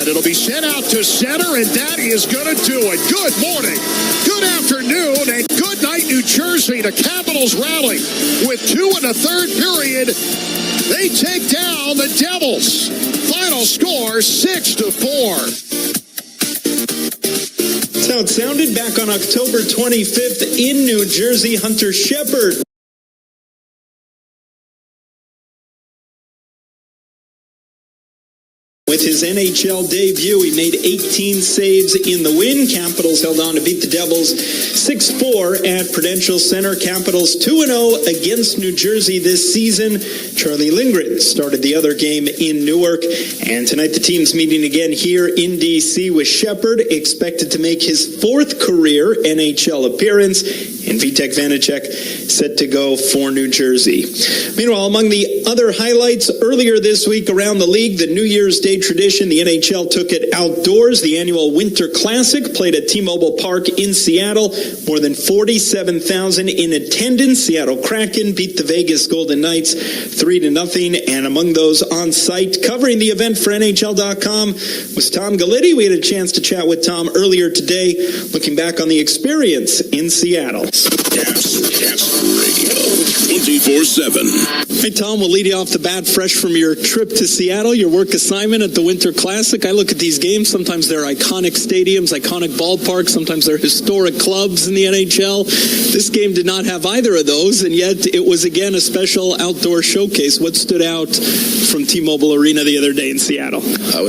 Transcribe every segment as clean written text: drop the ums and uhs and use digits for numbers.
It'll be sent out to center, and that is going to do it. Good morning, good afternoon, and good night, New Jersey. The Capitals rally with 2 in the third period. They take down the Devils. Final score, 6-4. That's how it sounded back on October 25th in New Jersey. Hunter Shepard. With his NHL debut, he made 18 saves in the win. Capitals held on to beat the Devils 6-4 at Prudential Center. Capitals 2-0 against New Jersey this season. Charlie Lindgren started the other game in Newark. And tonight the team's meeting again here in D.C. with Shepard expected to make his 4th career NHL appearance. And Vitek Vanacek set to go for New Jersey. Meanwhile, among the other highlights earlier this week around the league, the New Year's Day tradition, the NHL took it outdoors. The annual Winter Classic played at T-Mobile Park in Seattle. More than 47,000 in attendance. Seattle Kraken beat the Vegas Golden Knights 3-0. And among those on site covering the event for NHL.com was Tom Galiti. We had a chance to chat with Tom earlier today, looking back on the experience in Seattle. Caps Radio 24/7. Hey, Tom, we'll lead you off the bat fresh from your trip to Seattle, your work assignment at the Winter Classic. I look at these games. Sometimes they're iconic stadiums, iconic ballparks. Sometimes they're historic clubs in the NHL. This game did not have either of those, and yet it was, again, a special outdoor showcase. What stood out from T-Mobile Arena the other day in Seattle? I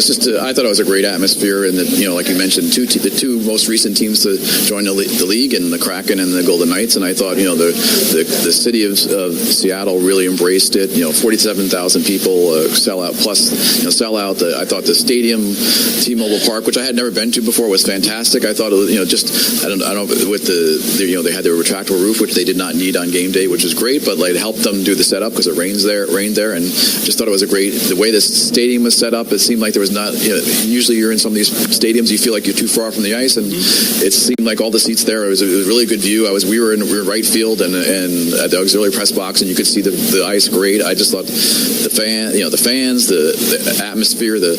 thought it was a great atmosphere, and like you mentioned, the two most recent teams to join the league, and the Kraken and the Golden Knights. And I thought, the city of Seattle really embraced it. 47,000 people sellout plus sellout. I thought the stadium, T-Mobile Park, which I had never been to before, was fantastic. I thought I don't know with they had their retractable roof, which they did not need on game day, which was great, but it helped them do the setup because it rained there, and just thought it was the way this stadium was set up. It seemed like there was not. Usually you're in some of these stadiums, you feel like you're too far from the ice, and it seemed like all the seats there. It was a really good view. We were in right field and at the auxiliary press box, and you could see the ice great. I just thought the fans, the atmosphere, the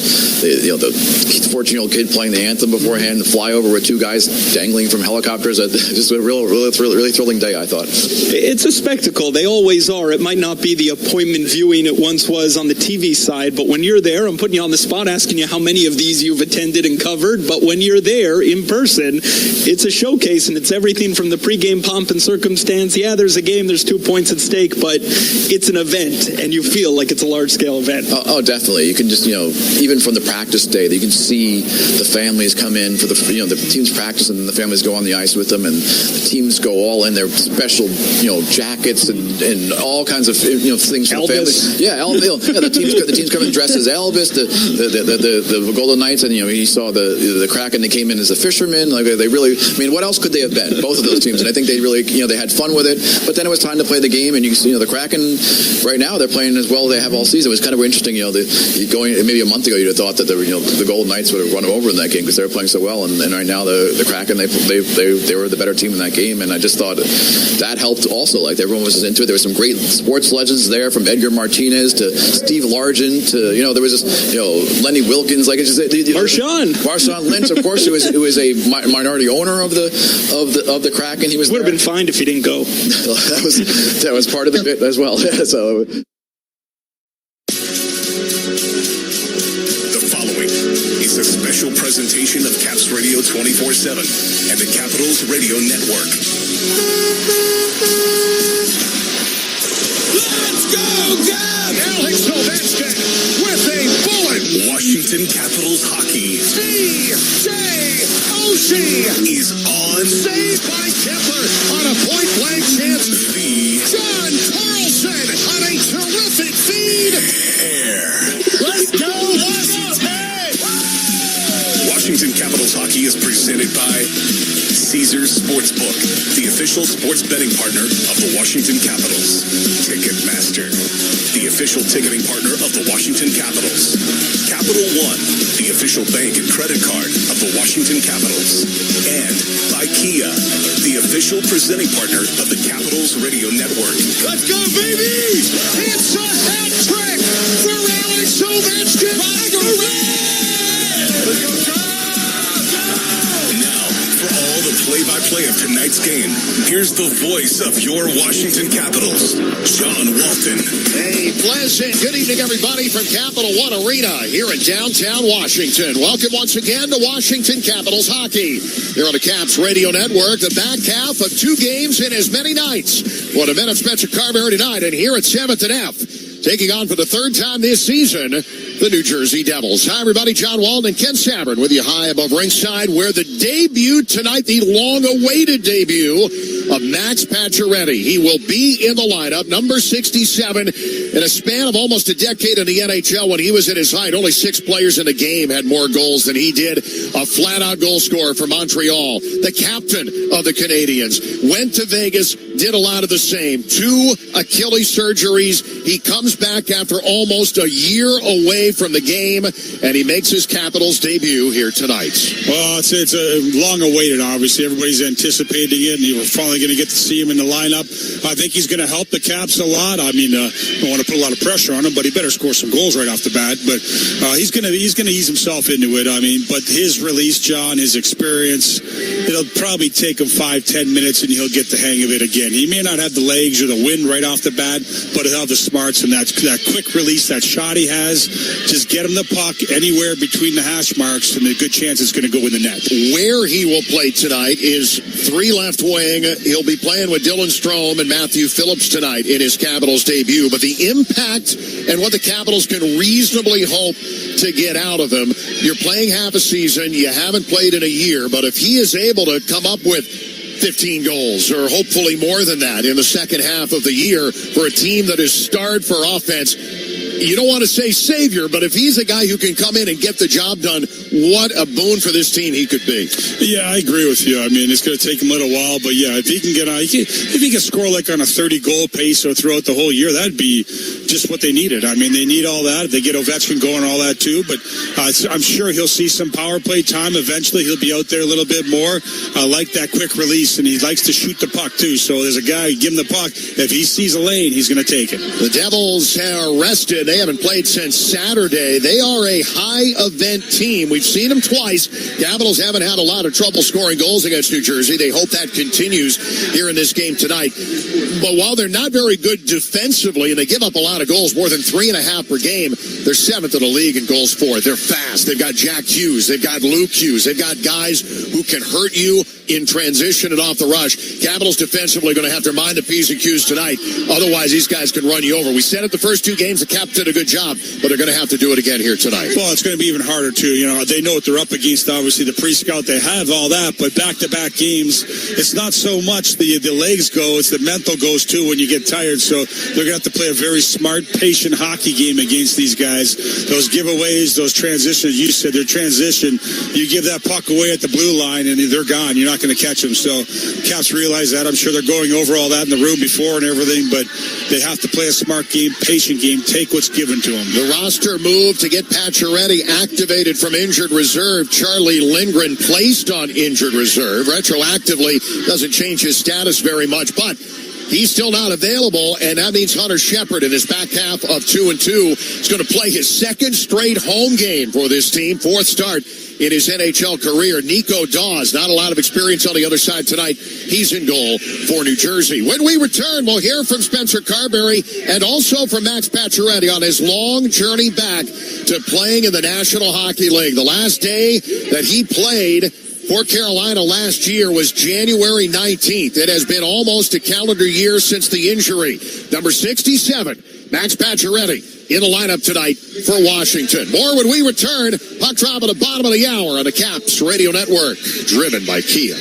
14-year-old kid playing the anthem beforehand, the flyover with 2 guys dangling from helicopters. Just a really thrilling day, I thought. It's a spectacle. They always are. It might not be the appointment viewing it once was on the TV side, but when you're there, I'm putting you on the spot asking you how many of these you've attended and covered, but when you're there in person, it's a showcase, and it's everything from the pregame pomp and circumstance. Yeah, there's a game, there's 2 points at stake, but it's an event, and you feel like it's a large-scale event. Oh, definitely. You can just, even from the practice day, you can see the families come in for the teams practice, and the families go on the ice with them, and the teams go all in their special, jackets and all kinds of, things for the families. Yeah, the teams come in dressed as Elvis, the Golden Knights, and, you saw the Kraken, they came in as the fishermen. They really, what else could they have been? Both of those teams, and I think they really, they had fun with it, but then it was time to play the game, and you see, the Kraken, right now, they're playing as well as they have all season. It was kind of interesting, going maybe a month ago, you'd have thought that the Golden Knights would have run them over in that game because they were playing so well, and right now the Kraken, they were the better team in that game, and I just thought that helped also. Everyone was into it. There were some great sports legends there, from Edgar Martinez to Steve Largent to there was just Lenny Wilkins, Marshawn Lynch, of course, who was a minority owner of the Kraken. He would have been fined if he didn't go. that was part of the bit as well. So. The following is a special presentation of Caps Radio 24/7 and the Capitals Radio Network. Let's go, Gab! Alex Ovechkin with a bullet. Washington Capitals hockey. C.J. Oshie is on. Saved by Kepler on a point-blank chance. John Carlson on a terrific feed. Let's go, Washington! Washington Capitals hockey is presented by Caesars Sportsbook, the official sports betting partner of the Washington Capitals. Ticketmaster, the official ticketing partner of the Washington Capitals. Capital One, the official bank and credit card of the Washington Capitals. And IKEA, the official presenting partner of the Capitals Radio Network. Let's go, baby! It's a hat trick for Alex Ovechkin! play of tonight's game, here's the voice of your Washington Capitals, John Walton. A pleasant good evening, everybody, from Capital One Arena here in downtown Washington. Welcome once again to Washington Capitals hockey. Here on the Caps Radio Network, the back half of 2 games in as many nights. What a minute, Spencer Carberry tonight, and here at 7th and F, taking on for the 3rd time this season, the New Jersey Devils. Hi, everybody. John Walton and Ken Sabrin with you high above ringside, where the debut tonight, the long-awaited debut of Max Pacioretty. He will be in the lineup, number 67, in a span of almost a decade in the NHL. When he was at his height, only 6 players in the game had more goals than he did. A flat-out goal scorer for Montreal, the captain of the Canadiens, went to Vegas, did a lot of the same. 2 Achilles surgeries. He comes back after almost a year away from the game, and he makes his Capitals debut here tonight. Well, it's a long-awaited, obviously. Everybody's anticipating it, and we're finally going to get to see him in the lineup. I think he's going to help the Caps a lot. I mean, I don't want to put a lot of pressure on him, but he better score some goals right off the bat. But he's going to ease himself into it. I mean, but his release, John, his experience, it'll probably take him 5-10 minutes, and he'll get the hang of it again. He may not have the legs or the wind right off the bat, but he'll have the smarts and that quick release, that shot he has. Just get him the puck anywhere between the hash marks, and a good chance it's going to go in the net. Where he will play tonight is 3 left wing. He'll be playing with Dylan Strome and Matthew Phillips tonight in his Capitals debut. But the impact and what the Capitals can reasonably hope to get out of him, you're playing half a season, you haven't played in a year, but if he is able to come up with 15 goals, or hopefully more than that in the second half of the year for a team that is starved for offense, you don't want to say savior, but if he's a guy who can come in and get the job done, what a boon for this team he could be. Yeah, I agree with you. I mean, it's going to take him a little while, but yeah, if he can get on, if he can score like on a 30-goal pace or throughout the whole year, that'd be just what they needed. I mean, they need all that. They get Ovechkin going, all that too, but I'm sure he'll see some power play time. Eventually, he'll be out there a little bit more. I like that quick release, and he likes to shoot the puck too. So there's a guy, give him the puck. If he sees a lane, he's going to take it. The Devils are rested. They haven't played since Saturday. They are a high-event team. We've seen them twice. Capitals haven't had a lot of trouble scoring goals against New Jersey. They hope that continues here in this game tonight. But while they're not very good defensively, and they give up a lot of goals, more than 3.5 per game, they're 7th in the league in goals for. They're fast. They've got Jack Hughes. They've got Luke Hughes. They've got guys who can hurt you in transition and off the rush. Capitals defensively going to have to mind the P's and Q's tonight. Otherwise, these guys can run you over. We said it the first 2 games, the Caps did a good job, but they're going to have to do it again here tonight. Well, it's going to be even harder, too. You know, they know what they're up against, obviously, the pre-scout. They have all that, but back-to-back games, it's not so much the legs go, it's the mental goes, too, when you get tired. So they're going to have to play a very smart, patient hockey game against these guys. Those giveaways, those transitions, you said their transition, you give that puck away at the blue line, and they're gone. You're not going to catch them. So Caps realize that. I'm sure they're going over all that in the room before and everything, but they have to play a smart game, patient game, take what's given to them. The roster move to get Pacioretty activated from injured reserve. Charlie Lindgren placed on injured reserve. Retroactively doesn't change his status very much, but he's still not available, and that means Hunter Shepard in his back half of 2-2 is going to play his 2nd straight home game for this team, 4th start in his NHL career. Nico Dawes, not a lot of experience on the other side tonight. He's in goal for New Jersey. When we return, we'll hear from Spencer Carberry and also from Max Pacioretty on his long journey back to playing in the National Hockey League. The last day that he played for Carolina last year was January 19th. It has been almost a calendar year since the injury. Number 67, Max Pacioretty, in the lineup tonight for Washington. More when we return. Puck drop at the bottom of the hour on the Caps Radio Network, driven by Kia.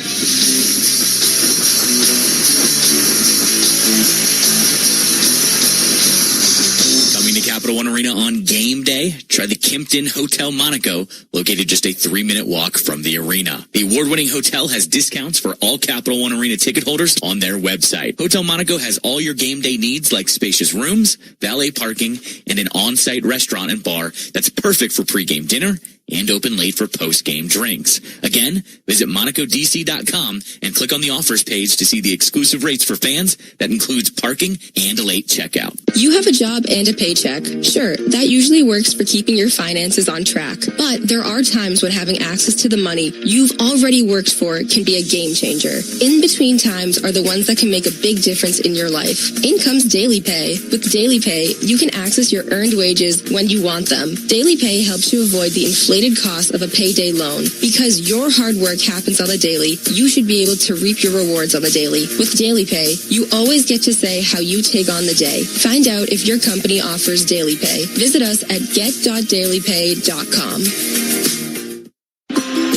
Coming to Capital One Arena on game day, try the Kimpton Hotel Monaco, located just a 3-minute walk from the arena. The award-winning hotel has discounts for all Capital One Arena ticket holders on their website. Hotel Monaco has all your game day needs like spacious rooms, valet parking, and an on-site restaurant and bar that's perfect for pregame dinner and open late for post-game drinks. Again, visit MonacoDC.com and click on the offers page to see the exclusive rates for fans that includes parking and a late checkout. You have a job and a paycheck. Sure, that usually works for keeping your finances on track. But there are times when having access to the money you've already worked for can be a game changer. In-between times are the ones that can make a big difference in your life. In comes Daily Pay. With Daily Pay, you can access your earned wages when you want them. Daily Pay helps you avoid the inflated cost of a payday loan. Because your hard work happens on the daily, you should be able to reap your rewards on the daily. With Daily Pay, you always get to say how you take on the day. Find out if your company offers Daily Pay. Visit us at get.dailypay.com.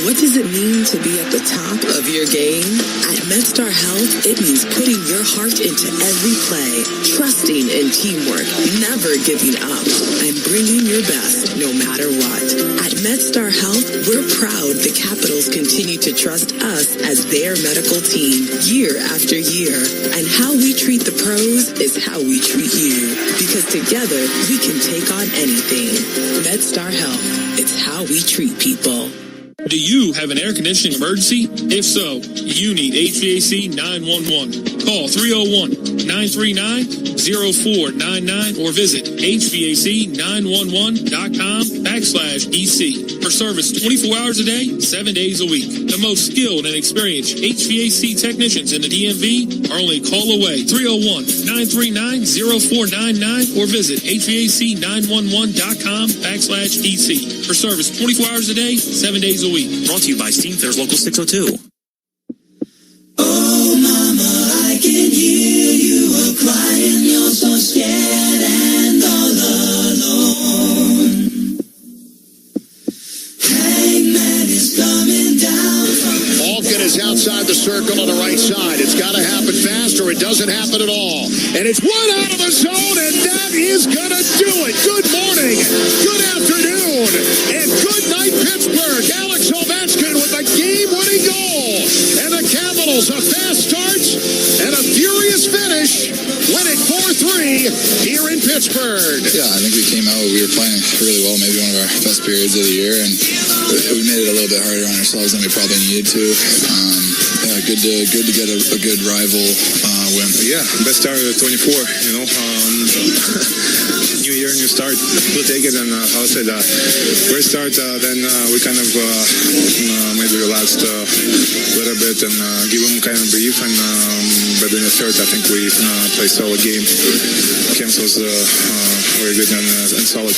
What does it mean to be at the top of your game? At MedStar Health, it means putting your heart into every play, trusting in teamwork, never giving up, and bringing your best no matter what. At MedStar Health, we're proud the Capitals continue to trust us as their medical team year after year. And how we treat the pros is how we treat you. Because together, we can take on anything. MedStar Health, it's how we treat people. Do you have an air conditioning emergency? If so, you need HVAC 911. Call 301-939-0499 or visit HVAC911.com/EC. For service 24 hours a day, 7 days a week. The most skilled and experienced HVAC technicians in the DMV are only a call away. 301-939-0499 or visit HVAC911.com/EC. For service 24 hours a day, 7 days a week. Brought to you by Steamfitters Local 602. Oh, mama, I can hear you crying. You're so scared and all alone. Hangman is coming down. Malkin is outside the circle on the right side. It's got to happen fast or it doesn't happen at all. And it's one out of the zone, and that is going to do it. Good morning, good afternoon, and good night, Pittsburgh. Alex Ovechkin with a game-winning goal. And the Capitals, a fast start and a furious finish, winning 4-3 here in Pittsburgh. Yeah, I think we came out, we were playing really well, maybe one of our best periods of the year, and we made it a little bit harder on ourselves than we probably needed to. Yeah, good to get a good rival win. Yeah, best start of 24, you know. New year, new start. We'll take it, and I'll say that great start. Then we kind of maybe relaxed a little bit and give them kind of brief. And but in the third, I think we played solid game. Kemps was very good and solid.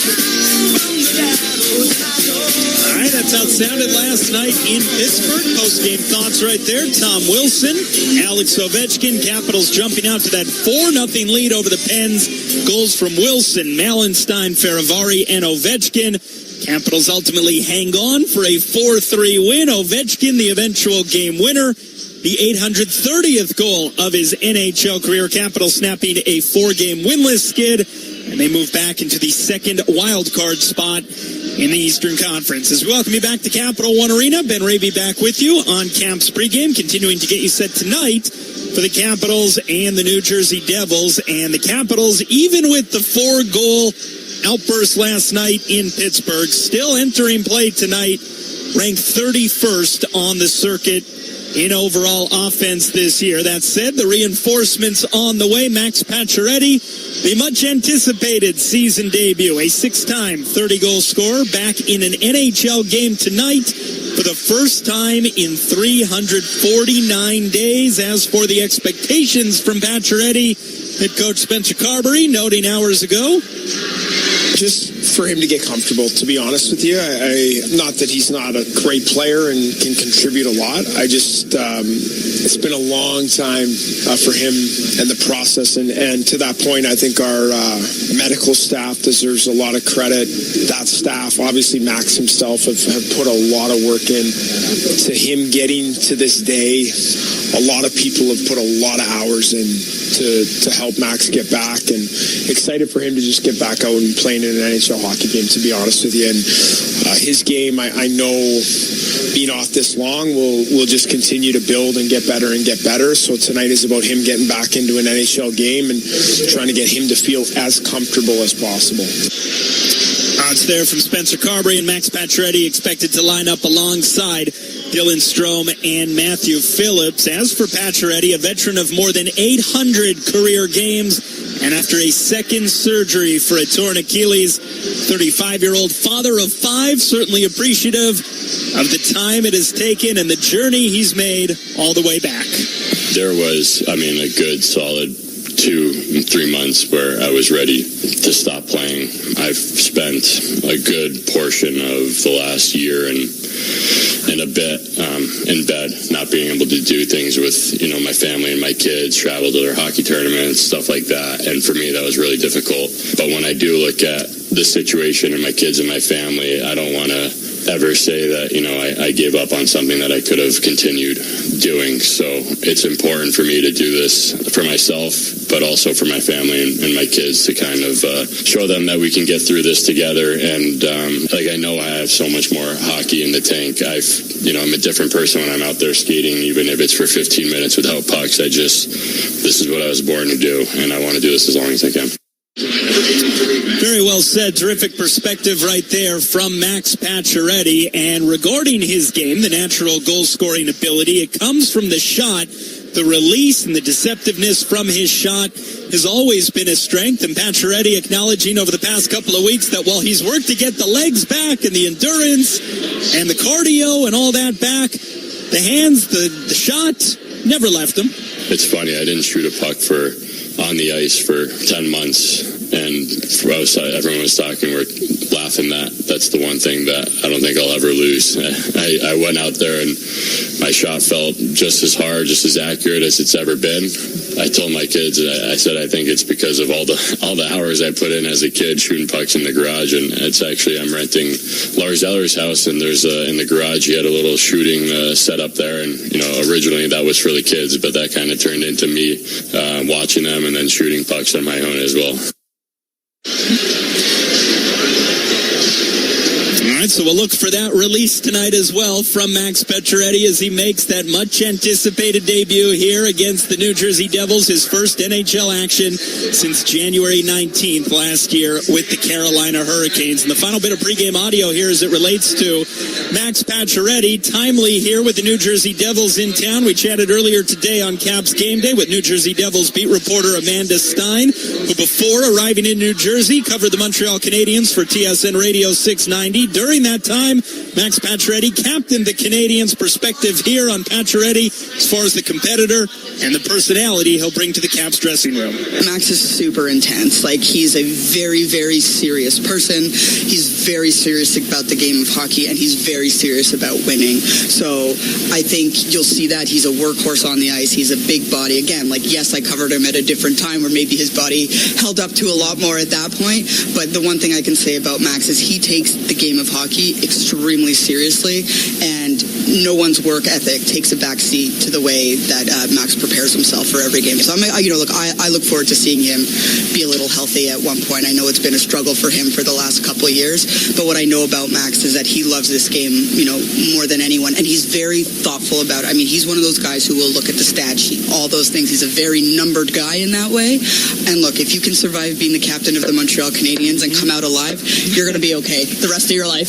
All right, that's how it sounded last night in Pittsburgh. Post-game thoughts right there. Tom Wilson, Alex Ovechkin, Capitals jumping out to that 4-0 lead over the Pens. Goals from Wilson, Malenstein, Faravari, and Ovechkin. Capitals ultimately hang on for a 4-3 win. Ovechkin, the eventual game winner. The 830th goal of his NHL career. Capitals snapping a 4-game winless skid. And they move back into the second wild card spot in the Eastern Conference. As we welcome you back to Capital One Arena, Ben Raby back with you on Camp's pregame, continuing to get you set tonight for the Capitals and the New Jersey Devils. And the Capitals, even with the 4-goal outburst last night in Pittsburgh, still entering play tonight, ranked 31st on the circuit in overall offense this year. That said, the reinforcements on the way. Max Pacioretty, the much-anticipated season debut, a 6-time 30-goal scorer, back in an NHL game tonight for the first time in 349 days. As for the expectations from Pacioretty, head coach Spencer Carberry noting hours ago, just for him to get comfortable, to be honest with you. Not that he's not a great player and can contribute a lot. It's been a long time for him and the process. And to that point, I think our medical staff deserves a lot of credit. That staff, obviously Max himself, have put a lot of work in to him getting to this day. A lot of people have put a lot of hours in to help Max get back, and excited for him to just get back out and playing in an NHL hockey game, to be honest with you. And his game, I know being off this long will just continue to build and get better and get better. So tonight is about him getting back into an NHL game and trying to get him to feel as comfortable as possible. Odds there from Spencer Carberry and Max Pacioretty expected to line up alongside Dylan Strome and Matthew Phillips. As for Pacioretty, a veteran of more than 800 career games, and after a second surgery for a torn Achilles, 35-year-old father of 5, certainly appreciative of the time it has taken and the journey he's made all the way back. There was, a good solid 2-3 months where I was ready to stop playing. I've spent a good portion of the last year and a bit in bed, not being able to do things with, my family and my kids, travel to their hockey tournaments, stuff like that. And for me, that was really difficult. But when I do look at the situation and my kids and my family, I don't want to ever say that, I gave up on something that I could have continued doing. So it's important for me to do this for myself, but also for my family and my kids to kind of show them that we can get through this together. And I know I have so much more hockey in the tank. I'm a different person when I'm out there skating, even if it's for 15 minutes without pucks. This is what I was born to do, and I want to do this as long as I can. Very well said. Terrific perspective right there from Max Pacioretty. And regarding his game, the natural goal-scoring ability, it comes from the shot. The release and the deceptiveness from his shot has always been a strength. And Pacioretty acknowledging over the past couple of weeks that while he's worked to get the legs back and the endurance and the cardio and all that back, the hands, the shot never left him. It's funny. I didn't shoot a puck on the ice for 10 months. And for outside, everyone was talking, we're laughing that's the one thing that I don't think I'll ever lose. I went out there and my shot felt just as hard, just as accurate as it's ever been. I told my kids, I said, I think it's because of all the hours I put in as a kid shooting pucks in the garage. And it's actually, I'm renting Lars Eller's house, and there's in the garage, he had a little shooting set up there. And, originally that was for the kids, but that kind of turned into me watching them and then shooting pucks on my own as well. All right, so we'll look for that release tonight as well from Max Pacioretty as he makes that much-anticipated debut here against the New Jersey Devils, his first NHL action since January 19th last year with the Carolina Hurricanes. And the final bit of pregame audio here as it relates to Max Pacioretty, timely here with the New Jersey Devils in town. We chatted earlier today on Caps Game Day with New Jersey Devils beat reporter Amanda Stein, who before arriving in New Jersey covered the Montreal Canadiens for TSN Radio 690. During that time, Max Pacioretty captained the Canadiens. Perspective here on Pacioretty as far as the competitor and the personality he'll bring to the Caps dressing room. Max is super intense. He's a very, very serious person. He's very serious about the game of hockey, and he's very serious about winning. So I think you'll see that he's a workhorse on the ice. He's a big body. Again, yes, I covered him at a different time where maybe his body held up to a lot more at that point. But the one thing I can say about Max is he takes the game of hockey extremely seriously, and no one's work ethic takes a backseat to the way that Max prepares himself for every game. So I look forward to seeing him be a little healthy at one point. I know it's been a struggle for him for the last couple of years, but what I know about Max is that he loves this game, more than anyone, and he's very thoughtful about it. He's one of those guys who will look at the stat sheet, all those things. He's a very numbered guy in that way. And look, if you can survive being the captain of the Montreal Canadiens and come out alive, you're going to be okay the rest of your life.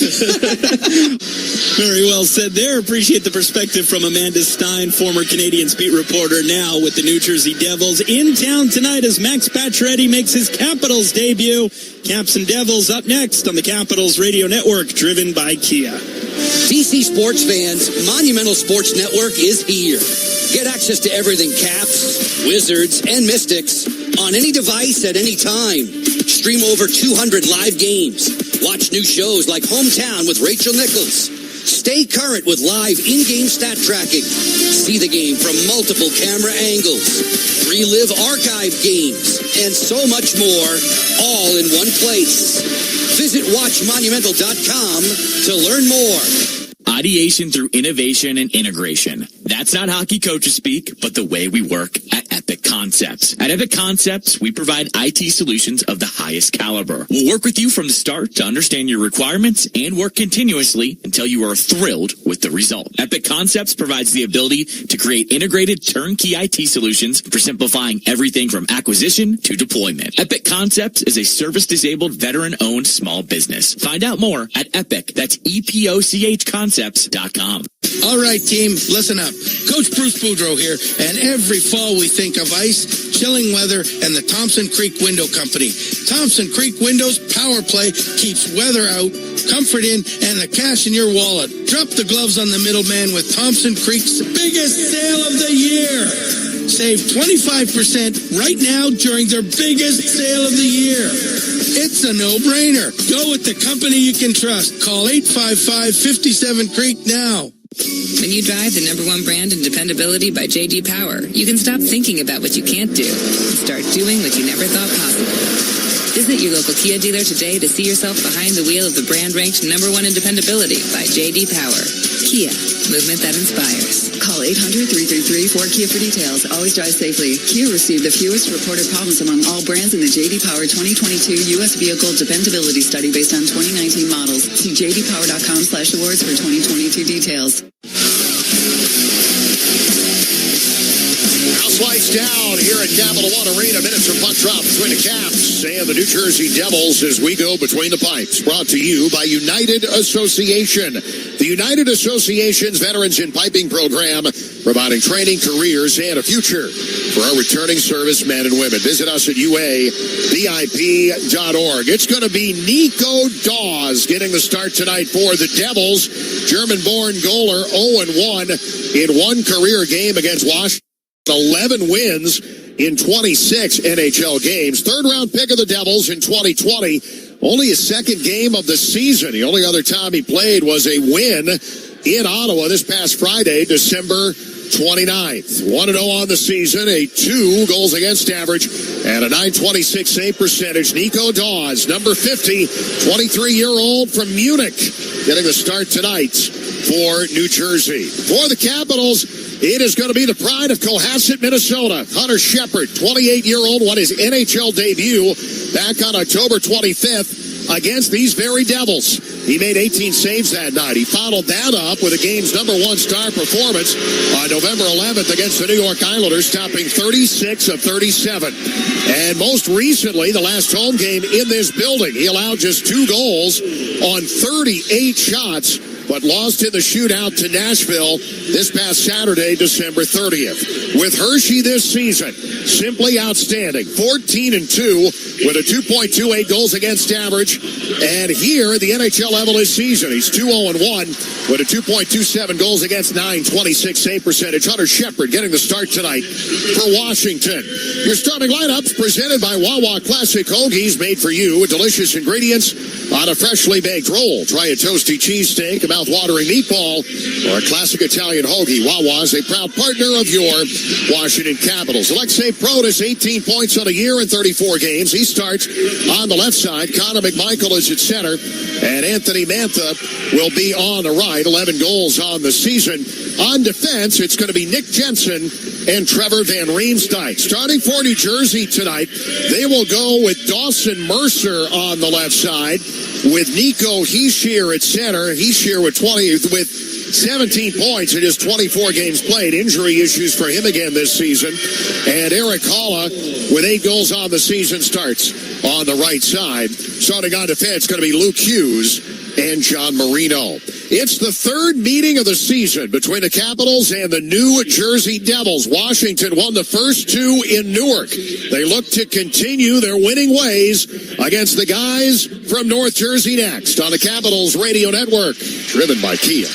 Very well said there. Appreciate the perspective from Amanda Stein, former Canadiens beat reporter, now with the New Jersey Devils. In town tonight as Max Pacioretty makes his Capitals debut. Caps and Devils up next on the Capitals Radio Network, driven by Kia. DC sports fans, Monumental Sports Network is here. Get access to everything Caps, Wizards, and Mystics on any device at any time. Stream over 200 live games. Watch new shows like Hometown with Rachel Nichols. Stay current with live in-game stat tracking. See the game from multiple camera angles. Relive archive games and so much more, all in one place. Visit WatchMonumental.com to learn more. Ideation through innovation and integration. That's not hockey coaches speak, but the way we work at Epic Concepts. At Epic Concepts, we provide IT solutions of the highest caliber. We'll work with you from the start to understand your requirements and work continuously until you are thrilled with the result. Epic Concepts provides the ability to create integrated turnkey IT solutions for simplifying everything from acquisition to deployment. Epic Concepts is a service-disabled, veteran-owned small business. Find out more at Epic. That's EPOCHconcepts.com. All right, team, listen up. Coach Bruce Boudreau here, and every fall we think of ice, chilling weather, and the Thompson Creek Window Company. Thompson Creek Windows Power Play keeps weather out, comfort in, and the cash in your wallet. Drop the gloves on the middleman with Thompson Creek's biggest sale of the year. Save 25% right now during their biggest sale of the year. It's a no-brainer. Go with the company you can trust. Call 855-57-CREEK now. When you drive the #1 brand in dependability by J.D. Power, you can stop thinking about what you can't do and start doing what you never thought possible. Visit your local Kia dealer today to see yourself behind the wheel of the brand ranked #1 in dependability by J.D. Power. Kia, movement that inspires. Call 800-333-4KIA for details. Always drive safely. Kia received the fewest reported problems among all brands in the J.D. Power 2022 U.S. Vehicle Dependability Study based on 2019 models. See jdpower.com/awards for 2022 details. House lights down here at Capital One Arena. Minutes from puck drop between the Caps and the New Jersey Devils as we go between the pipes. Brought to you by United Association. The United Association's Veterans in Piping program, providing training, careers, and a future for our returning servicemen and women. Visit us at uavip.org. It's going to be Nico Dawes getting the start tonight for the Devils. German-born goaler, 0-1 in one career game against Washington. 11 wins in 26 NHL games. Third-round pick of the Devils in 2020. Only his second game of the season. The only other time he played was a win in Ottawa this past Friday, December 29th. 1-0 on the season, a 2 goals against average, and a .926 save percentage. Nico Dawes, number 50, 23-year-old from Munich, getting the start tonight for New Jersey. For the Capitals, it is going to be the pride of Cohasset, Minnesota. Hunter Shepard, 28-year-old, won his NHL debut back on October 25th against these very Devils. He made 18 saves that night. He followed that up with the game's #1 star performance on November 11th against the New York Islanders, topping 36 of 37. And most recently, the last home game in this building, he allowed just 2 goals on 38 shots, but lost in the shootout to Nashville this past Saturday, December 30th. With Hershey this season, simply outstanding. 14-2 with a 2.28 goals against average. And here at the NHL level this season, he's 2-0-1 with a 2.27 goals against .926 save percentage. Hunter Shepard getting the start tonight for Washington. Your starting lineups presented by Wawa Classic Hoagies, made for you with delicious ingredients on a freshly baked roll. Try a toasty cheesesteak, a mouth-watering meatball, or a classic Italian hoagie. Wawa is a proud partner of your Washington Capitals. Alexei Protas, 18 points on the year in 34 games. He starts on the left side. Connor McMichael is at center, and Anthony Mantha will be on the right. 11 goals on the season. On defense, it's going to be Nick Jensen and Trevor Van Riemsdyk. Starting for New Jersey tonight, they will go with Dawson Mercer on the left side, with Nico Hischier at center. Hischier with 17 points in his 24 games played. Injury issues for him again this season. And Eric Halla with 8 goals on the season starts on the right side. Starting on defense, going to be Luke Hughes and John Marino. It's the third meeting of the season between the Capitals and the New Jersey Devils. Washington won the first 2 in Newark. They look to continue their winning ways against the guys from North Jersey next on the Capitals Radio Network, driven by Kia.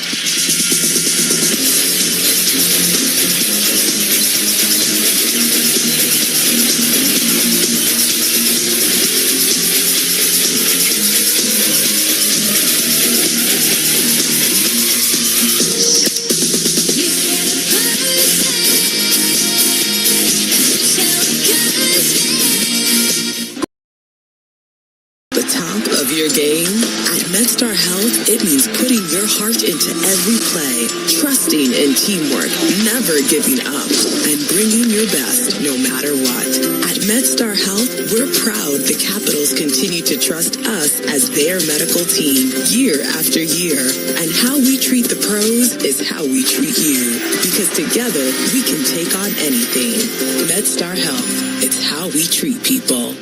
Your game? At MedStar Health, it means putting your heart into every play, trusting in teamwork, never giving up, and bringing your best no matter what. At MedStar Health, we're proud the Capitals continue to trust us as their medical team year after year. And how we treat the pros is how we treat you. Because together, we can take on anything. MedStar Health, it's how we treat people.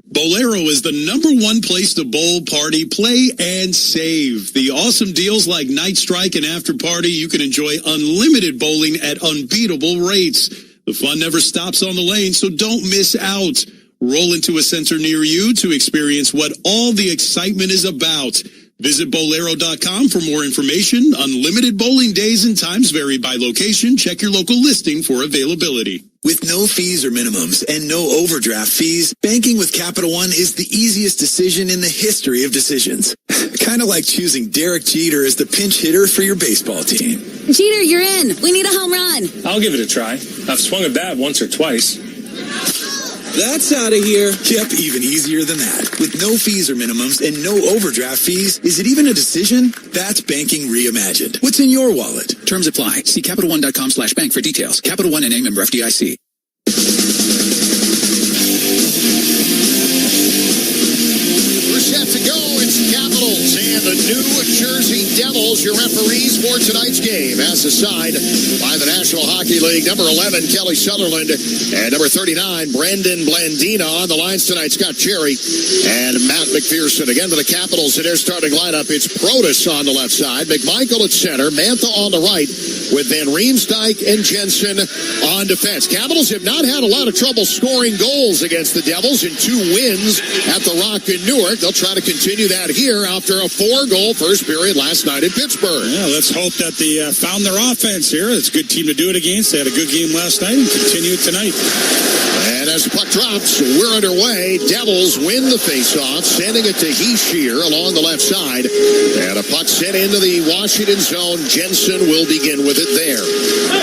Bolero is the #1 place to bowl, party, play, and save. The awesome deals like Night Strike and After Party, you can enjoy unlimited bowling at unbeatable rates. The fun never stops on the lane, so don't miss out. Roll into a center near you to experience what all the excitement is about. Visit Bolero.com for more information. Unlimited bowling days and times vary by location. Check your local listing for availability. With no fees or minimums and no overdraft fees, banking with Capital One is the easiest decision in the history of decisions. Kind of like choosing Derek Jeter as the pinch hitter for your baseball team. Jeter, you're in. We need a home run. I'll give it a try. I've swung a bat once or twice. That's out of here. Yep, even easier than that. With no fees or minimums and no overdraft fees, is it even a decision? That's banking reimagined. What's in your wallet? Terms apply. See CapitalOne.com/bank for details. Capital One NA, member FDIC. We're set to go. It's Capitals and the New Jersey Devils, your referees for tonight's game, as assigned by the National Hockey League. Number 11, Kelly Sutherland, and number 39, Brandon Blandina. On the lines tonight, Scott Cherry and Matt McPherson. Again, for the Capitals in their starting lineup, it's Protas on the left side, McMichael at center, Mantha on the right, with Van Riemsdyk and Jensen on defense. Capitals have not had a lot of trouble scoring goals against the Devils in 2 wins at the Rock in Newark. They'll try to continue that here after a 4-goal first period last night in Pittsburgh. Yeah, let's hope that they found their offense here. It's a good team to do it against. They had a good game last night and continue it tonight. And as the puck drops, we're underway. Devils win the faceoff, sending it to Hischier along the left side. And a puck sent into the Washington zone. Jensen will begin with it there.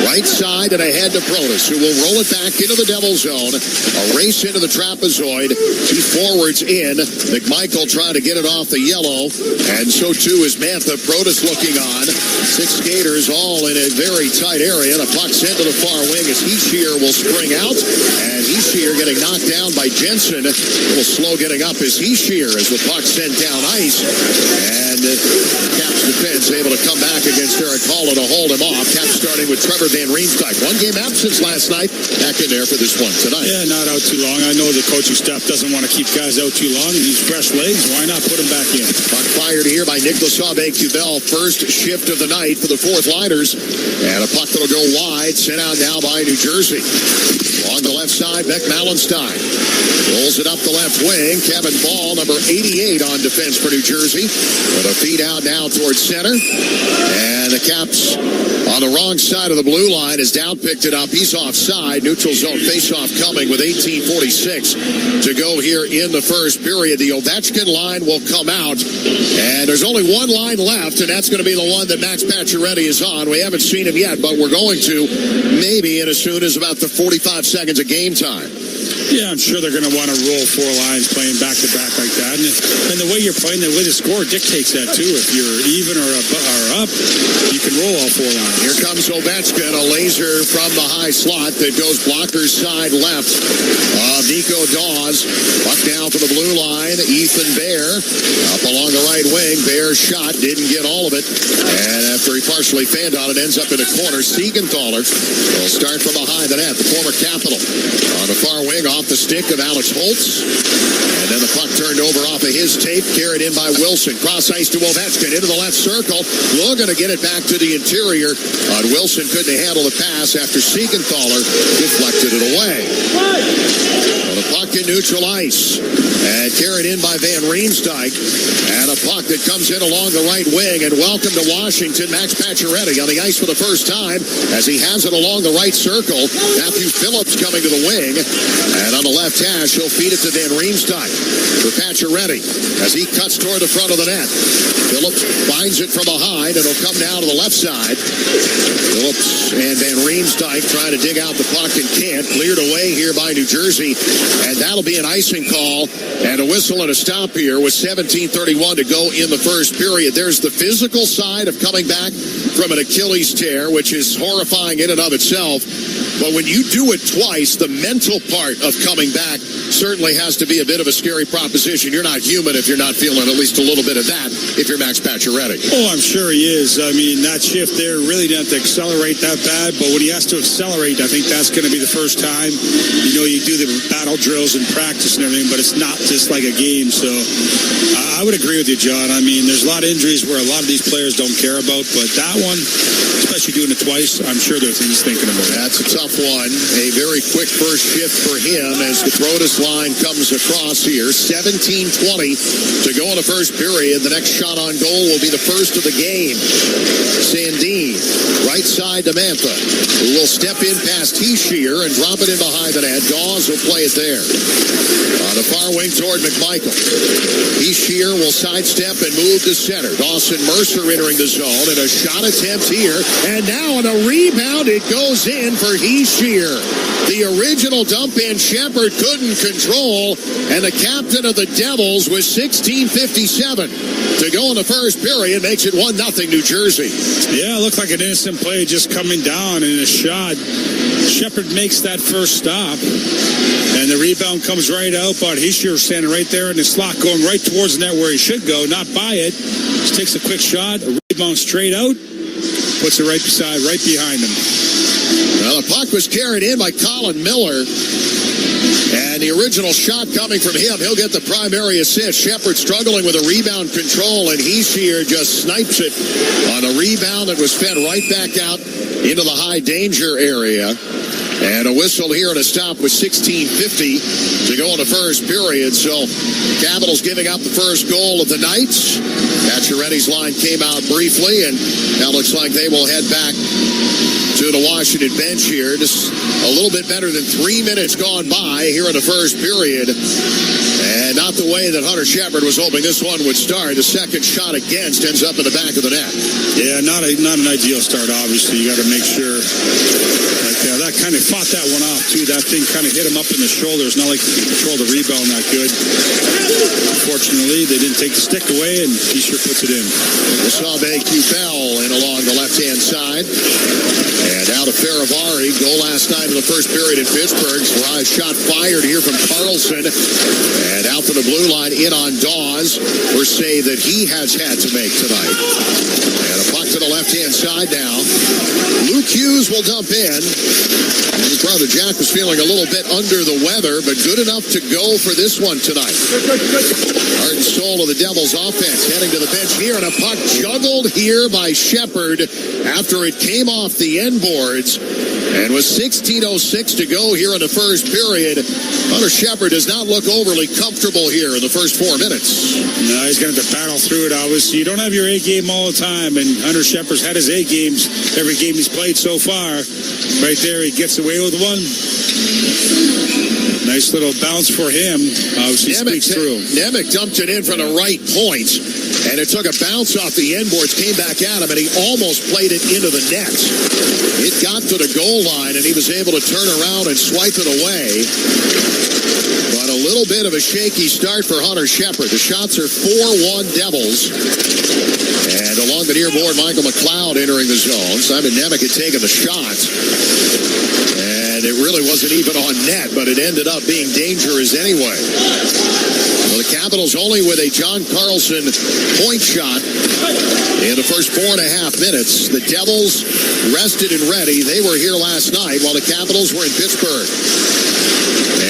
Right side and ahead to Protas, who will roll it back into the Devil zone. A race into the trapezoid. 2 forwards in. McMichael trying to get it off the yellow. And so too is Mantha. Protas looking on. 6 skaters all in a very tight area. The puck sent to the far wing as Hischier will spring out. And Hischier getting knocked down by Jensen. A little slow getting up as Hischier as the puck sent down ice. And Caps defense able to come back against Eric Hall to hold him off. Caps starting with Trevor Van Riemsdyk. 1 game absence last night. Back in there for this one tonight. Yeah, not out too long. I know the coaching staff doesn't want to keep guys out too long. These fresh legs, why not put them back in? Puck fired here by Nicolas Aube-Kubel. First shift of the night for the fourth liners. And a puck that'll go wide. Sent out now by New Jersey. On the left side, Beck Malenstein rolls it up the left wing. Kevin Ball, number 88 on defense for New Jersey. With a feed out now towards center. And the Caps on the wrong side of the blue line as Dowd picked it up. He's offside. Neutral zone faceoff coming with 18:46 to go here in the first period. The Ovechkin line will come out. And there's only one line left, and that's going to be the one that Max Pacioretty is on. We haven't seen him yet, but we're going to maybe in as soon as about the 45 seconds of game time. Yeah, I'm sure they're going to want to roll 4 lines playing back-to-back like that. And the way you're playing, the way the score dictates that, too. If you're even or up, you can roll all 4 lines. Here comes Ovechkin, a laser from the high slot that goes blocker side left of Nico Dawes. Puck down for the blue line. Ethan Bear up along the right wing. Bear's shot didn't get all of it. And after he partially fanned on it, ends up in the corner. Siegenthaler will start from behind the net. The former Capital on the far wing off the stick of Alex Holtz. And then the puck turned over off of his tape, carried in by Wilson. Cross ice to Ovechkin into the left circle. Looking to get it back to the interior. Wilson couldn't handle the pass after Siegenthaler deflected it away. Well, the puck in neutral ice. And carried in by Van Riemsdyk. And a puck that comes in along the right wing. And welcome to Washington, Max Pacioretty on the ice for the first time as he has it along the right circle. Matthew Phillips coming to the wing. And on the left hash, he'll feed it to Van Riemsdyk for Pacioretty as he cuts toward the front of the net. Phillips finds it from behind, and it'll come down to the left side. Phillips and Van Riemsdyk trying to dig out the puck and can't. Cleared away here by New Jersey, and that'll be an icing call and a whistle and a stop here with 17:31 to go in the first period. There's the physical side of coming back from an Achilles tear, which is horrifying in and of itself. But when you do it twice, the mental part of coming back certainly has to be a bit of a scary proposition. You're not human if you're not feeling at least a little bit of that if you're Max Pacioretty. Oh, I'm sure he is. I mean, that shift there really didn't have to accelerate that bad, but when he has to accelerate, I think that's going to be the first time. You know, you do the battle drills and practice and everything, but it's not just like a game. So I would agree with you, John. I mean, there's a lot of injuries where a lot of these players don't care about, but that one, especially doing it twice, I'm sure he's thinking about it. That's a tough one. A very quick first shift for him as the Protus line comes across here. 17:20 to go in the first period. The next shot on goal will be the first of the game. Sandin, right side to Mantha, who will step in past Heeshear and drop it in behind the net. Dawes will play it there. On the far wing toward McMichael. Heeshear will sidestep and move to center. Dawson Mercer entering the zone, and a shot attempt here. And now on a rebound, it goes in for Heeshear. The original dump in Shepard couldn't control, and the captain of the Devils with 16:57 to go in the first period makes it 1-0 New Jersey. Yeah, it looked like an innocent play just coming down in a shot. Shepard makes that first stop, and the rebound comes right out, but Heeshear standing right there in the slot going right towards the net where he should go, not by it. Just takes a quick shot, a rebound straight out, puts it right behind him. Well, the puck was carried in by Colin Miller. And the original shot coming from him, he'll get the primary assist. Shepard struggling with a rebound control, and Heeshear just snipes it on a rebound that was fed right back out into the high danger area. And a whistle here and a stop with 16:50 to go in the first period. So Capitals giving up the first goal of the night. Pacioretty's line came out briefly, and now looks like they will head back to the Washington bench here. Just a little bit better than 3 minutes gone by here in the first period. And not the way that Hunter Shepard was hoping this one would start. The second shot against ends up in the back of the net. Yeah, not an ideal start, obviously. You got to make sure. That kind of fought that one off, too. That thing kind of hit him up in the shoulder. It's not like he could control the rebound that good. Unfortunately, they didn't take the stick away, and he sure puts it in. Sabe Cupel in along the left-hand side. And out of Faravari. Goal last night in the first period in Pittsburgh. Rise shot fired here from Carlson. And out to the blue line, in on Dawes. First save that he has had to make tonight. And a puck to the left-hand side now. Luke Hughes will dump in. And his brother Jack was feeling a little bit under the weather, but good enough to go for this one tonight. Heart and soul of the Devils offense heading to the bench here, and a puck juggled here by Shepard after it came off the end boards. And with 16:06 to go here in the first period, Hunter Shepard does not look overly comfortable here in the first 4 minutes. No, he's going to have to battle through it, obviously. You don't have your A game all the time, and Hunter Shepard's had his A games every game he's played so far. Right there, he gets away with one. Nice little bounce for him. Obviously speaks through. Nemec dumped it in from the right point, and it took a bounce off the end boards, came back at him, and he almost played it into the net. It got to the goal line, and he was able to turn around and swipe it away. But a little bit of a shaky start for Hunter Shepard. The shots are 4-1 Devils. And along the near board, Michael McLeod entering the zone. Simon Nemec had taken the shot. And it really wasn't even on net, but it ended up being dangerous anyway. Well, the Capitals only with a John Carlson point shot in the first 4.5 minutes. The Devils rested and ready. They were here last night while the Capitals were in Pittsburgh.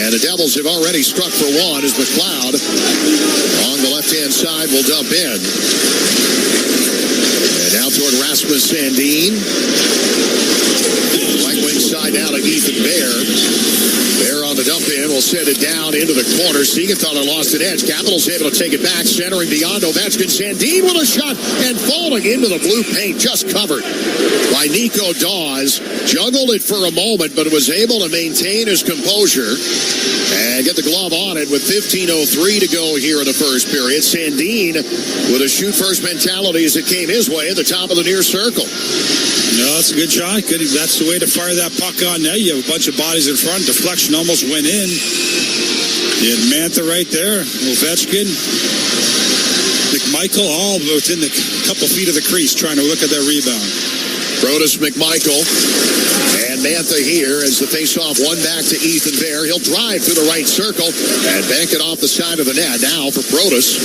And the Devils have already struck for one as McLeod on the left-hand side will dump in. And now toward Rasmus Sandin. Right wing side now to Ethan Bear. Bear on the dump in will send it down into the corner. Siegenthaler lost an edge. Capitals able to take it back, centering beyond Ovechkin. Sandin with a shot and falling into the blue paint, just covered by Nico Dawes. Juggled it for a moment, but was able to maintain his composure and get the glove on it with 15:03 to go here in the first period. Sandin with a shoot-first mentality as it came his way at the top of the near circle. No, that's a good shot. That's the way to fire that puck on net. You have a bunch of bodies in front. Deflection almost went in. You had Mantha right there. Ovechkin. McMichael all within the couple feet of the crease trying to look at that rebound. Brodus, McMichael, and Mantha here as the face-off. One back to Ethan Bear. He'll drive through the right circle and bank it off the side of the net. Now for Brodus.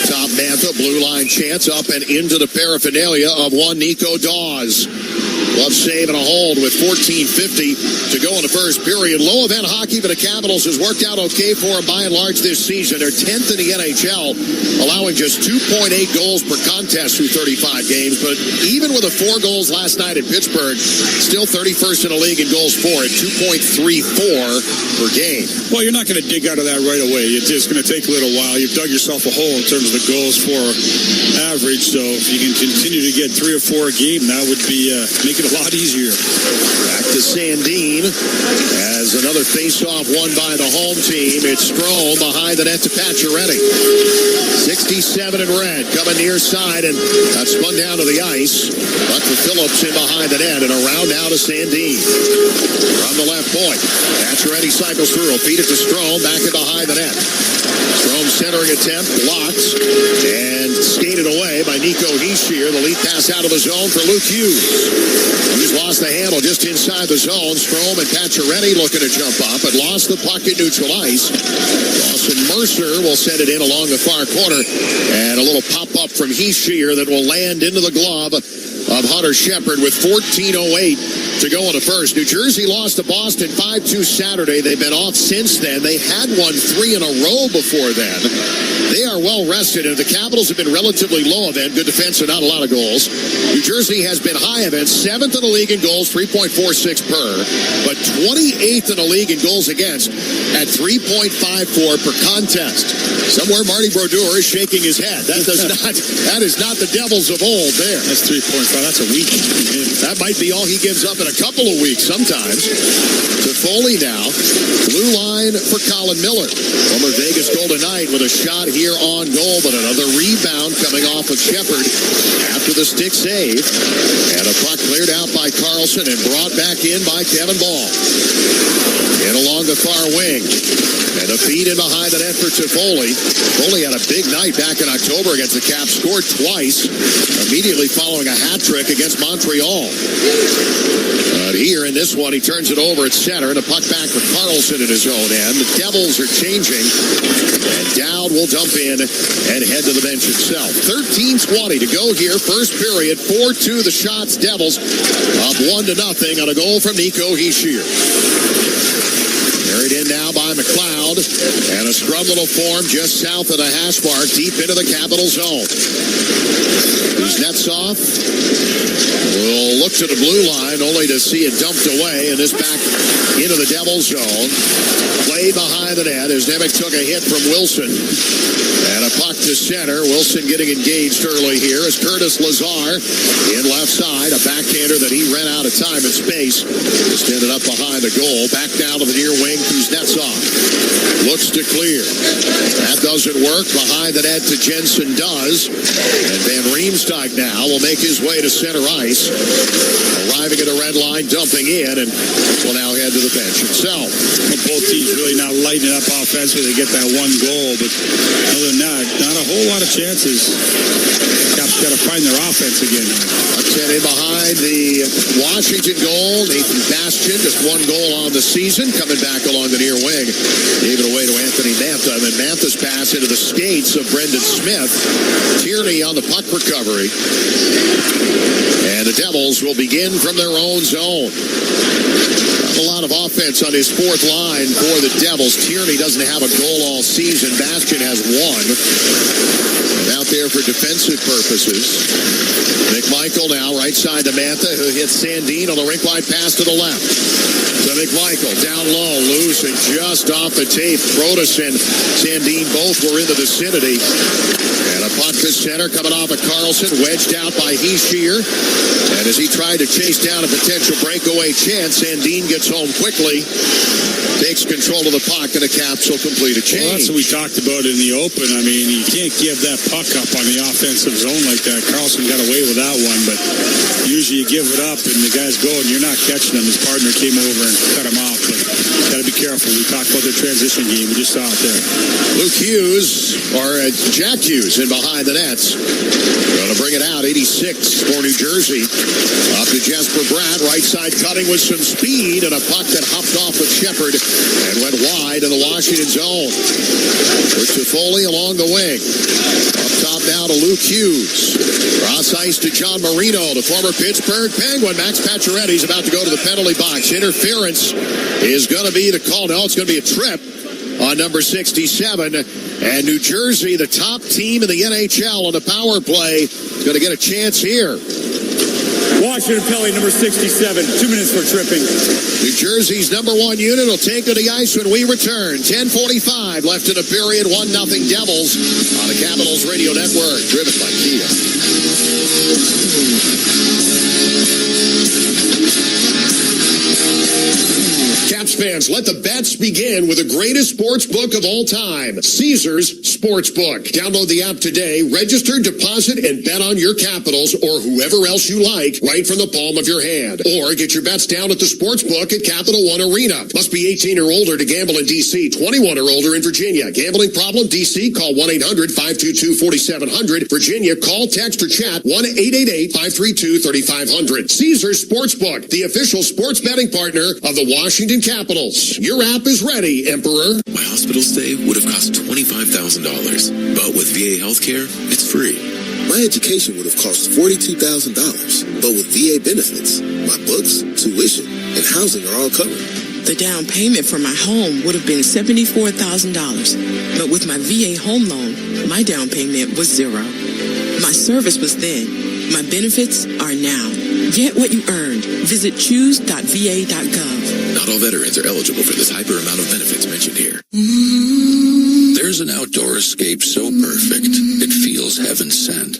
Top Mantha, blue line chance up and into the paraphernalia of one Nico Dawes. Glove save and a hold with 14:50 to go in the first period. Low event hockey for the Capitals has worked out okay for them by and large this season. They're 10th in the NHL, allowing just 2.8 goals per contest through 35 games. But even with the 4 goals last night in Pittsburgh, still 31st in the league in goals for at 2.34 per game. Well, you're not going to dig out of that right away. It's just going to take a little while. You've dug yourself a hole in terms of the goals for average. So if you can continue to get 3 or 4 a game, that would be make it a lot easier. Back to Sandin as another face-off won by the home team. It's Strome behind the net to Pacioretty. 67 in red coming near side and spun down to the ice. But for Phillips in behind the net and around now to Sandin. From the left point, Pacioretty cycles through. Feed it to Strome back in behind the net. Strome centering attempt, blocked, and skated away by Nico Hischier. The lead pass out of the zone for Luke Hughes. Hughes lost the handle just inside the zone. Strome and Pacioretty looking to jump up, but lost the puck in neutral ice. Dawson Mercer will send it in along the far corner, and a little pop-up from Hischier that will land into the glove of Hunter Shepard with 14:08 to go in the first. New Jersey lost to Boston 5-2 Saturday. They've been off since then. They had won 3 in a row before then. They are well rested, and the Capitals have been relatively low event. Good defense and not a lot of goals. New Jersey has been high event, 7th in the league in goals, 3.46 per, but 28th in the league in goals against at 3.54 per contest. Somewhere Marty Brodeur is shaking his head. That is not the Devils of old there. That's 3.5. That's a week. That might be all he gives up in a couple of weeks sometimes. To Foley now. Blue line for Colin Miller. Former Vegas Golden Knight with a shot here on goal, but another rebound coming off of Shepard after the stick save. And a puck cleared out by Carlson and brought back in by Kevin Ball. In along the far wing. And a feed in behind the net for Toffoli. Foley had a big night back in October against the Caps. Scored twice, immediately following a hat trick against Montreal. But here in this one, he turns it over at center, and a puck back for Carlson at his own end. The Devils are changing, and Dowd will dump in and head to the bench himself. 13:20 to go here, first period. 4-2 the Shots Devils, up 1-0 on a goal from Nico Hischier. Carried in now by McLeod, and a scrum little form just south of the hash mark, deep into the Capital zone. Kuznetsov will look to the blue line, only to see it dumped away, and this back into the Devil zone. Play behind the net as Nemec took a hit from Wilson. And a puck to center. Wilson getting engaged early here as Curtis Lazar in left side. A backhander that he ran out of time and space. Just ended up behind the goal. Back down to the near wing. Kuznetsov looks to clear. That doesn't work. Behind the net to Jensen does. And Van Riemsdyk now will make his way to center ice. Arriving at the red line, dumping in, and will now head to the bench himself. Well, both teams really not lighting it up offensively to get that one goal, but other than that, not a whole lot of chances. Caps got to find their offense again. Sent in behind the Washington goal. Nathan Bastian, just one goal on the season, coming back along the near wing. Gave it away to Anthony Mantha, and then Mantha's pass into the skates of Brendan Smith. Tierney on the puck recovery. And the Devils will begin from their own zone. Not a lot of offense on his fourth line for the Devils. Tierney doesn't have a goal all season. Bastian has one. And out there for defensive purposes. McMichael now right side to Mantha, who hits Sandin on the rink-wide pass to the left. So McMichael down low, loose and just off the tape. Brodus and Sandin both were in the vicinity. And a puck to center coming off of Carlson, wedged out by Hischier. And as he tried to chase down a potential breakaway chance, Sandin gets home quickly, takes control of the puck, and the Caps will complete a change. Well, that's what we talked about in the open. I mean, you can't give that puck up on the offensive zone like that. Carlson got away with that one, but usually you give it up and the guys go and you're not catching them. His partner came over and cut him off. But got to be careful. We talked about the transition game. We just saw it there. Luke Hughes, or Jack Hughes, in behind the nets. Going to bring it out, 86 for New Jersey. Up to Jesper Bratt, right side cutting with some speed, and a puck that hopped off with Shepard and went wide in the Washington zone. For Toffoli along the wing. Up top now to Luke Hughes. Cross ice to John Marino, the former Pittsburgh Penguin. Max Pacioretty's about to go to the penalty box. Interference is going to be the call. No, it's going to be a trip on number 67. And New Jersey, the top team in the NHL on the power play, is going to get a chance here. Washington penalty number 67. 2 minutes for tripping. New Jersey's number one unit will take to the ice when we return. 10:45 left in the period. 1-0 Devils on the Capitals Radio Network. Driven by Kia. Caps fans, let the bets begin with the greatest sports book of all time, Caesars Sportsbook. Download the app today, register, deposit, and bet on your Capitals or whoever else you like right from the palm of your hand. Or get your bets down at the Sportsbook at Capital One Arena. Must be 18 or older to gamble in D.C., 21 or older in Virginia. Gambling problem? D.C., call 1-800-522-4700. Virginia, call, text, or chat 1-888-532-3500. Caesars Sportsbook, the official sports betting partner of the Washington Capitals. Your app is ready, Emperor. My hospital stay would have cost $25,000, but with VA healthcare, it's free. My education would have cost $42,000, but with VA benefits, my books, tuition, and housing are all covered. The down payment for my home would have been $74,000, but with my VA home loan, my down payment was $0. My service was then. My benefits are now. Get what you earned. Visit choose.va.gov. Not all veterans are eligible for this hyper amount of benefits mentioned here. There's an outdoor escape so perfect, it feels heaven sent.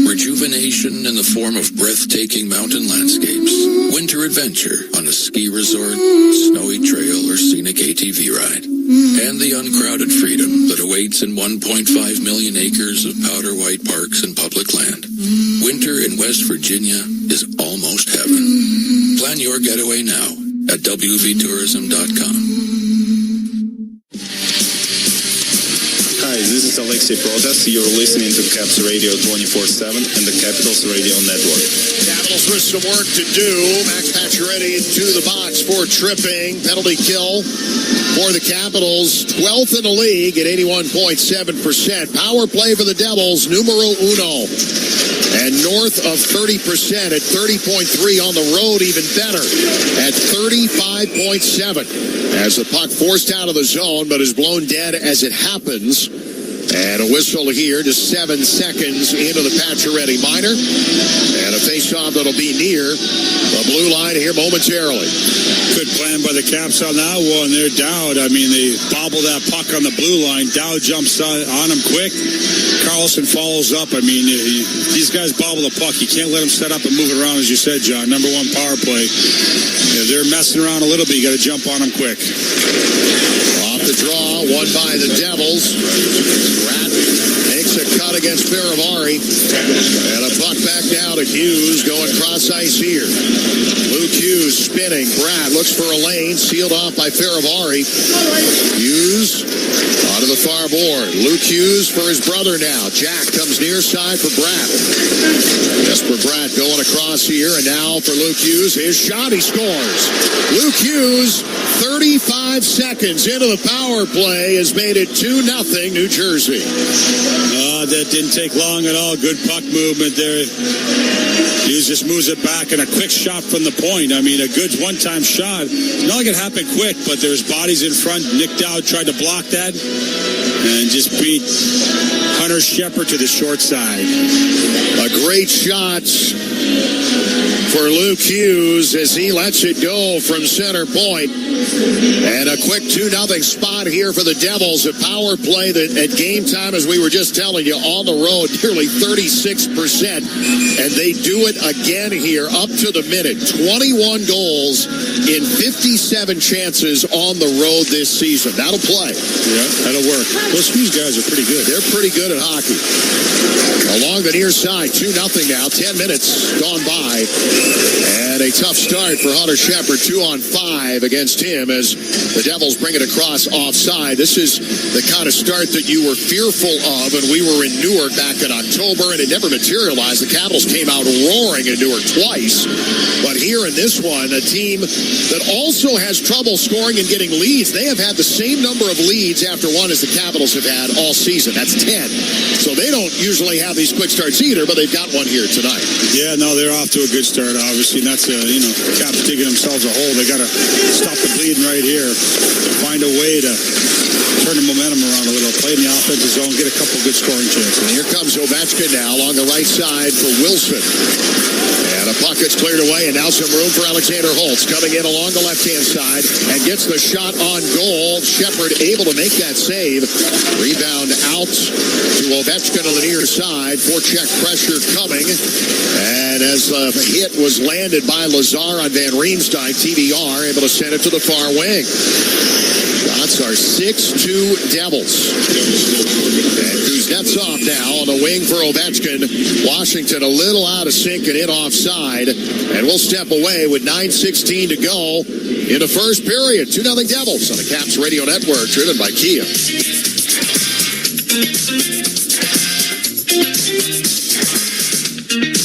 Rejuvenation in the form of breathtaking mountain landscapes. Winter adventure on a ski resort, snowy trail, or scenic ATV ride. And the uncrowded freedom that awaits in 1.5 million acres of powder white parks and public land. Winter in West Virginia is almost heaven. Plan your getaway now at wvtourism.com. Hi, this is Alexei Protas. You're listening to Caps Radio 24/7 and the Capitals Radio Network. Capitals with some work to do. Max Pacioretty to the box for tripping. Penalty kill for the Capitals. 12th in the league at 81.7%. Power play for the Devils, numero uno. And north of 30% at 30.3 on the road, even better at 35.7. As the puck forced out of the zone, but is blown dead as it happens. And a whistle here, just 7 seconds into the Pacioretty minor. And a face-off that'll be near the blue line here momentarily. Good plan by the Caps on that one. They're Dowd. I mean, they bobble that puck on the blue line. Dowd jumps on him quick. Carlson follows up. I mean, these guys bobble the puck. You can't let them set up and move it around, as you said, John. Number one power play. If they're messing around a little bit, you got to jump on them quick. Off the draw, won by the Devils. Rat makes a cut against Faravari. And a puck back now to Hughes going cross ice here. Luke Hughes spinning. Brad looks for a lane, sealed off by Faravari. Hughes onto the far board. Luke Hughes for his brother now. Jack comes near side for Brad. Jesper Bratt going across here, and now for Luke Hughes. His shot, he scores. Luke Hughes, 35 seconds into the power play, has made it 2-0 New Jersey. That didn't take long at all. Good puck movement there. Hughes just moves it back, and a quick shot from the point. I mean, a good one-time shot. Not like it happened quick, but there's bodies in front. Nick Dowd tried to block that and just beat Hunter Shepard to the short side. A great shot for Luke Hughes as he lets it go from center point. And a quick 2-0 spot here for the Devils. A power play that at game time, as we were just telling you, on the road, nearly 36%. And they do it again here up to the minute. 21 goals in 57 chances on the road this season. That'll play. Yeah, that'll work. Those Hughes guys are pretty good. They're pretty good at hockey. Along the near side, 2-0 now. 10 minutes gone by. And a a tough start for Hunter Shepard. 2-on-5 against him as the Devils bring it across offside. This is the kind of start that you were fearful of, and we were in Newark back in October, and it never materialized. The Capitals came out roaring in Newark twice. But here in this one, a team that also has trouble scoring and getting leads. They have had the same number of leads after one as the Capitals have had all season. That's 10. So they don't usually have these quick starts either, but they've got one here tonight. Yeah, no, they're off to a good start, obviously. And that's, Caps digging themselves a hole. They got to stop the bleeding right here. Find a way to turn the momentum around a little. Play in the offensive zone, get a couple good scoring chances. And here comes Ovechkin now along the right side for Wilson. And a puck gets cleared away, and now some room for Alexander Holtz coming in along the left-hand side and gets the shot on goal. Shepard able to make that save. Rebound out to Ovechkin on the near side. Forecheck pressure coming. And as the hit was landed by Lazar on Van Riemsdyk, TBR able to send it to the far wing. Shots are 6-2 Devils. And Kuznetsov now on the wing for Ovechkin. Washington a little out of sync and in offside. And we'll step away with 9:16 to go in the first period. 2-0 Devils on the Caps Radio Network, driven by Kia.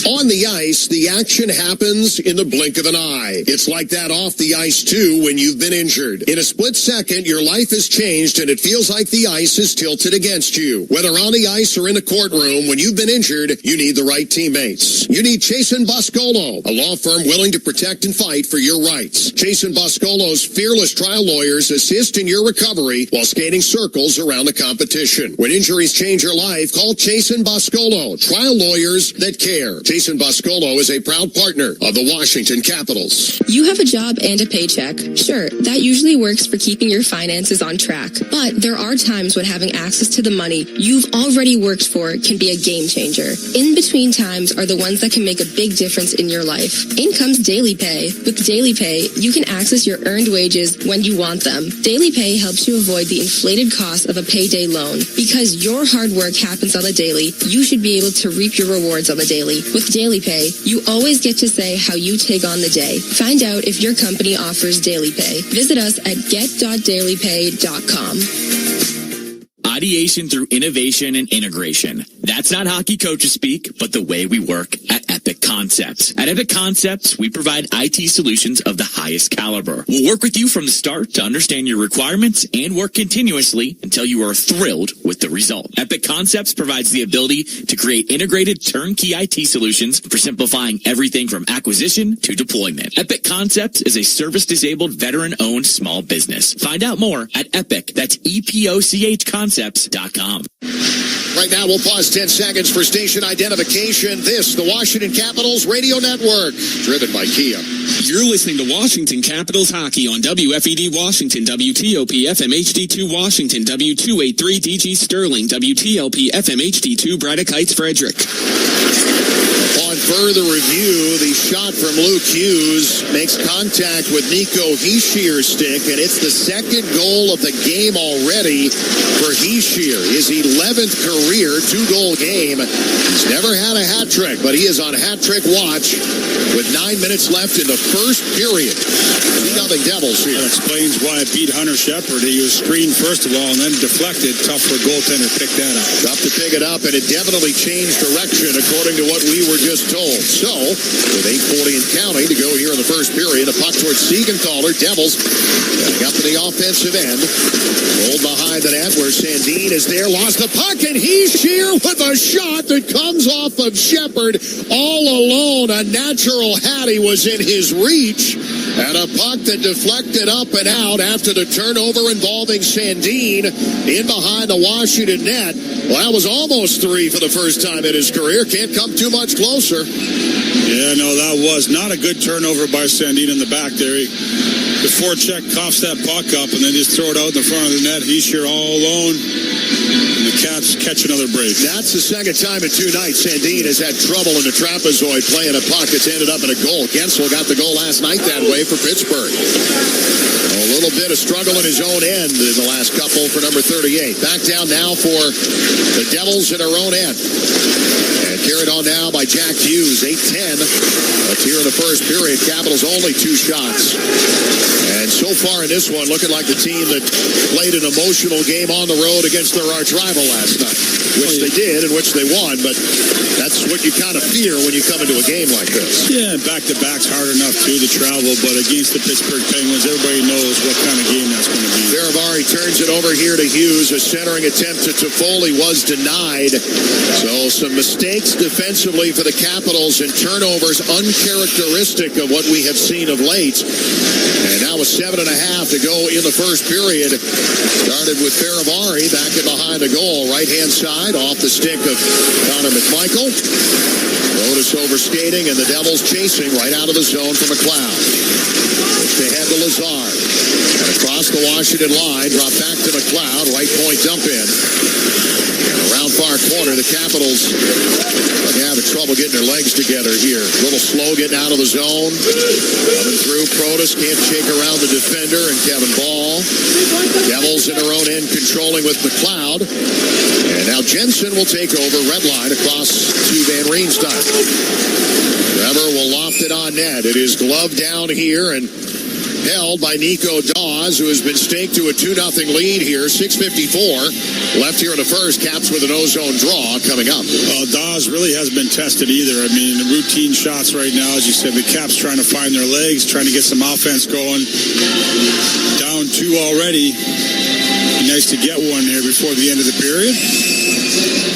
On the ice, the action happens in the blink of an eye. It's like that off the ice, too, when you've been injured. In a split second, your life has changed, and it feels like the ice is tilted against you. Whether on the ice or in a courtroom, when you've been injured, you need the right teammates. You need Chasen Boscolo, a law firm willing to protect and fight for your rights. Chasen Boscolo's fearless trial lawyers assist in your recovery while skating circles around the competition. When injuries change your life, call Chasen Boscolo, trial lawyers that care. Chasen Boscolo is a proud partner of the Washington Capitals. You have a job and a paycheck. Sure, that usually works for keeping your finances on track. But there are times when having access to the money you've already worked for can be a game changer. In between times are the ones that can make a big difference in your life. In comes Daily Pay. With Daily Pay, you can access your earned wages when you want them. Daily Pay helps you avoid the inflated cost of a payday loan. Because your hard work happens on the daily, you should be able to reap your rewards on the daily. With Daily Pay, you always get to say how you take on the day. Find out if your company offers Daily Pay. Visit us at get.dailypay.com. Ideation through innovation and integration. That's not hockey coaches speak, but the way we work at Epic Concepts. At Epic Concepts, we provide IT solutions of the highest caliber. We'll work with you from the start to understand your requirements and work continuously until you are thrilled with the result. Epic Concepts provides the ability to create integrated turnkey IT solutions for simplifying everything from acquisition to deployment. Epic Concepts is a service-disabled, veteran-owned small business. Find out more at Epic. That's EPOCHconcepts.com. Right now, we'll pause 10 seconds for station identification. This, the Washington Capitals Radio Network, driven by Kia. You're listening to Washington Capitals Hockey on WFED Washington, WTOP FM HD2 Washington, W283 DG Sterling, WTLP FM HD2 Braddock Heights Frederick. Upon further review, the shot from Luke Hughes makes contact with Nico Hischier's stick, and it's the second goal of the game already for Hischier. His 11th career 2-goal game. He's never had a hat trick, but he is on hat trick watch with 9 minutes left in the first period. 2-0 Devils here. That explains why it beat Hunter Shepard. He was screened first of all and then deflected. Tough for a goaltender to pick that up. Tough to pick it up, and it definitely changed direction according to what we were just told. So, with 8:40 and counting to go here in the first period, a puck towards Siegenthaler. Devils getting up to the offensive end. Rolled behind the net where Sandin is there. Lost the puck, and Hischier with a shot that comes off of Shepard all alone. A natural Hattie was in his reach. And a puck that deflected up and out after the turnover involving Sandin in behind the Washington net. Well, that was almost 3 for the first time in his career. Can't come too much closer. Yeah, no, that was not a good turnover by Sandin in the back there. The forecheck coughs that puck up and then just throw it out in the front of the net. He's here all alone. And the Caps catch another break. That's the second time in 2 nights Sandin has had trouble in the trapezoid playing a puck. It's ended up in a goal. Gensel got the goal last night that way for Pittsburgh. A little bit of struggle in his own end in the last couple for number 38. Back down now for the Devils in their own end. And carrying carried on now by Jack Hughes, 8-10. But here in the first period, Capitals only 2 shots. And so far in this one, looking like the team that played an emotional game on the road against their arch rival last night, which they did and which they won. But that's what you kind of fear when you come into a game like this. Yeah, back-to-back's hard enough, too, to travel. But against the Pittsburgh Penguins, everybody knows what kind of game that's going to be. Faravari turns it over here to Hughes. A centering attempt to Toffoli was denied. So some mistakes defensively for the Capitals and turnovers uncharacteristic of what we have seen of late. And now with 7.5 to go in the first period. Started with Faravari back in behind the goal. Right-hand side off the stick of Connor McMichael. Otis overskating and the Devils chasing right out of the zone for McLeod. Which they head to Lazard. And across the Washington line, drop back to McLeod. Right point dump in. And around far corner, the Capitals having trouble getting their legs together here. A little slow getting out of the zone. Coming through, Protas can't shake around the defender and Kevin Ball. Devils in their own end controlling with McLeod. And now Jensen will take over, red line across to Van Riemsdyk. Trevor will loft it on net. It is gloved down here and held by Nico Dawes, who has been staked to a 2-0 lead here. 6:54 left here in the first. Caps with an ozone draw coming up. Dawes really hasn't been tested either. I mean, the routine shots right now, as you said, the Caps trying to find their legs, trying to get some offense going. Down 2 already. Be nice to get one here before the end of the period.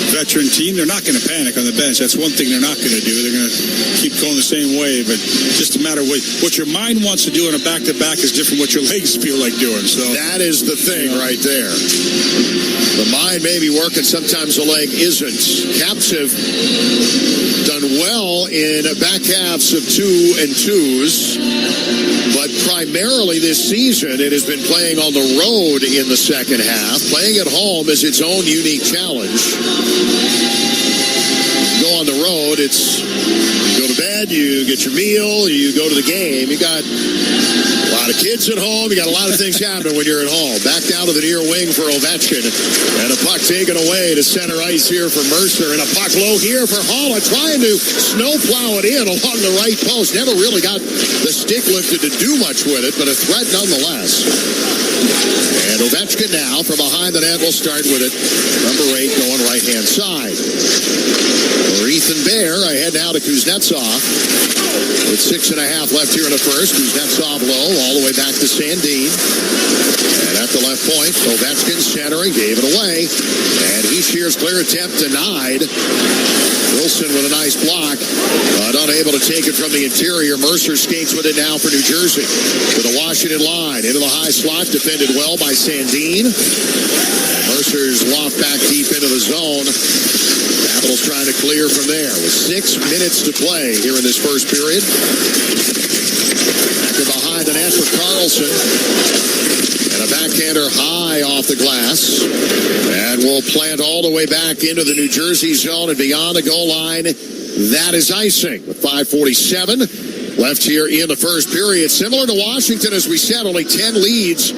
Veteran team, they're not going to panic on the bench. That's one thing they're not going to do. They're going to keep going the same way, but just a matter of what your mind wants to do in a back-to-back is different what your legs feel like doing. So that is the thing right there. The mind may be working, sometimes the leg isn't. Caps have done well in back halves of 2 and 2s, but primarily this season it has been playing on the road in the second half. Playing at home is its own unique challenge. Go on the road, it's you go to bed, you get your meal, you go to the game. You got a lot of kids at home. You got a lot of things happen when you're at home. Back down to the near wing for Ovechkin. And a puck taken away to center ice here for Mercer. And a puck low here for Haula, trying to snowplow it in along the right post. Never really got the stick lifted to do much with it, but a threat nonetheless. And Ovechkin now from behind the net will start with it. Number 8 going right-hand side. For Ethan Bear, ahead now to Kuznetsov. With 6.5 left here in the first. Kuznetsov low, all the way back to Sandin. And at the left point, Ovechkin centering, gave it away. And he shears clear attempt denied. Wilson with a nice block, but unable to take it from the interior. Mercer skates with it now for New Jersey. To the Washington line, into the high slot, defended well by Sandin. Mercer's loft back deep into the zone. Capitals trying to clear from there with 6 minutes to play here in this first period. Back behind the net for Carlson. And a backhander high off the glass. And will plant all the way back into the New Jersey zone and beyond the goal line. That is icing with 5:47 left here in the first period. Similar to Washington, as we said, only 10 leads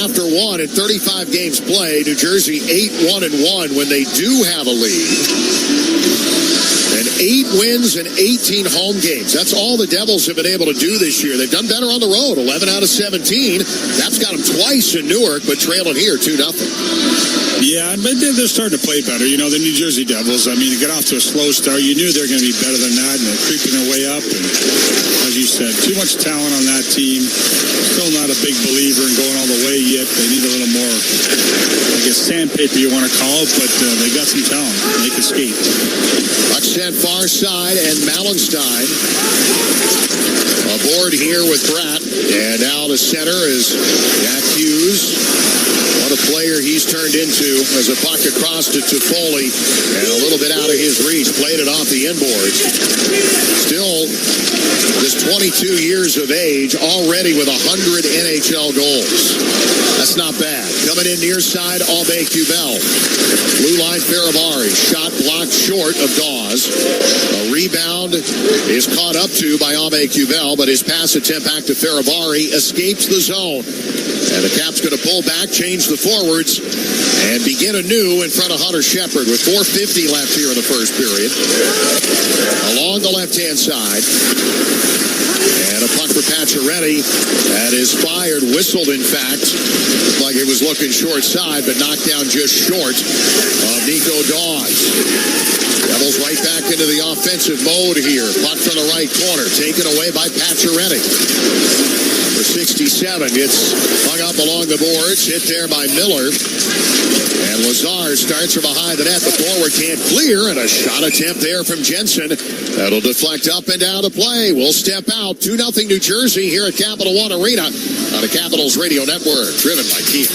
after 1 in 35 games played. New Jersey 8-1-1 when they do have a lead. And 8 wins and 18 home games. That's all the Devils have been able to do this year. They've done better on the road, 11 out of 17. That's got them twice in Newark, but trailing here 2-0. Yeah, but they're starting to play better. You know, the New Jersey Devils, I mean, they got off to a slow start. You knew they were going to be better than that, and they're creeping their way up. And as you said, too much talent on that team. Still not a big believer in going all the way yet. They need a little more, I guess, sandpaper you want to call it, but they got some talent. They can skate. Puck sent far side, and Malenstein aboard here with Pratt. And now the center is Jack Hughes. What a player he's turned into as a puck across to Toffoli and a little bit out of his reach. Played it off the inboards. Still Just 22 years of age, already with 100 NHL goals. That's not bad. Coming in near side, Aube-Kubel. Blue line, Ferrabari. Shot blocked short of Dawes. A rebound is caught up to by Aube-Kubel, but his pass attempt back to Ferrabari escapes the zone. And the Caps going to pull back, change the forwards, and begin anew in front of Hunter Shepard with 4:50 left here in the first period. Along the left-hand side. And a puck for Pacioretty that is fired, whistled in fact. Looked like it was looking short side, but knocked down just short of Nico Dawes. Devils right back into the offensive mode here. Puck from the right corner, taken away by Pacioretty. Number 67 gets hung up along the boards, hit there by Miller. And Lazar starts from behind the net. The forward can't clear, and a shot attempt there from Jensen. That'll deflect up and down the play. We'll step out. 2-0 New Jersey here at Capital One Arena on the Capitals Radio Network, driven by Kia.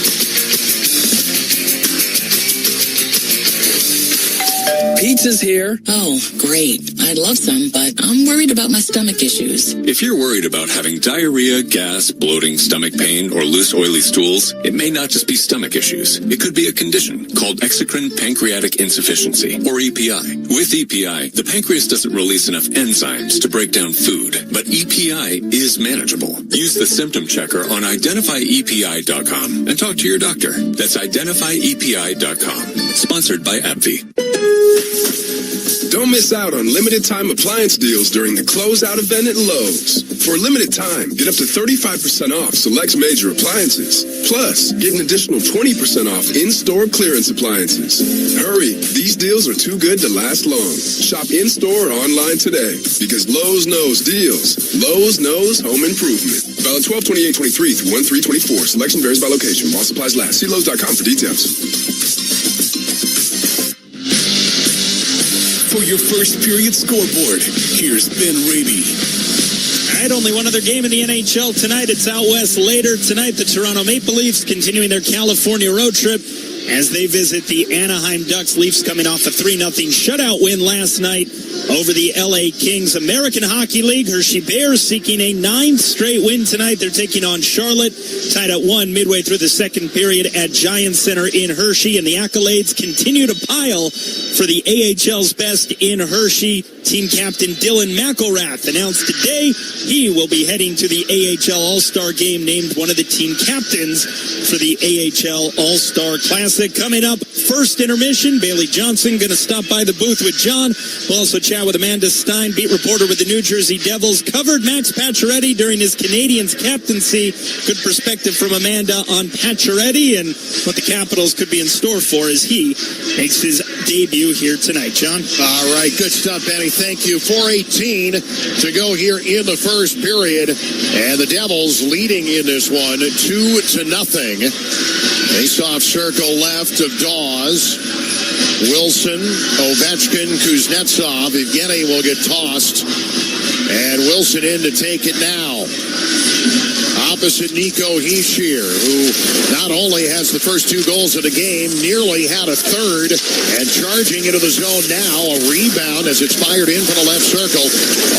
Pizza's here. Oh, great. I'd love some, but I'm worried about my stomach issues. If you're worried about having diarrhea, gas, bloating, stomach pain, or loose, oily stools, it may not just be stomach issues. It could be a condition called exocrine pancreatic insufficiency, or EPI. With EPI, the pancreas doesn't release enough enzymes to break down food, but EPI is manageable. Use the symptom checker on identifyepi.com and talk to your doctor. That's identifyepi.com. Sponsored by AbbVie. Don't miss out on limited time appliance deals during the closeout event at Lowe's. For a limited time, get up to 35% off select major appliances. Plus, get an additional 20% off in-store clearance appliances. Hurry, these deals are too good to last long. Shop in-store or online today because Lowe's knows deals. Lowe's knows home improvement. Valid 12/28/23 through 1/3/24. Selection varies by location. While supplies last. See Lowe's.com for details. For your first period scoreboard, here's Ben Raby. All right, only one other game in the NHL tonight. It's out west later tonight. The Toronto Maple Leafs continuing their California road trip as they visit the Anaheim Ducks. Leafs coming off a 3-0 shutout win last night over the LA Kings. American Hockey League, Hershey Bears seeking a 9th straight win tonight. They're taking on Charlotte, tied at 1 midway through the second period at Giants Center in Hershey. And the accolades continue to pile for the AHL's best in Hershey. Team captain Dylan McElrath announced today he will be heading to the AHL All-Star Game, named one of the team captains for the AHL All-Star Classic. Coming up, first intermission, Bailey Johnson going to stop by the booth with John. We'll also chat with Amanda Stein, beat reporter with the New Jersey Devils. Covered Max Pacioretty during his Canadiens captaincy. Good perspective from Amanda on Pacioretty and what the Capitals could be in store for as he makes his debut here tonight. John? All right, good stuff, Benny. Thank you. 4:18 to go here in the first period. And the Devils leading in this one 2-0. Face-off circle left of Dawes. Wilson, Ovechkin, Kuznetsov. Evgeny will get tossed. And Wilson in to take it now. Opposite Nico Hischier, who not only has the first 2 goals of the game, nearly had a third, and charging into the zone now. A rebound as it's fired in from the left circle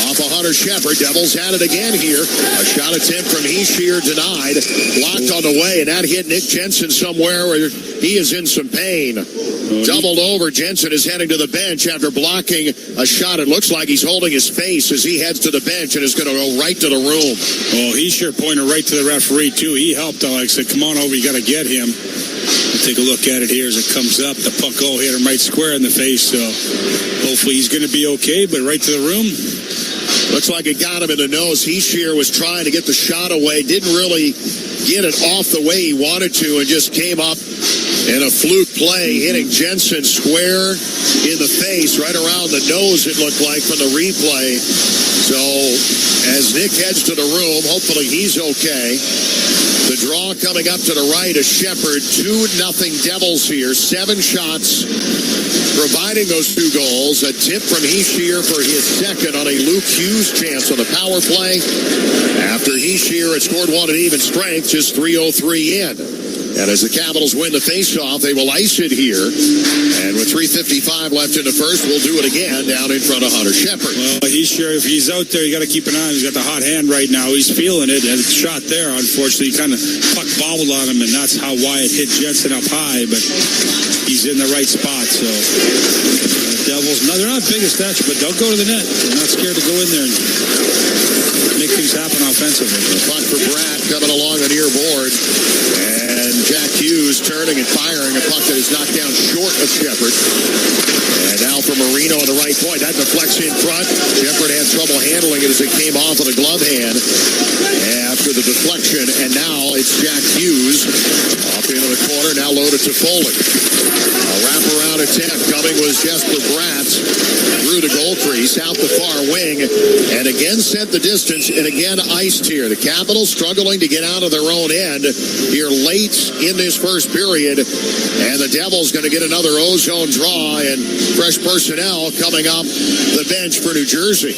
off of Hunter Shepard. Devils had it again here. A shot attempt from Hischier denied. Blocked on the way, and that hit Nick Jensen somewhere where he is in some pain. Doubled over. Jensen is heading to the bench after blocking a shot. It looks like he's holding his face as he heads to the bench and is going to go right to the room. Oh, he sure pointed right to the referee, too. He helped Alex. Said, come on over, you got to get him. We'll take a look at it here as it comes up. The puck goal hit him right square in the face, so hopefully he's going to be okay, but right to the room. Looks like it got him in the nose. Hischier was trying to get the shot away. Didn't really get it off the way he wanted to and just came up in a fluke play, hitting Jensen square in the face, right around the nose, it looked like, from the replay. So as Nick heads to the room, hopefully he's okay. The draw coming up to the right is Shepard. 2-0 Devils here. 7 shots, providing those 2 goals. A tip from Hischier for his second on a Luke Hughes chance on the power play. After Hischier had scored one at even strength, just 3:03 in. And as the Capitals win the faceoff, they will ice it here And with 3:55 left in the first, we'll do it again down in front of Hunter Shepard. Well, he's sure if he's out there, you got to keep an eye on him. He's got the hot hand right now. He's feeling it. And shot there, unfortunately, kind of puck bobbled on him, and that's how Wyatt hit Jensen up high. But he's in the right spot. So the Devils, no, they're not big as stature, but they'll go to the net. They're not scared to go in there and make things happen offensively. The puck for Bratt coming along the near board. And Jack Hughes turning and firing a puck that is knocked down short of Shepard. And now for Marino on the right point. That deflects in front. Shepard had trouble handling it as it came off of the glove hand after the deflection. And now it's Jack Hughes off into the corner. Now loaded to Foley. A wraparound attempt coming was Jesper Bratt through the goal crease out the far wing. And again sent the distance and again iced here. The Capitals struggling to get out of their own end here late in this first period. And the Devils going to get another ozone draw and fresh personnel coming up the bench for New Jersey.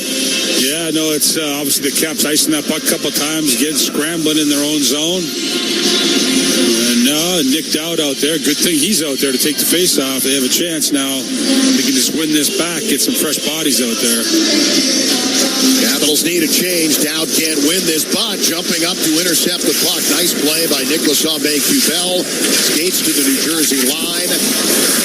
Yeah, no, it's obviously the Caps icing that puck a couple times, getting scrambling in their own zone. And Nick Dowd out there. Good thing he's out there to take the face off. They have a chance now. They can just win this back, get some fresh bodies out there. Capitals need a change. Dowd can't win this, but jumping up to intercept the puck. Nice play by Nicholas Aubé-Kubel. Skates to the New Jersey line.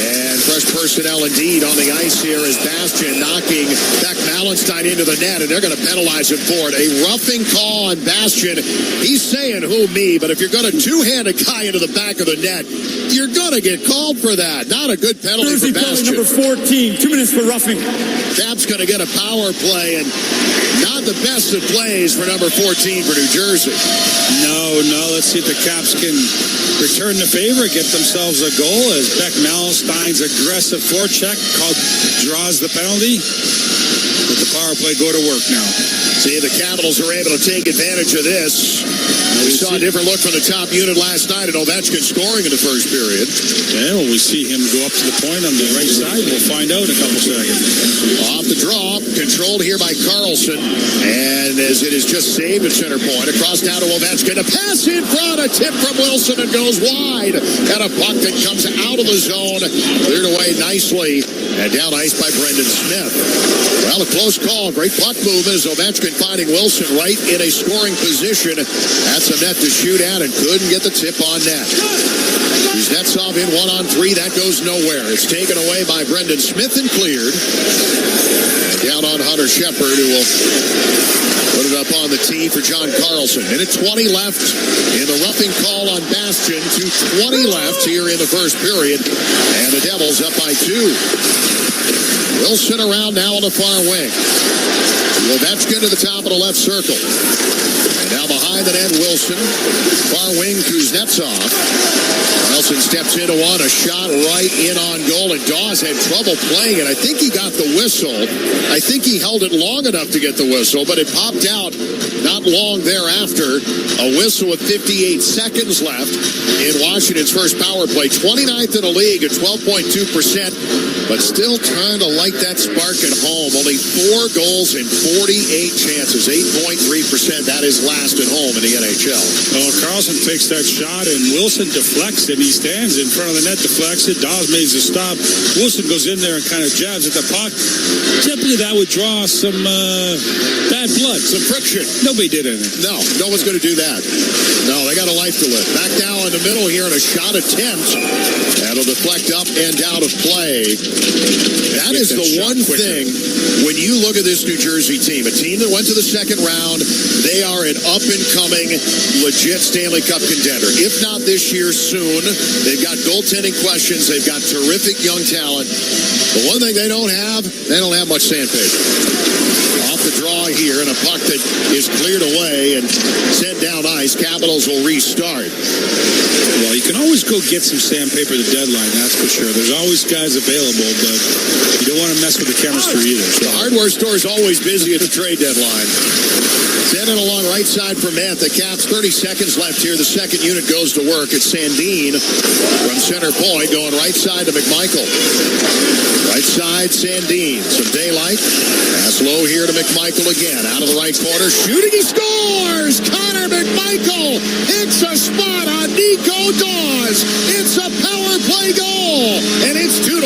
And fresh personnel indeed on the ice here is Bastian knocking Beck Malenstein into the net, and they're going to penalize him for it. A roughing call on Bastian. He's saying, who me? But if you're going to two-hand a guy into the back of the net, you're going to get called for that. Not a good penalty for Bastian. Number 14, 2 minutes for roughing. Cap's going to get a power play, and not the best of plays for number 14 for New Jersey. No, let's see if the Caps can return the favor, get themselves a goal as Beck Malenstein's aggressive forecheck draws the penalty. Let the power play go to work now. See, the Capitals are able to take advantage of this. We saw a different look from the top unit last night at Ovechkin scoring in the first period. Yeah, well, we see him go up to the point on the right side. We'll find out in a couple seconds. Off the draw, controlled here by Carlson. And as it is just saved at center point, across now to Ovechkin. A pass in front, a tip from Wilson and goes wide. And a puck that comes out of the zone. Cleared away nicely. And down ice by Brendan Smith. Well, a close call. Great puck movement as Ovechkin finding Wilson right in a scoring position. That's a net to shoot at and couldn't get the tip on net. Kuznetsov in 1-on-3. That goes nowhere. It's taken away by Brendan Smith and cleared. And down on Hunter Shepard, who will put it up on the tee for John Carlson. Minute 20 left in the roughing call on Bastian. 2:20 left here in the first period. And the Devils up by 2. Wilson around now on the far wing. Ovechkin to the top of the left circle. And now behind the net, Wilson. Far wing, Kuznetsov. Nelson steps into one. A shot right in on goal. And Dawes had trouble playing it. I think he got the whistle. I think he held it long enough to get the whistle, but it popped out not long thereafter. A whistle with 58 seconds left in Washington's first power play. 29th in the league at 12.2%, but still trying to light that spark at home. Only 4 goals in 48 chances. 8.3%. That is last at home in the NHL. Well, Carlson takes that shot, and Wilson deflects it. He stands in front of the net, deflects it. Dawes makes a stop. Wilson goes in there and kind of jabs at the puck. Typically, that would draw some bad blood, some friction. Nobody did anything. No one's going to do that. No, they got a life to live. Back down in the middle here, and a shot attempt. That'll deflect up and out of play. That is the one thing when you look at this New Jersey team, a team that went to the second round. They are an up-and-coming, legit Stanley Cup contender. If not this year, soon. They've got goaltending questions. They've got terrific young talent. The one thing they don't have much sandpaper. Off the draw here, and a puck that is cleared away and sent down ice. Capitals will restart. Well, you can always go get some sandpaper at the deadline, that's for sure. There's always guys available, but you don't want to mess with the chemistry either. So. The hardware store is always busy at the trade deadline. Send it along right side for Matt. The Caps, 30 seconds left here. The second unit goes to work. It's Sandin from center point going right side to McMichael. Right side, Sandin. Some daylight. Pass low here to McMichael again. Out of the right corner. Shooting, he scores! Connor McMichael hits a spot on Nico Dawes. It's a power play goal, and it's 2-1.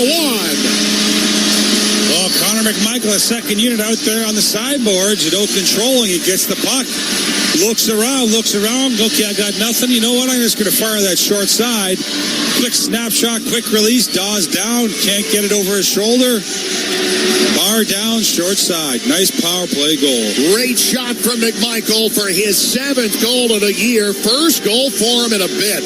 Well, Connor McMichael, a second unit out there on the sideboards, controlling. He gets the puck, looks around. Okay, I got nothing. You know what? I'm just going to fire that short side. Quick snapshot, quick release. Dawes down, can't get it over his shoulder. Bar down, short side. Nice power play goal. Great shot from McMichael for his 7th goal of the year. First goal for him in a bit.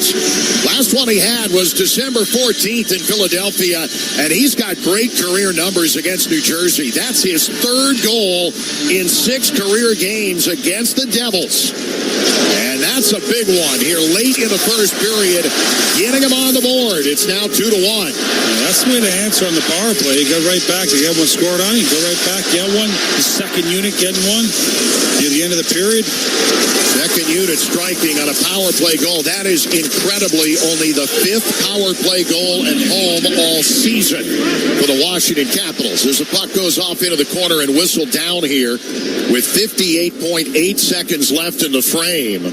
Last one he had was December 14th in Philadelphia, and he's got great career numbers against New Jersey. That's his 3rd goal in 6 career games against the Devils. And that's a big one here late in the first period, getting him on the board. It's now 2-1. That's the way to answer on the power play. You go right back. You get one scored on, you go right back, get one. The second unit getting one. Near the end of the period. Second unit striking on a power play goal. That is incredibly only the 5th power play goal at home all season for the Washington Capitals. As the puck goes off into the corner and whistled down here with 58.8 seconds left in the frame.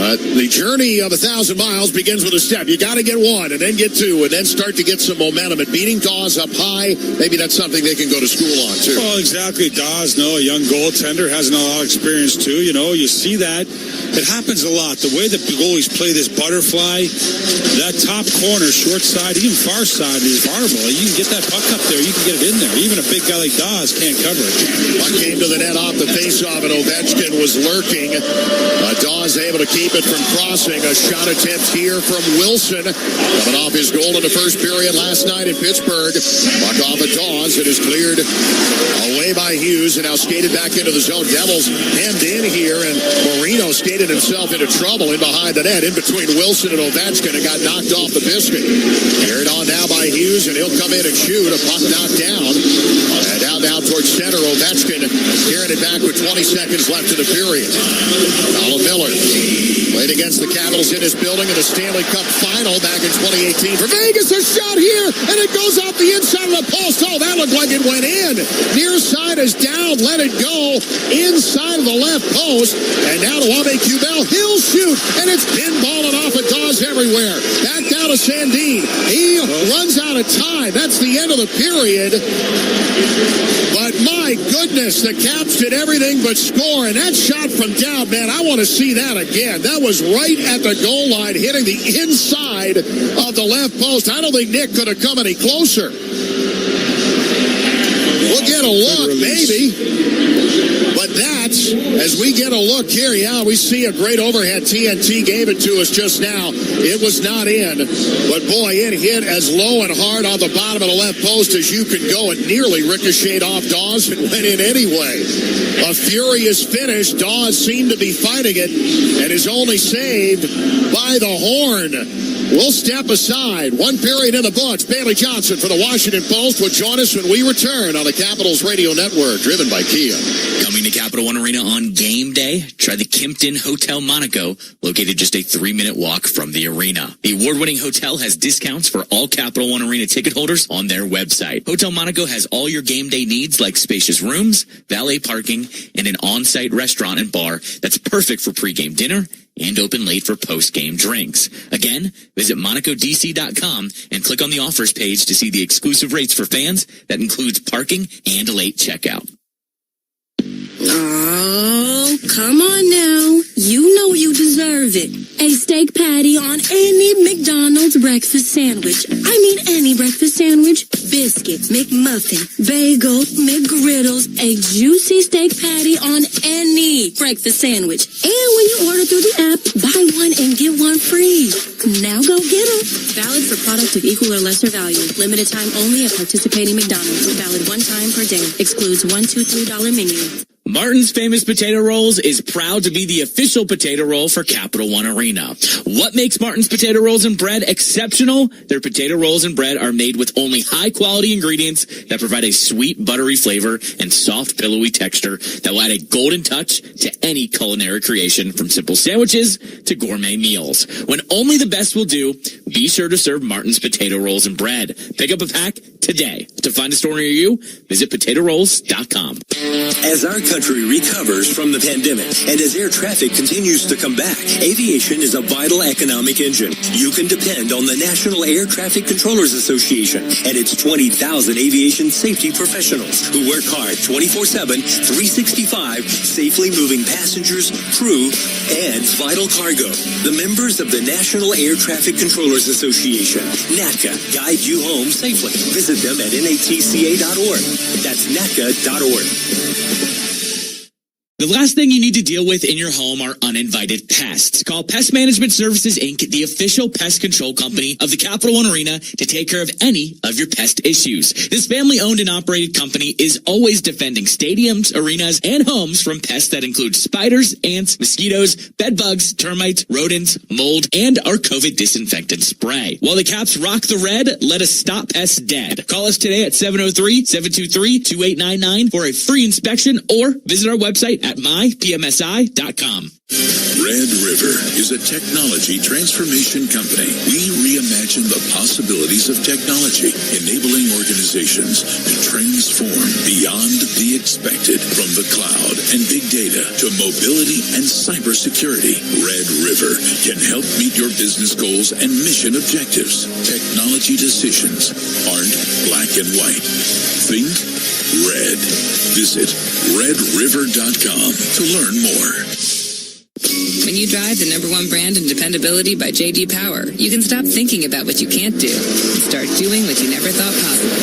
The journey of 1,000 miles begins with a step. You got to get one and then get two and then start to get some momentum. And beating Dawes up high, maybe that's something they can go to school on too. Well, exactly. Dawes, a young goaltender, has a lot of experience too. You see that. It happens a lot. The way that the goalies play this butterfly, that top corner, short side, even far side is horrible. You can get that puck up there. You can get it in there. Even a big guy like Dawes can't cover it. Puck came to the net off the faceoff, and Ovechkin was lurking. Dawes able to keep it from crossing. A shot attempt here from Wilson, coming off his goal in the first period last night in Pittsburgh. Puck off of Dawes. It is cleared away by Hughes, and now skated back into the zone. Devils hemmed in here, and Marino skated himself into trouble in behind the net, in between Wilson and Ovechkin, and got knocked off the biscuit. Carried on now by Hughes, and he'll come in and shoot. A puck knocked down. And now towards center, Ovechkin carrying it back with 20 seconds left in the period. Colin Miller played against the Capitals in his building in the Stanley Cup final back in 2018. For Vegas, a shot here, and it goes off the inside of the post. Oh, that looked like it went in. Near side is down, let it go inside of the left post. And now to Wame Cubell, he'll shoot, and it's pinballing off of Dawes everywhere. Back down to Sandin. He runs out of time. That's the end of the period. But my goodness, the Caps did everything but score, and that shot from down, man, I want to see that again. That was right at the goal line, hitting the inside of the left post. I don't think Nick could have come any closer. We'll get a look, maybe. But that's, as we get a look here, we see a great overhead. TNT gave it to us just now. It was not in. But boy, it hit as low and hard on the bottom of the left post as you could go. It nearly ricocheted off Dawes and went in anyway. A furious finish. Dawes seemed to be fighting it and is only saved by the horn. We'll step aside. One period in the books. Bailey Johnson for the Washington Post will join us when we return on the Capitals Radio Network, driven by Kia. Coming to Capital One Arena on game day, try the Kimpton Hotel Monaco, located just a 3-minute walk from the arena. The award-winning hotel has discounts for all Capital One Arena ticket holders on their website. Hotel Monaco has all your game day needs like spacious rooms, valet parking, and an on-site restaurant and bar that's perfect for pregame dinner and open late for post-game drinks. Again, visit MonacoDC.com and click on the offers page to see the exclusive rates for fans that includes parking and late checkout. Oh, come on now. You know you deserve it. A steak patty on any McDonald's breakfast sandwich. I mean any breakfast sandwich. Biscuit, McMuffin, bagel, McGriddles, a juicy steak patty on any breakfast sandwich. And when you order through the app, buy one and get one free. Now go get them. Valid for products of equal or lesser value. Limited time only at participating McDonald's. Valid one time per day. Excludes $1, $2, $3 menu. Martin's Famous Potato Rolls is proud to be the official potato roll for Capital One Arena. What makes Martin's Potato Rolls and Bread exceptional? Their potato rolls and bread are made with only high-quality ingredients that provide a sweet, buttery flavor and soft, pillowy texture that will add a golden touch to any culinary creation, from simple sandwiches to gourmet meals. When only the best will do, be sure to serve Martin's Potato Rolls and Bread. Pick up a pack today. To find a store near you, visit PotatoRolls.com. As our country country recovers from the pandemic. And as air traffic continues to come back, aviation is a vital economic engine. You can depend on the National Air Traffic Controllers Association and its 20,000 aviation safety professionals who work hard 24/7, 365, safely moving passengers, crew, and vital cargo. The members of the National Air Traffic Controllers Association, NATCA, guide you home safely. Visit them at natca.org. That's natca.org. The last thing you need to deal with in your home are uninvited pests. Call Pest Management Services, Inc., the official pest control company of the Capital One Arena, to take care of any of your pest issues. This family-owned and operated company is always defending stadiums, arenas, and homes from pests that include spiders, ants, mosquitoes, bed bugs, termites, rodents, mold, and our COVID disinfectant spray. While the Caps rock the red, let us stop pests dead. Call us today at 703-723-2899 for a free inspection, or visit our website at mypmsi.com. Red River is a technology transformation company. We reimagine the possibilities of technology, enabling organizations to transform beyond the expected, from the cloud and big data to mobility and cybersecurity. Red River can help meet your business goals and mission objectives. Technology decisions aren't black and white. Think red. Visit redriver.com to learn more. When you drive the #1 brand in dependability by J.D. Power, you can stop thinking about what you can't do and start doing what you never thought possible.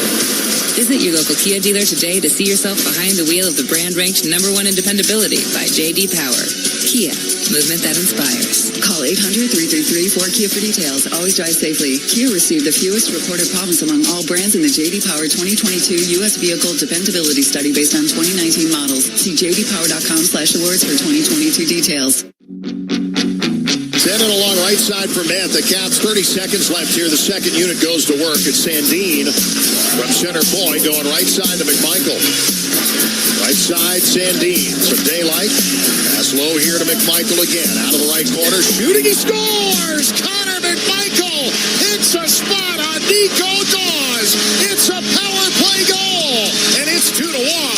Visit your local Kia dealer today to see yourself behind the wheel of the brand ranked #1 in dependability by J.D. Power. Kia, movement that inspires. Call 800-333-4KIA for details. Always drive safely. Kia received the fewest reported problems among all brands in the J.D. Power 2022 U.S. Vehicle Dependability Study based on 2019 models. See jdpower.com/awards for 2022 details. Send it along right side for Matt. The Caps, 30 seconds left here. The second unit goes to work. It's Sandin from center point going right side to McMichael. Right side, Sandin. Some daylight. Pass low here to McMichael again. Out of the right corner. Shooting. He scores! Connor McMichael hits a spot on Nico Dawes. It's a power play goal. And it's 2-1.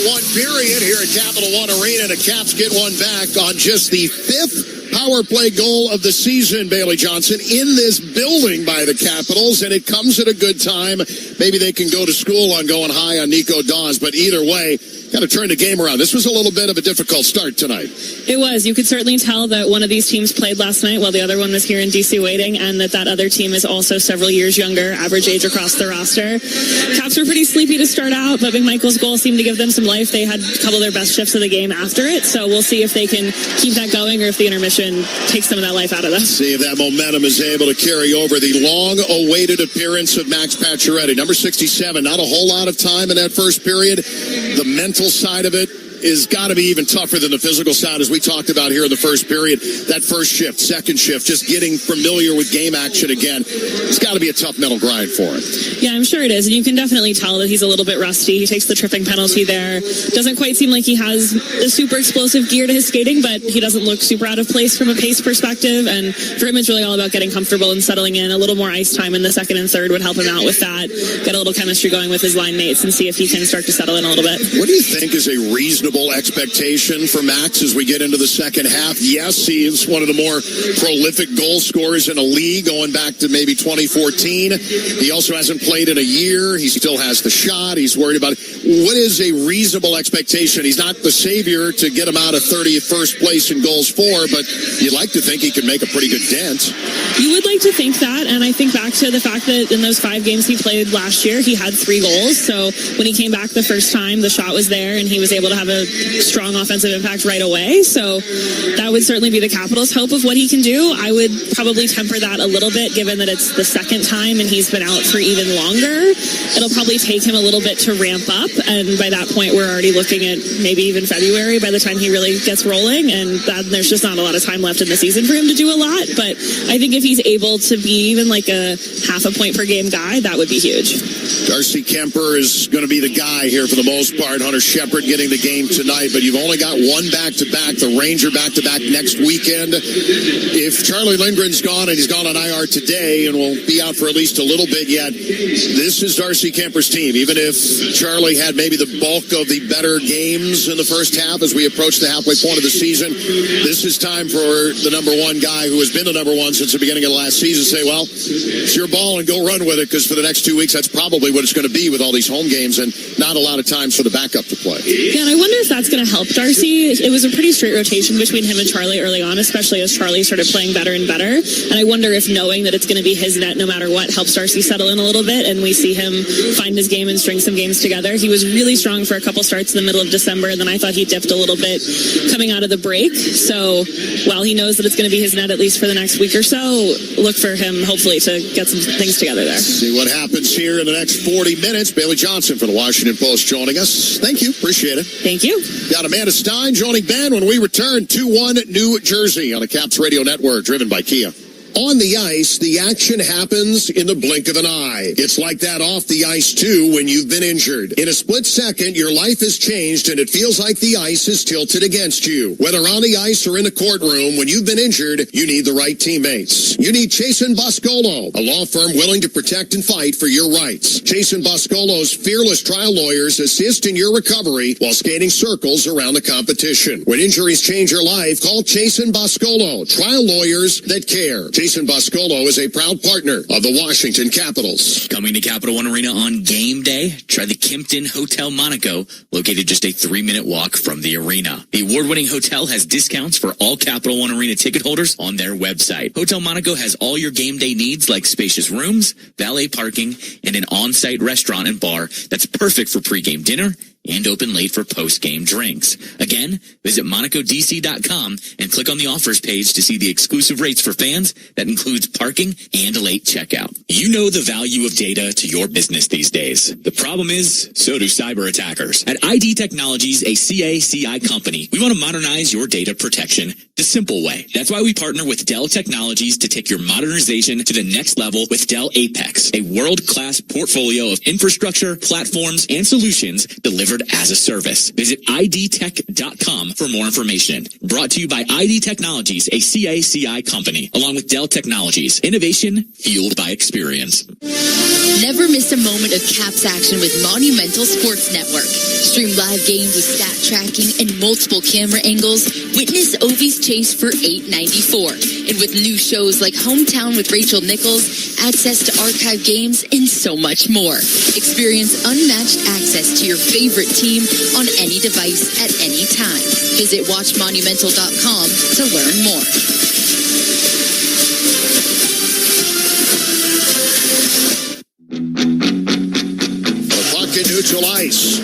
One period here at Capital One Arena. The Caps get one back on just the 5th power play goal of the season, Bailey Johnson, in this building by the Capitals, and it comes at a good time. Maybe they can go to school on going high on Nico Dawes, but either way, got to turn the game around. This was a little bit of a difficult start tonight. It was. You could certainly tell that one of these teams played last night while the other one was here in D.C. waiting, and that other team is also several years younger, average age across the roster. Caps were pretty sleepy to start out, but McMichael's goal seemed to give them some life. They had a couple of their best shifts of the game after it, so we'll see if they can keep that going or if the intermission takes some of that life out of them. See if that momentum is able to carry over. The long-awaited appearance of Max Pacioretty, number 67. Not a whole lot of time in that first period. The mental side of it is got to be even tougher than the physical side, as we talked about here in the first period. That first shift, second shift, just getting familiar with game action again. It's got to be a tough mental grind for him. Yeah, I'm sure it is. And you can definitely tell that he's a little bit rusty. He takes the tripping penalty there. Doesn't quite seem like he has the super explosive gear to his skating, but he doesn't look super out of place from a pace perspective. And for him, it's really all about getting comfortable and settling in. A little more ice time in the second and third would help him out with that. Get a little chemistry going with his line mates and see if he can start to settle in a little bit. What do you think is a reasonable expectation for Max as we get into the second half? Yes, he is one of the more prolific goal scorers in the league going back to maybe 2014. He also hasn't played in a year. He still has the shot. He's worried about it. What is a reasonable expectation? He's not the savior to get him out of 31st place in goals for, but you'd like to think he could make a pretty good dent. You would like to think that, and I think back to the fact that in those 5 games he played last year, he had 3 goals. So when he came back the first time, the shot was there, and he was able to have a strong offensive impact right away. So that would certainly be the Capitals' hope of what he can do. I would probably temper that a little bit, given that it's the second time and he's been out for even longer. It'll probably take him a little bit to ramp up, and by that point we're already looking at maybe even February by the time he really gets rolling, and there's just not a lot of time left in the season for him to do a lot. But I think if he's able to be even like a half a point per game guy, that would be huge. Darcy Kemper is going to be the guy here for the most part. Hunter Shepard getting the game tonight, but you've only got one back-to-back, the Ranger back-to-back next weekend. If Charlie Lindgren's gone, and he's gone on IR today and will be out for at least a little bit yet, this is Darcy Kemper's team. Even if Charlie had maybe the bulk of the better games in the first half as we approach the halfway point of the season. This is time for the number one guy who has been the number one since the beginning of the last season to say, well, it's your ball and go run with it, because for the next 2 weeks, that's probably what it's going to be with all these home games and not a lot of times for the backup to play. Yeah, and I wonder if that's going to help Darcy. It was a pretty straight rotation between him and Charlie early on, especially as Charlie started playing better and better. And I wonder if knowing that it's going to be his net no matter what helps Darcy settle in a little bit, and we see him find his game and string some games together. He was really strong for a couple starts in the middle of December, and then I thought he dipped a little bit coming out of the break. So while he knows that it's going to be his net at least for the next week or so, look for him hopefully to get some things together there. See what happens here in the next 40 minutes. Bailey Johnson from the Washington Post joining us. Thank you. Appreciate it. Thank you. Got Amanda Stein joining Ben when we return. 2-1 New Jersey on the Caps Radio Network, driven by Kia. On the ice, the action happens in the blink of an eye. It's like that off the ice, too, when you've been injured. In a split second, your life has changed, and it feels like the ice is tilted against you. Whether on the ice or in the courtroom, when you've been injured, you need the right teammates. You need Chasen Boscolo, a law firm willing to protect and fight for your rights. Chasen Boscolo's fearless trial lawyers assist in your recovery while skating circles around the competition. When injuries change your life, call Chasen Boscolo, trial lawyers that care. Chasen Boscolo is a proud partner of the Washington Capitals. Coming to Capital One Arena on game day, try the Kimpton Hotel Monaco, located just a 3-minute walk from the arena. The award-winning hotel has discounts for all Capital One Arena ticket holders on their website. Hotel Monaco has all your game day needs like spacious rooms, valet parking, and an on-site restaurant and bar that's perfect for pregame dinner and open late for post-game drinks. Again, visit MonacoDC.com and click on the offers page to see the exclusive rates for fans that includes parking and late checkout. You know the value of data to your business these days. The problem is, so do cyber attackers. At ID Technologies, a CACI company, we want to modernize your data protection the simple way. That's why we partner with Dell Technologies to take your modernization to the next level with Dell Apex, a world-class portfolio of infrastructure, platforms, and solutions delivered as a service. Visit idtech.com for more information. Brought to you by ID Technologies, a CACI company, along with Dell Technologies. Innovation fueled by experience. Never miss a moment of Caps action with Monumental Sports Network. Stream live games with stat tracking and multiple camera angles. Witness Ovi's chase for $8.94. And with new shows like Hometown with Rachel Nichols, access to archive games, and so much more. Experience unmatched access to your favorite team on any device at any time. Visit watchmonumental.com to learn more. The puck in neutral ice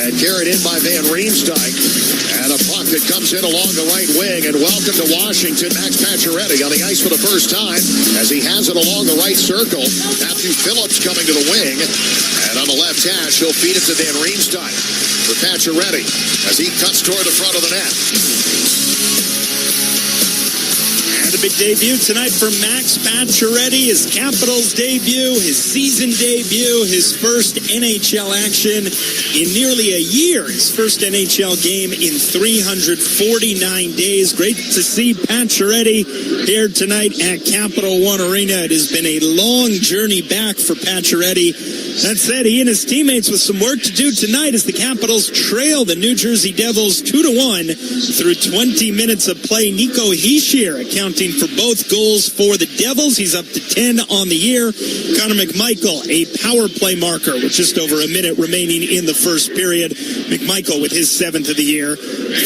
and carried in by Van Riemsdyk. And a puck that comes in along the right wing. And welcome to Washington, Max Pacioretty on the ice for the first time as he has it along the right circle. Matthew Phillips coming to the wing. And on the left hash, he'll feed it to Van Riemsdyk for Pacioretty as he cuts toward the front of the net. And a big debut tonight for Max Pacioretty, his Capitals debut, his season debut, his first NHL action in nearly a year, his first NHL game in 349 days. Great to see Pacioretty here tonight at Capital One Arena. It has been a long journey back for Pacioretty. That said, he and his teammates with some work to do tonight as the Capitals trail the New Jersey Devils 2-1 through 20 minutes of play. Nico Hischier accounting for both goals for the Devils. He's up to 10 on the year. Connor McMichael, a power play marker with just over a minute remaining in the first period. McMichael with his 7th of the year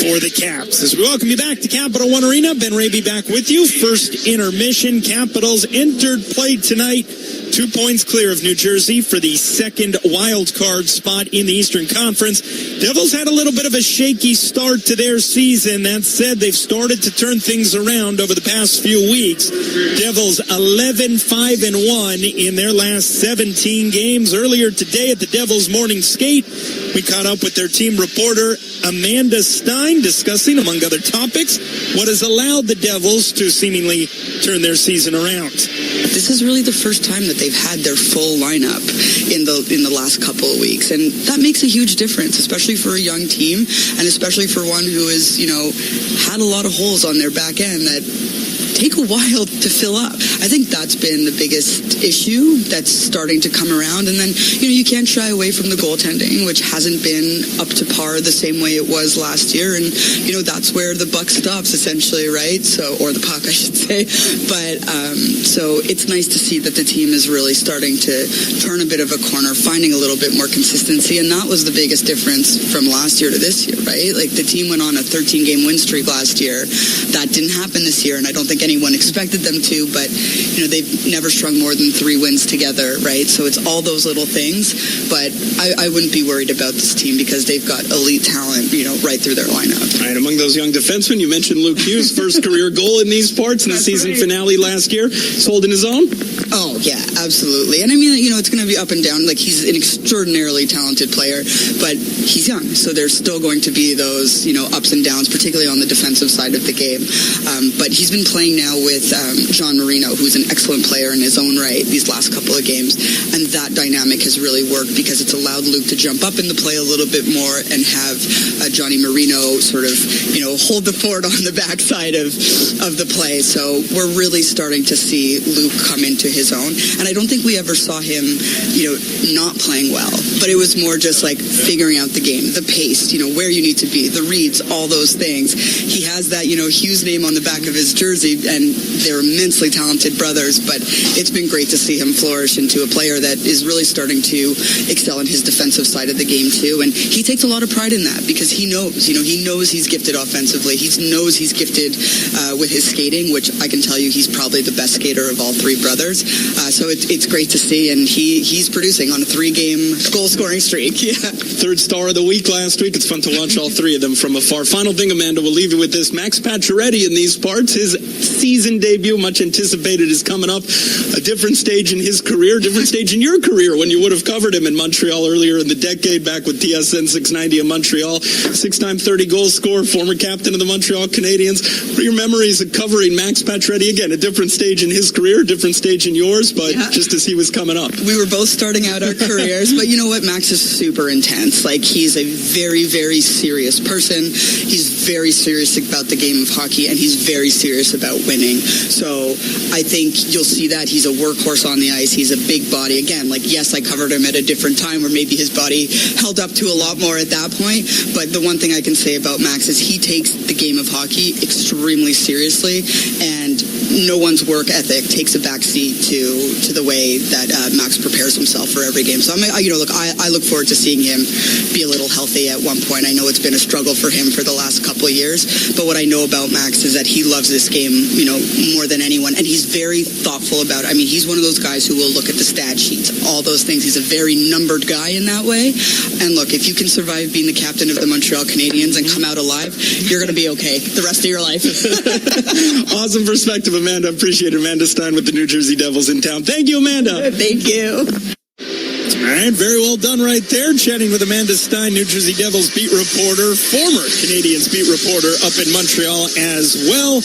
for the Caps. As we welcome you back to Capital One Arena, Ben Raby back with you. First intermission. Capitals entered play tonight 2 points clear of New Jersey for the second wild card spot in the Eastern Conference. Devils had a little bit of a shaky start to their season. That said, they've started to turn things around over the past few weeks. Devils 11-5-1 in their last 17 games. Earlier today at the Devils Morning Skate, we caught up with their team reporter Amanda Stein, discussing, among other topics, what has allowed the Devils to seemingly turn their season around. This is really the first time that they've had their full lineup in the last couple of weeks, and that makes a huge difference, especially for a young team, and especially for one who has, had a lot of holes on their back end that take a while to fill up. I think that's been the biggest issue that's starting to come around. And then, you can't shy away from the goaltending, which hasn't been up to par the same way it was last year. And, that's where the buck stops, essentially, right? So, or the puck, I should say. But, so it's nice to see that the team is really starting to turn a bit of a corner, finding a little bit more consistency. And that was the biggest difference from last year to this year, right? Like, the team went on a 13-game win streak last year. That didn't happen this year, and I don't think anyone expected them to, but, they've never strung more than 3 wins together, right? So it's all those little things, but I wouldn't be worried about this team because they've got elite talent, right through their lineup. All right, among those young defensemen, you mentioned Luke Hughes' first career goal in these parts in the season finale last year. He's holding his own? Oh, yeah, absolutely. And I mean, it's going to be up and down. Like, he's an extraordinarily talented player, but he's young, so there's still going to be those, ups and downs, particularly on the defensive side of the game. But he's been playing now with John Marino, who's an excellent player in his own right these last couple of games, and that dynamic has really worked because it's allowed Luke to jump up in the play a little bit more and have Johnny Marino sort of, hold the fort on the backside of the play. So we're really starting to see Luke come into his own, and I don't think we ever saw him, not playing well, but it was more just like figuring out the game, the pace, where you need to be, the reads, all those things. He has that, Hughes name on the back of his jersey, and they're immensely talented brothers, but it's been great to see him flourish into a player that is really starting to excel in his defensive side of the game too, and he takes a lot of pride in that because he knows, he's gifted offensively. He knows he's gifted with his skating, which I can tell you he's probably the best skater of all 3 brothers. So it's great to see, and he's producing on a 3-game goal-scoring streak. Yeah. Third star of the week last week. It's fun to watch all 3 of them from afar. Final thing, Amanda, we'll leave you with this. Max Pacioretty in these parts. His season debut, much anticipated, is coming up. A different stage in his career, different stage in your career when you would have covered him in Montreal earlier in the decade, back with TSN 690 in Montreal. 6-time 30-goal scorer, former captain of the Montreal Canadiens. What are your memories of covering Max Pacioretty? Again, a different stage in his career, different stage in yours, but just as he was coming up. We were both starting out our careers, but you know what? Max is super intense. Like, he's a very, very serious person. He's very serious about the game of hockey, and he's very serious about winning. So I think you'll see that. He's a workhorse on the ice. He's a big body. Again, yes, I covered him at a different time where maybe his body held up to a lot more at that point, but the one thing I can say about Max is he takes the game of hockey extremely seriously, and no one's work ethic takes a backseat to the way that Max prepares himself for every game. So I look forward to seeing him be a little healthy at one point. I know it's been a struggle for him for the last couple of years, but what I know about Max is that he loves this game, more than anyone, and he's very thoughtful about it. I mean, he's one of those guys who will look at the stat sheets, all those things. He's a very numbered guy in that way. And look, if you can survive being the captain of the Montreal Canadiens and come out alive, you're going to be okay the rest of your life. Awesome perspective, Amanda. Appreciate it. Amanda Stein with the New Jersey Devils in town. Thank you, Amanda. Thank you. All right, very well done right there. Chatting with Amanda Stein, New Jersey Devils beat reporter, former Canadiens beat reporter up in Montreal as well.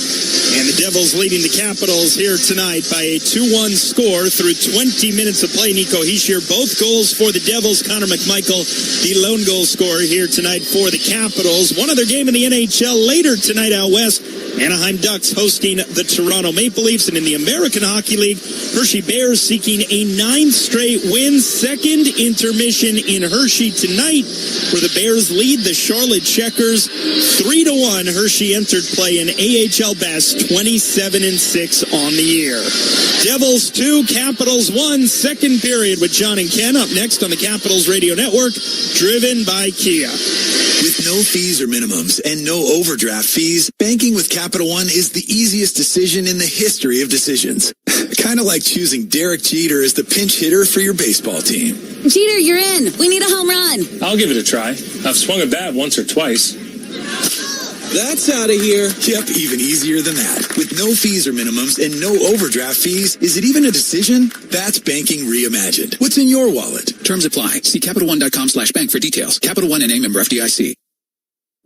And the Devils leading the Capitals here tonight by a 2-1 score through 20 minutes of play. Nico Hischier, both goals for the Devils. Connor McMichael, the lone goal scorer here tonight for the Capitals. One other game in the NHL later tonight out west. Anaheim Ducks hosting the Toronto Maple Leafs. And in the American Hockey League, Hershey Bears seeking a 9th straight win. Second intermission in Hershey tonight, where the Bears lead the Charlotte Checkers 3-1. Hershey entered play in AHL Best 27-6 on the year. Devils 2, Capitals 1, second period with John and Ken up next on the Capitals Radio Network, driven by Kia. With no fees or minimums and no overdraft fees, banking with Capital One is the easiest decision in the history of decisions. Kind of like choosing Derek Jeter as the pinch hitter for your baseball team. Jeter, you're in. We need a home run. I'll give it a try. I've swung a bat once or twice. That's out of here. Yep, even easier than that. With no fees or minimums and no overdraft fees, is it even a decision? That's banking reimagined. What's in your wallet? Terms apply. See CapitalOne.com/bank for details. Capital One NA, member FDIC.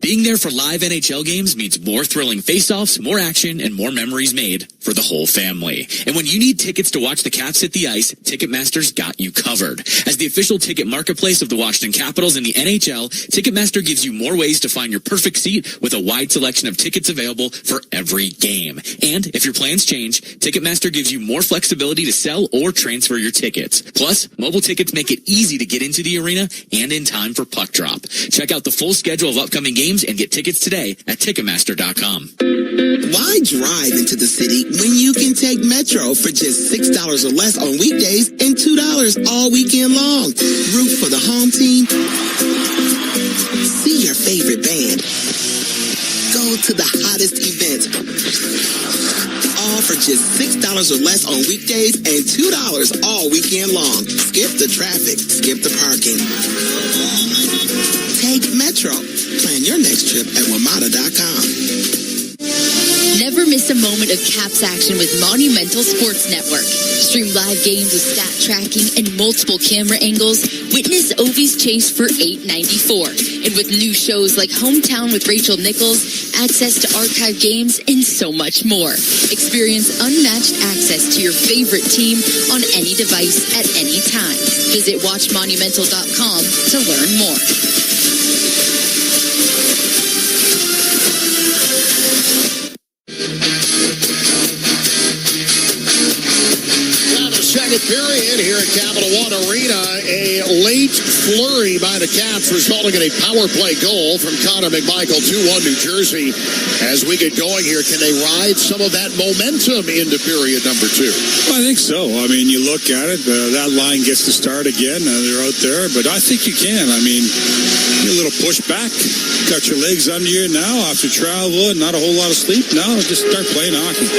Being there for live NHL games means more thrilling face-offs, more action, and more memories made for the whole family. And when you need tickets to watch the Caps hit the ice, Ticketmaster's got you covered. As the official ticket marketplace of the Washington Capitals and the NHL, Ticketmaster gives you more ways to find your perfect seat with a wide selection of tickets available for every game. And if your plans change, Ticketmaster gives you more flexibility to sell or transfer your tickets. Plus, mobile tickets make it easy to get into the arena and in time for puck drop. Check out the full schedule of upcoming games and get tickets today at Ticketmaster.com. Why drive into the city when you can take Metro for just $6 or less on weekdays and $2 all weekend long? Root for the home team. See your favorite band. Go to the hottest event. All for just $6 or less on weekdays and $2 all weekend long. Skip the traffic. Skip the parking. Take Metro. Plan your next trip at WMATA.com. Never miss a moment of Caps action with Monumental Sports Network. Stream live games with stat tracking and multiple camera angles. Witness Ovi's chase for $8.94. And with new shows like Hometown with Rachel Nichols, access to archive games, and so much more. Experience unmatched access to your favorite team on any device at any time. Visit WatchMonumental.com to learn more. Second period here at Capital One Arena. A late flurry by the Caps resulting in a power play goal from Connor McMichael, 2-1 New Jersey. As we get going here, can they ride some of that momentum into period number 2? Well, I think so. I mean, you look at it, that line gets to start again. They're out there, but I think you can. I mean, a little push back. Got your legs under you now after travel and not a whole lot of sleep. Now just start playing hockey.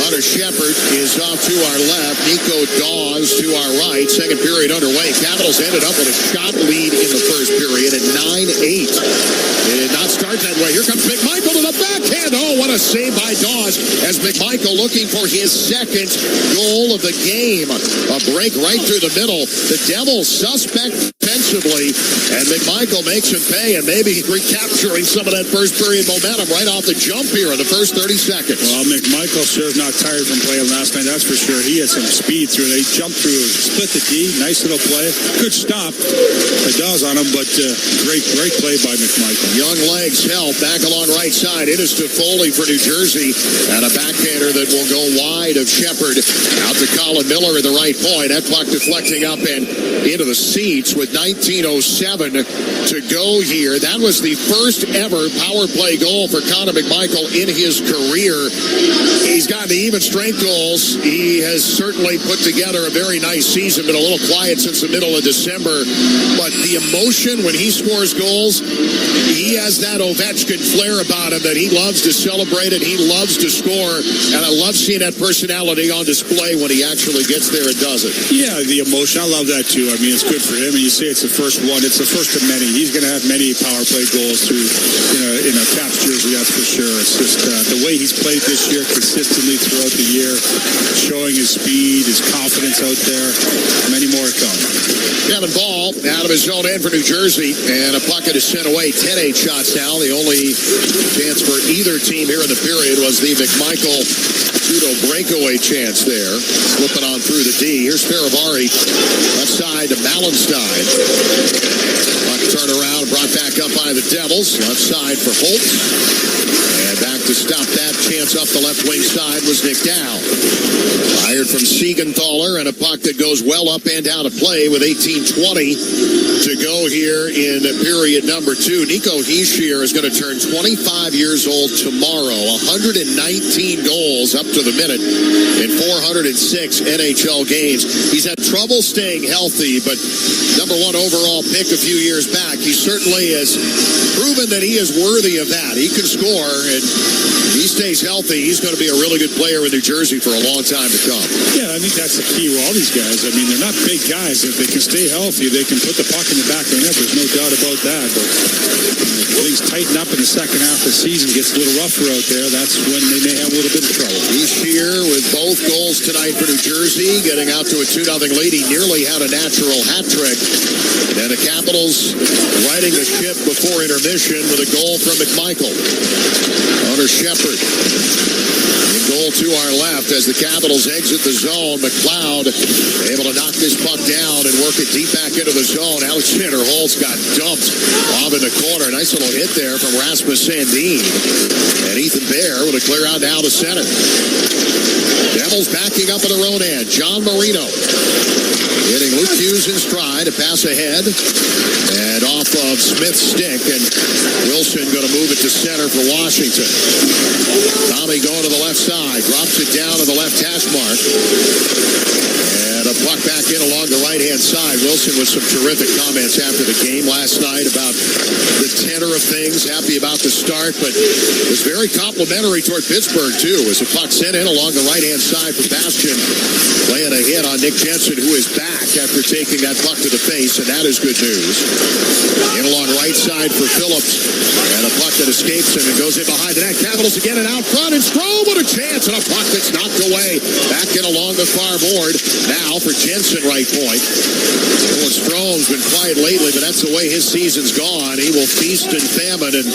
Hunter Shepard is off to our left. Nico Dawes to our right. Second period underway. Capitals ended up with a shot lead in the first period at 9-8. It did not start that way. Here comes McMichael to the backhand. Oh, what a save by Dawes as McMichael looking for his second goal of the game. A break right through the middle. The Devils suspect defensively, and McMichael makes him pay, and maybe recapturing some of that first period momentum right off the jump here in the first 30 seconds. Well, McMichael sure is not tired from playing last night, that's for sure. He had some speed through. They jumped through, split the D, nice little play. Good stop. It does on him, but great play by McMichael. Young legs help. Back along right side. It is to Foley for New Jersey, and a backhander that will go wide of Shepard. Out to Colin Miller at the right point. That puck deflecting up and into the seats with 19:07 to go here. That was the first ever power play goal for Connor McMichael in his career. He's got the even strength goals. He has certainly put together a very nice season, been a little quiet since the middle of December. But the emotion when he scores goals, he has that Ovechkin flair about him that he loves to celebrate it. He loves to score. And I love seeing that personality on display when he actually gets there and does it. Yeah, the emotion. I love that too. I mean, it's good for him. And you say it's the first one. It's the first of many. He's going to have many power play goals through in a Caps jersey, that's for sure. It's just the way he's played this year consistently throughout the year, showing his speed, his confidence out there. Many more to come. Kevin Ball out of his own end for New Jersey, and a puck is sent away. 10-8 shots now. The only chance for either team here in the period was the McMichael pseudo breakaway chance there. Slipping on through the D. Here's Faravari, left side to Malenstein. Puck turned around, brought back up by the Devils. Left side for Holt. And back to stop that chance up the left wing side was Nick Dow. Fired from Siegenthaler, and a puck that goes well up and out of play with 18:20 to go here in period number 2. Nico Hischier is going to turn 25 years old tomorrow. 119 goals up to the minute in 406 NHL games. He's had trouble staying healthy, but number 1 overall pick a few years back, he certainly has proven that he is worthy of that. He can score, and If he stays healthy, he's going to be a really good player in New Jersey for a long time to come. Yeah, I think that's the key with all these guys. I mean, they're not big guys. If they can stay healthy, they can put the puck in the back of the net. There's no doubt about that. But if things tighten up in the second half of the season, gets a little rougher out there, that's when they may have a little bit of trouble. He's here with both goals tonight for New Jersey, getting out to a 2-0 lead. He nearly had a natural hat trick. And the Capitals riding the ship before intermission with a goal from McMichael. Hunter Shepard in goal to our left as the Capitals exit the zone. McLeod able to knock this puck down and work it deep back into the zone. Alexander Holtz got dumped off in the corner. Nice little hit there from Rasmus Sandin. And Ethan Bear with a clear out now to center. Devils backing up at their own end. John Marino hitting Luke Hughes in stride. A pass ahead and off of Smith's stick. And Wilson going to move it to center for Washington. Tommy going to the left side. Drops it down to the left hash mark. And a puck back in along the right-hand side. Wilson with some terrific comments after the game last night about the tenor of things. Happy about the start, but was very complimentary toward Pittsburgh, too, as the puck sent in along the right-hand side for Bastian, laying a hit on Nick Jensen, who is back after taking that puck to the face, and that is good news. In along right side for Phillips, and a puck that escapes him and goes in behind the net. Capitals again and out front, and Strome with a chance, and a puck that's knocked away. Back in along the far board. Now for Jensen, right point. Well, Strome's been quiet lately, but that's the way his season's gone. He will feast and famine, and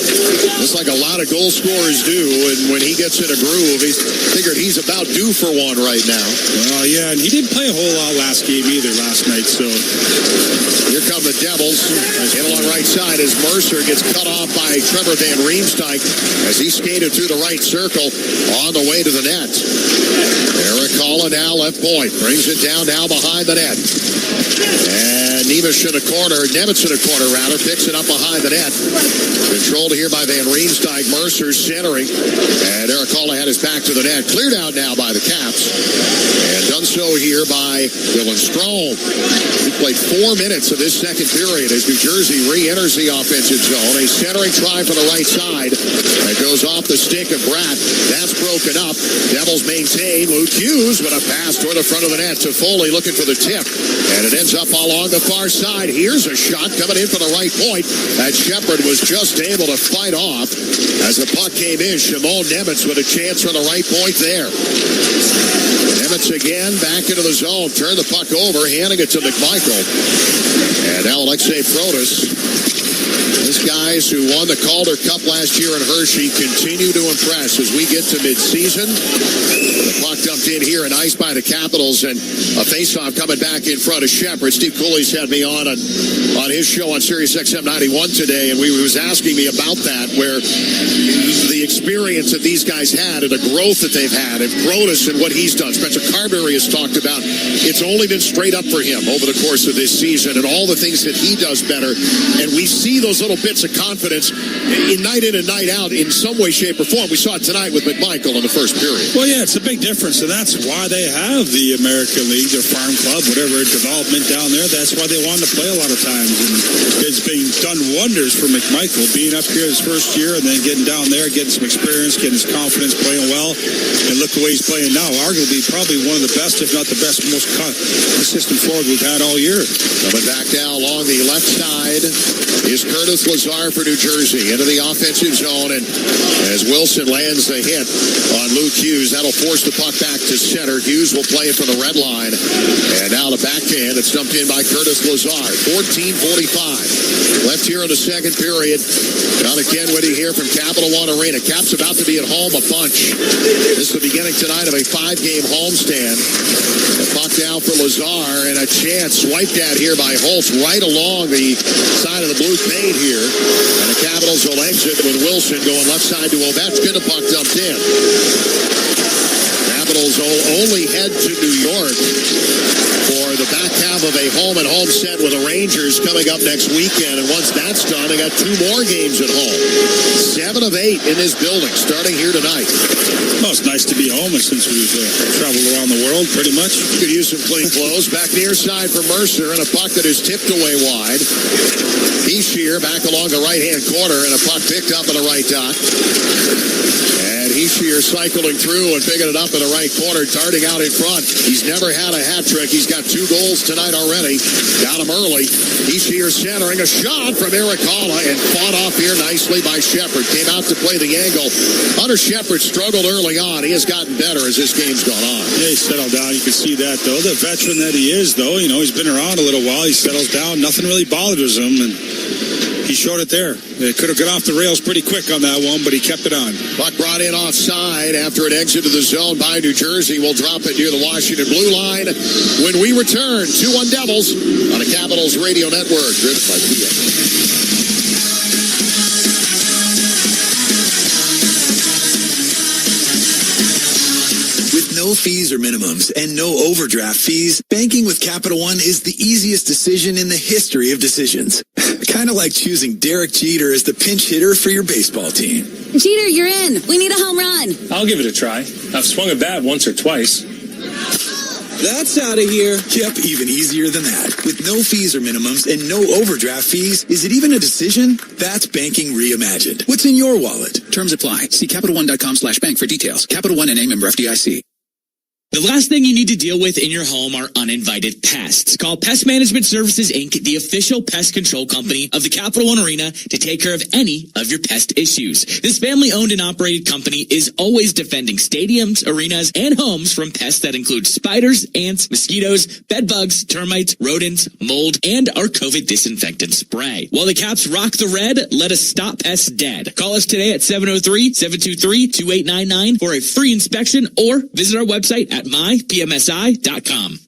just like a lot of goal scorers do, and when he gets in a groove, he's figured he's about due for one right now. Well, yeah, and he didn't play a whole lot last game either last night, so here come the Devils. In along right side as Mercer gets cut off by Trevor Van Riemsdyk as he skated through the right circle on the way to the net. Eric Holla now left point. Brings it down now behind the net. And Nemeth in a corner. Nemeth in a corner, rather. Picks it up behind the net. Controlled here by Van Riemsdyk. Mercer centering. And Eric Holla had his back to the net. Cleared out now by the Caps. And done so here by Dylan Strome. He played 4 minutes of this second period as New Jersey re-enters the offensive zone. A centering try from the right side. That goes off the stick of Bratt. That's broken up. Devils maintain. Luke Hughes with a pass toward the front of the net to Foley looking for the tip. And it ends up along the far side. Here's a shot coming in from the right point. That Shepard was just able to fight off as the puck came in. Shimon Nemeth with a chance from the right point there. Nemeth again back into the zone. Turn the puck over, handing it to McMichael. And now Alexei Protas. These guys who won the Calder Cup last year in Hershey continue to impress as we get to midseason. The puck dumped in here and iced by the Capitals, and a faceoff coming back in front of Shepard. Steve Cooley's had me on his show on Sirius XM 91 today, and he was asking me about that, where the experience that these guys had and the growth that they've had, and Protas and what he's done. Spencer Carberry has talked about it's only been straight up for him over the course of this season and all the things that he does better. And we see those little bits of confidence in and night out in some way, shape, or form. We saw it tonight with McMichael in the first period. Well, yeah, it's a big difference, and that's why they have the American League, their farm club, whatever development down there. That's why they wanted to play a lot of times, and it's been done wonders for McMichael being up here his first year and then getting down there, getting some experience, getting his confidence, playing well, and look the way he's playing now. Arguably, probably one of the best, if not the best, most consistent forward we've had all year. Coming back now along the left side is Curtis Lazar for New Jersey into the offensive zone, and as Wilson lands the hit on Luke Hughes, that'll force the puck back to center. Hughes will play it from the red line, and now the backhand that's dumped in by Curtis Lazar. 14:45 left here in the second period. Down again, Kenwitty here from Capital One Arena. Caps about to be at home a bunch. This is the beginning tonight of a 5-game homestand. The puck down for Lazar, and a chance swiped at here by Holtz right along the side of the blue paint here. And the Capitals will exit with Wilson going left side to Ovechkin. The puck dumped in. Capitals will only head to New York for the back half of a home-and-home set with the Rangers coming up next weekend. And once that's done, they got 2 more games at home. 7 of 8 in this building starting here tonight. Well, it's nice to be home, and since we've traveled around the world pretty much. You could use some clean clothes. Back near side for Mercer, and a puck that is tipped away wide. He's here back along the right-hand corner, and a puck picked up in the right dot. He's cycling through and picking it up in the right corner, darting out in front. He's never had a hat trick. He's got 2 goals tonight already. Got him early. He's here centering a shot from Eric Halla and fought off here nicely by Shepard. Came out to play the angle. Hunter Shepard struggled early on. He has gotten better as this game's gone on. Yeah, he settled down. You can see that, though. The veteran that he is, though, he's been around a little while. He settles down. Nothing really bothers him, and he showed it there. It could have got off the rails pretty quick on that one, but he kept it on. Puck brought in offside after it exited the zone by New Jersey. We'll drop it near the Washington blue line when we return. 2-1 Devils on the Capitals Radio Network, driven by PA. No fees or minimums and no overdraft fees, banking with Capital One is the easiest decision in the history of decisions. Kind of like choosing Derek Jeter as the pinch hitter for your baseball team. Jeter, you're in. We need a home run. I'll give it a try. I've swung a bat once or twice. That's out of here. Yep, even easier than that. With no fees or minimums and no overdraft fees, is it even a decision? That's banking reimagined. What's in your wallet? Terms apply. See CapitalOne.com/bank for details. Capital One and a member FDIC. The last thing you need to deal with in your home are uninvited pests. Call Pest Management Services, Inc., the official pest control company of the Capital One Arena, to take care of any of your pest issues. This family-owned and operated company is always defending stadiums, arenas, and homes from pests that include spiders, ants, mosquitoes, bed bugs, termites, rodents, mold, and our COVID disinfectant spray. While the Caps rock the red, let us stop pests dead. Call us today at 703-723-2899 for a free inspection or visit our website at mypmsi.com.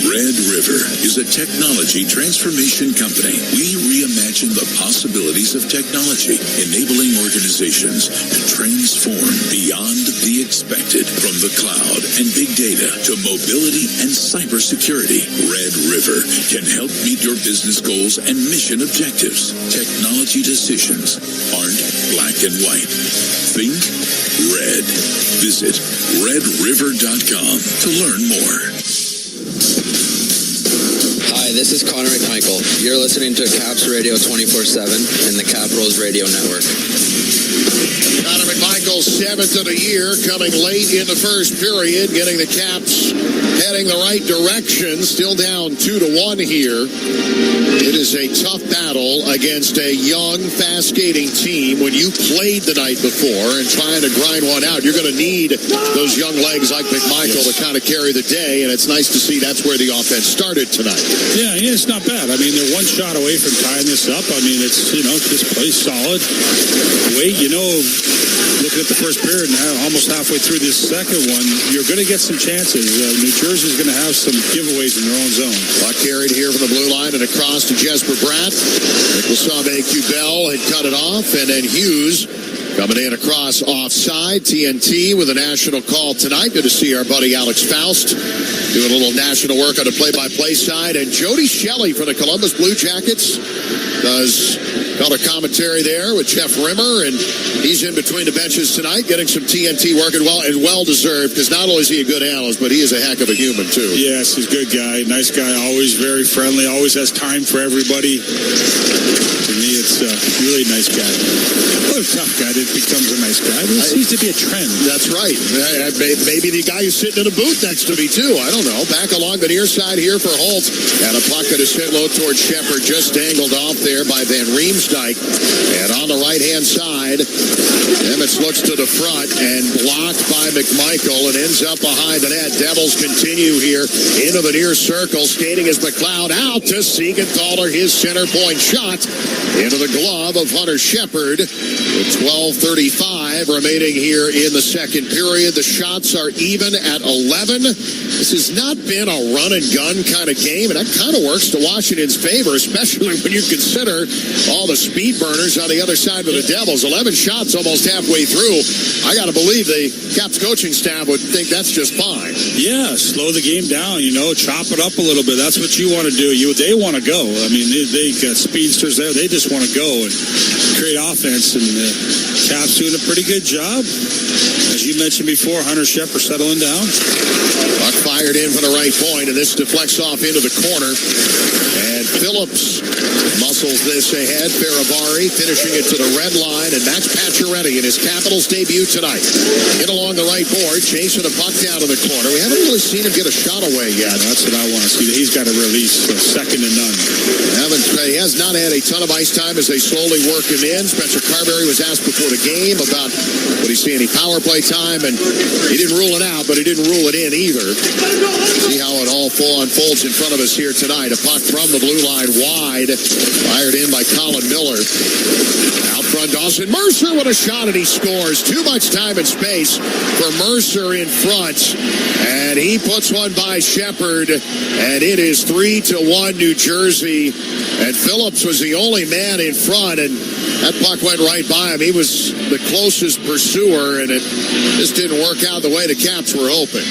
Red River is a technology transformation company. We reimagine the possibilities of technology, enabling organizations to transform beyond the expected. From the cloud and big data to mobility and cybersecurity, Red River can help meet your business goals and mission objectives. Technology decisions aren't black and white. Think red. Visit redriver.com to learn more. Hi, this is Connor McMichael. You're listening to Caps Radio 24/7 and the Capitals Radio Network. Connor McMichael, 7th of the year, coming late in the first period, getting the Caps heading the right direction. Still down 2-1 here. It is a tough battle against a young, fast-skating team. When you played the night before and trying to grind one out, you're going to need those young legs like McMichael to kind of carry the day, and it's nice to see that's where the offense started tonight. Yeah, it's not bad. I mean, they're one shot away from tying this up. I mean, it's, just play solid. Wait, looking at the first period and almost halfway through this second one, you're going to get some chances. New Jersey's going to have some giveaways in their own zone. Puck carried here from the blue line and across to Jesper Bratt. Nicolsame Cubel had cut it off, and then Hughes coming in across offside. TNT with a national call tonight. Good to see our buddy Alex Faust doing a little national work on the play-by-play side. And Jody Shelley from the Columbus Blue Jackets does color commentary there with Jeff Rimmer, and he's in between the benches tonight getting some TNT working well, and well-deserved, because not only is he a good analyst, but he is a heck of a human, too. Yes, he's a good guy. Nice guy, always very friendly, always has time for everybody. To me, it's a really nice guy. Well, a tough guy that becomes a nice guy. There seems to be a trend. That's right. Maybe the guy who's sitting in a booth next to me, too. I don't know. Back along the near side here for Holt. And a puck that is sent low towards Shepard, just dangled off there by Van Riemsdyk. And on the right-hand side, Emmets looks to the front and blocked by McMichael and ends up behind the net. Devils continue here into the near circle. Skating is McLeod out to Siegenthaler. His center point shot into the glove of Hunter Shepard. With 12:35 remaining here in the second period. The shots are even at 11. This has not been a run-and-gun kind of game, and that kind of works to Washington's favor, especially when you consider all the speed burners on the other side of the Devils. 11 shots almost halfway through. I got to believe the Caps coaching staff would think that's just fine. Yeah, slow the game down, chop it up a little bit. That's what you want to do. They want to go. I mean, they got speedsters there. They just want to go and create offense, and the Caps doing a pretty good job. As you mentioned before, Hunter Shepard settling down. Puck fired in from the right point, and this deflects off into the corner. And Phillips muscles this ahead. Faravari finishing it to the red line, and Max Pacioretty in his Capitals debut tonight. Hit along the right board, chasing a puck down to the corner. We haven't really seen him get a shot away yet. That's what I want to see. He's got a release, second to none. He has not had a ton of ice time as they slowly work him in. Spencer Carberry was asked before the game about would he see any power play time, and he didn't rule it out, but he didn't rule it in either. See how it all unfolds in front of us here tonight. A puck from the blue line wide, fired in by Colin Miller. Out front, Dawson Mercer with a shot, and he scores. Too much time and space for Mercer in front, and he puts one by Shepard, and it is 3-1 New Jersey. And Phillips was the only man in front, and that puck went right by him. He was the closest pursuer, and it just didn't work out the way the Caps were hoping.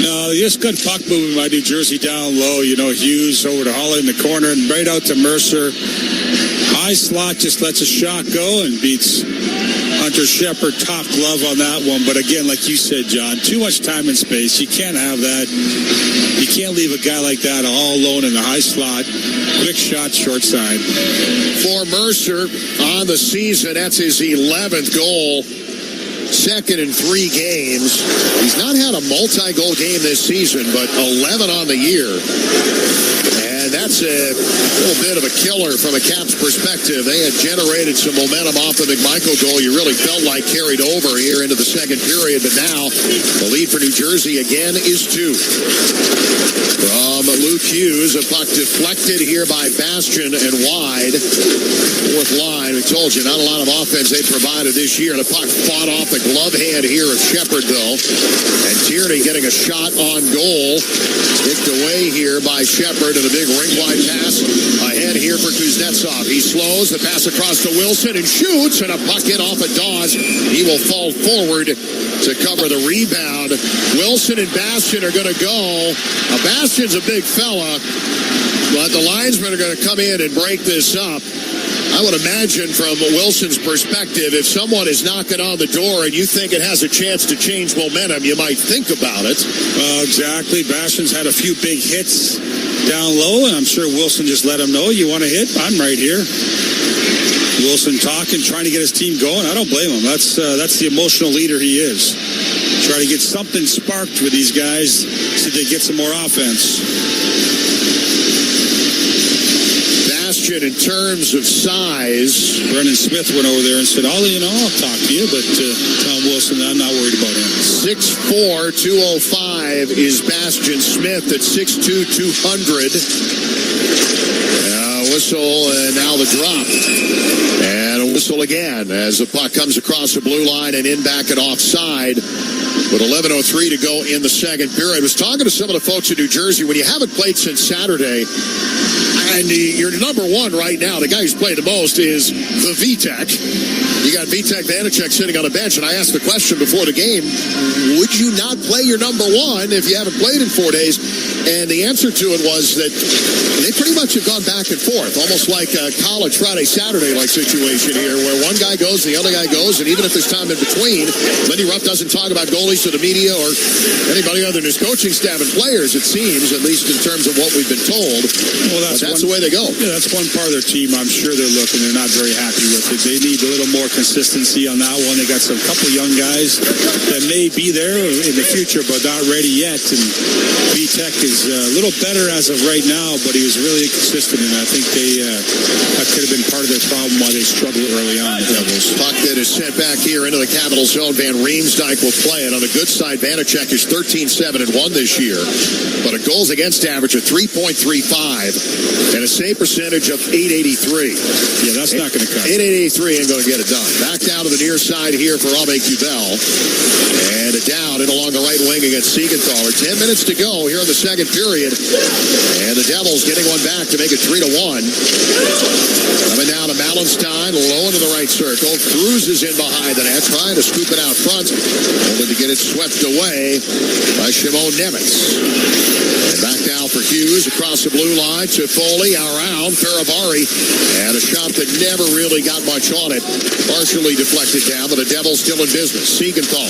No, just good puck movement by New Jersey down low. Hughes over to Holly in the corner and right out to Mercer. High slot just lets a shot go and beats Hunter Shepard. Top glove on that one. But again, like you said, John, too much time and space. You can't have that. You can't leave a guy like that all alone in the high slot. Quick shot, short side. For Mercer on the season, that's his 11th goal. Second in 3 games. He's not had a multi-goal game this season, but 11 on the year. And that's a little bit of a killer from a Caps perspective. They had generated some momentum off the McMichael goal. You really felt like carried over here into the second period, but now the lead for New Jersey again is 2. From Luke Hughes, a puck deflected here by Bastian and wide. Fourth line, we told you, not a lot of offense they provided this year. The puck fought off the glove hand here of Shepard, though. And Tierney getting a shot on goal. Kicked away here by Shepard, and a big ring-wide pass ahead here for Kuznetsov. He slows the pass across to Wilson and shoots, and a puck hit off of Dawes. He will fall forward to cover the rebound. Wilson and Bastian are going to go. Now, Bastian's a big fella, but the linesmen are going to come in and break this up. I would imagine from Wilson's perspective, if someone is knocking on the door and you think it has a chance to change momentum, you might think about it. Exactly. Bastian's had a few big hits down low, and I'm sure Wilson just let him know, you want a hit? I'm right here. Wilson talking, trying to get his team going. I don't blame him. That's the emotional leader he is. Try to get something sparked with these guys so they get some more offense. In terms of size, Brendan Smith went over there and said, I'll talk to you, but Tom Wilson, I'm not worried about him. 6'4", 205 is Bastian Smith at 6'2", 200. Whistle, and now the drop. And a whistle again as the puck comes across the blue line and in back at offside. With 11:03 to go in the second period. I was talking to some of the folks in New Jersey. When you haven't played since Saturday, and you're number one right now, the guy who's played the most is the Vitek. You got Vitek Vanacek sitting on a bench, and I asked the question before the game, would you not play your number one if you haven't played in 4 days? And the answer to it was that they pretty much have gone back and forth, almost like a college Friday-Saturday-like situation here, where one guy goes, the other guy goes, and even if there's time in between, Lindy Ruff doesn't talk about goalies to the media or anybody other than his coaching staff and players, it seems, at least in terms of what we've been told. Well, that's the way they go. Yeah, that's one part of their team I'm sure they're looking. They're not very happy with it. They need a little more consistency on that one. They got some couple young guys that may be there in the future, but not ready yet. And VTech is a little better as of right now, but he was really inconsistent, and I think that could have been part of their problem why they struggled early on, the Devils. Puck that is sent back here into the Capital zone. Van Riemsdyk will play it. On the good side, Vanacek is 13-7-1 this year, but a goals against average of 3.35 and a save percentage of .883. Yeah, that's not going to cut. 883 ain't going to get it done. Back down to the near side here for Abe Kubel. And a down in along the right wing against Siegenthaler. 10 minutes to go here in the second second period. And the Devils getting one back to make it 3-1. Coming down to Malenstein, low into the right circle. Cruises in behind the net, trying to scoop it out front. Only to get it swept away by Shimon Nemitz. And back now for Hughes across the blue line to Foley, around Faravari. And a shot that never really got much on it. Partially deflected down, but the Devils still in business. Siegenthal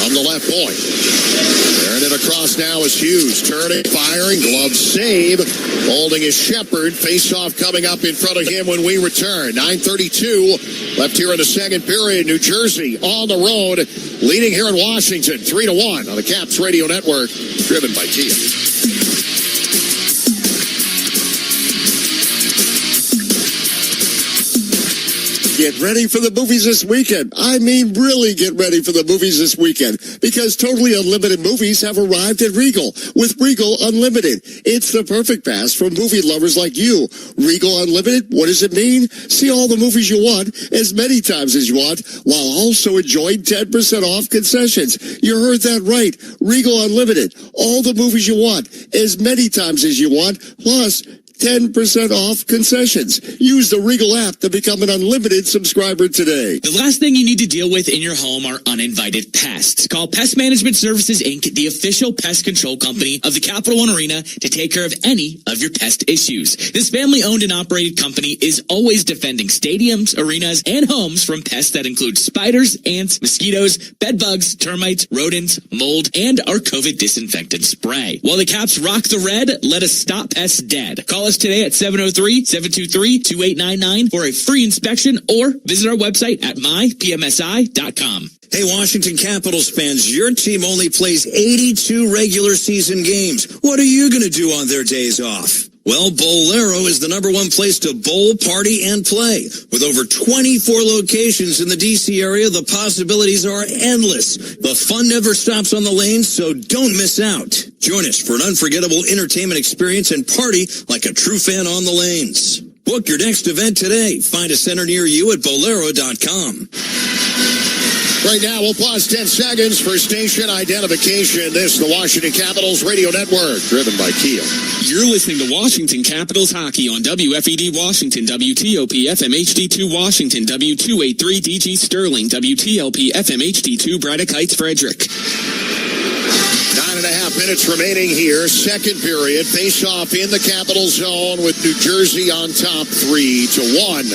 from the left point. Turning it across now is Hughes. Turning, firing, glove save. Holding is Shepherd. Face-off coming up in front of him when we return. 9:32 left here in the second period. New Jersey on the road, leading here in Washington. 3-1 on the Caps Radio Network, driven by Kia. Get ready for the movies this weekend. I mean, really get ready for the movies this weekend, because totally unlimited movies have arrived at Regal. With Regal Unlimited, it's the perfect pass for movie lovers like you. Regal Unlimited, what does it mean? See all the movies you want as many times as you want, while also enjoying 10% off concessions. You heard that right. Regal Unlimited, all the movies you want as many times as you want, plus 10% off concessions. Use the Regal app to become an unlimited subscriber today. The last thing you need to deal with in your home are uninvited pests. Call Pest Management Services, Inc., the official pest control company of the Capital One Arena, to take care of any of your pest issues. This family-owned and operated company is always defending stadiums, arenas, and homes from pests that include spiders, ants, mosquitoes, bed bugs, termites, rodents, mold, and our COVID disinfectant spray. While the Caps rock the red, let us stop pests dead. Call us today at 703-723-2899 for a free inspection, or visit our website at mypmsi.com. Hey, Washington Capitals fans, your team only plays 82 regular season games. What are you going to do on their days off? Well, Bolero is the #1 place to bowl, party, and play. With over 24 locations in the D.C. area, the possibilities are endless. The fun never stops on the lanes, so don't miss out. Join us for an unforgettable entertainment experience and party like a true fan on the lanes. Book your next event today. Find a center near you at Bolero.com. Right now, we'll pause 10 seconds for station identification. This is the Washington Capitals Radio Network, driven by Kia. You're listening to Washington Capitals Hockey on WFED Washington, WTOP FM HD2 Washington, W283 DG Sterling, WTLP FM HD2 Braddock Heights Frederick. 9.5 minutes remaining here. Second period. Face-off in the Capital zone with New Jersey on top 3-1.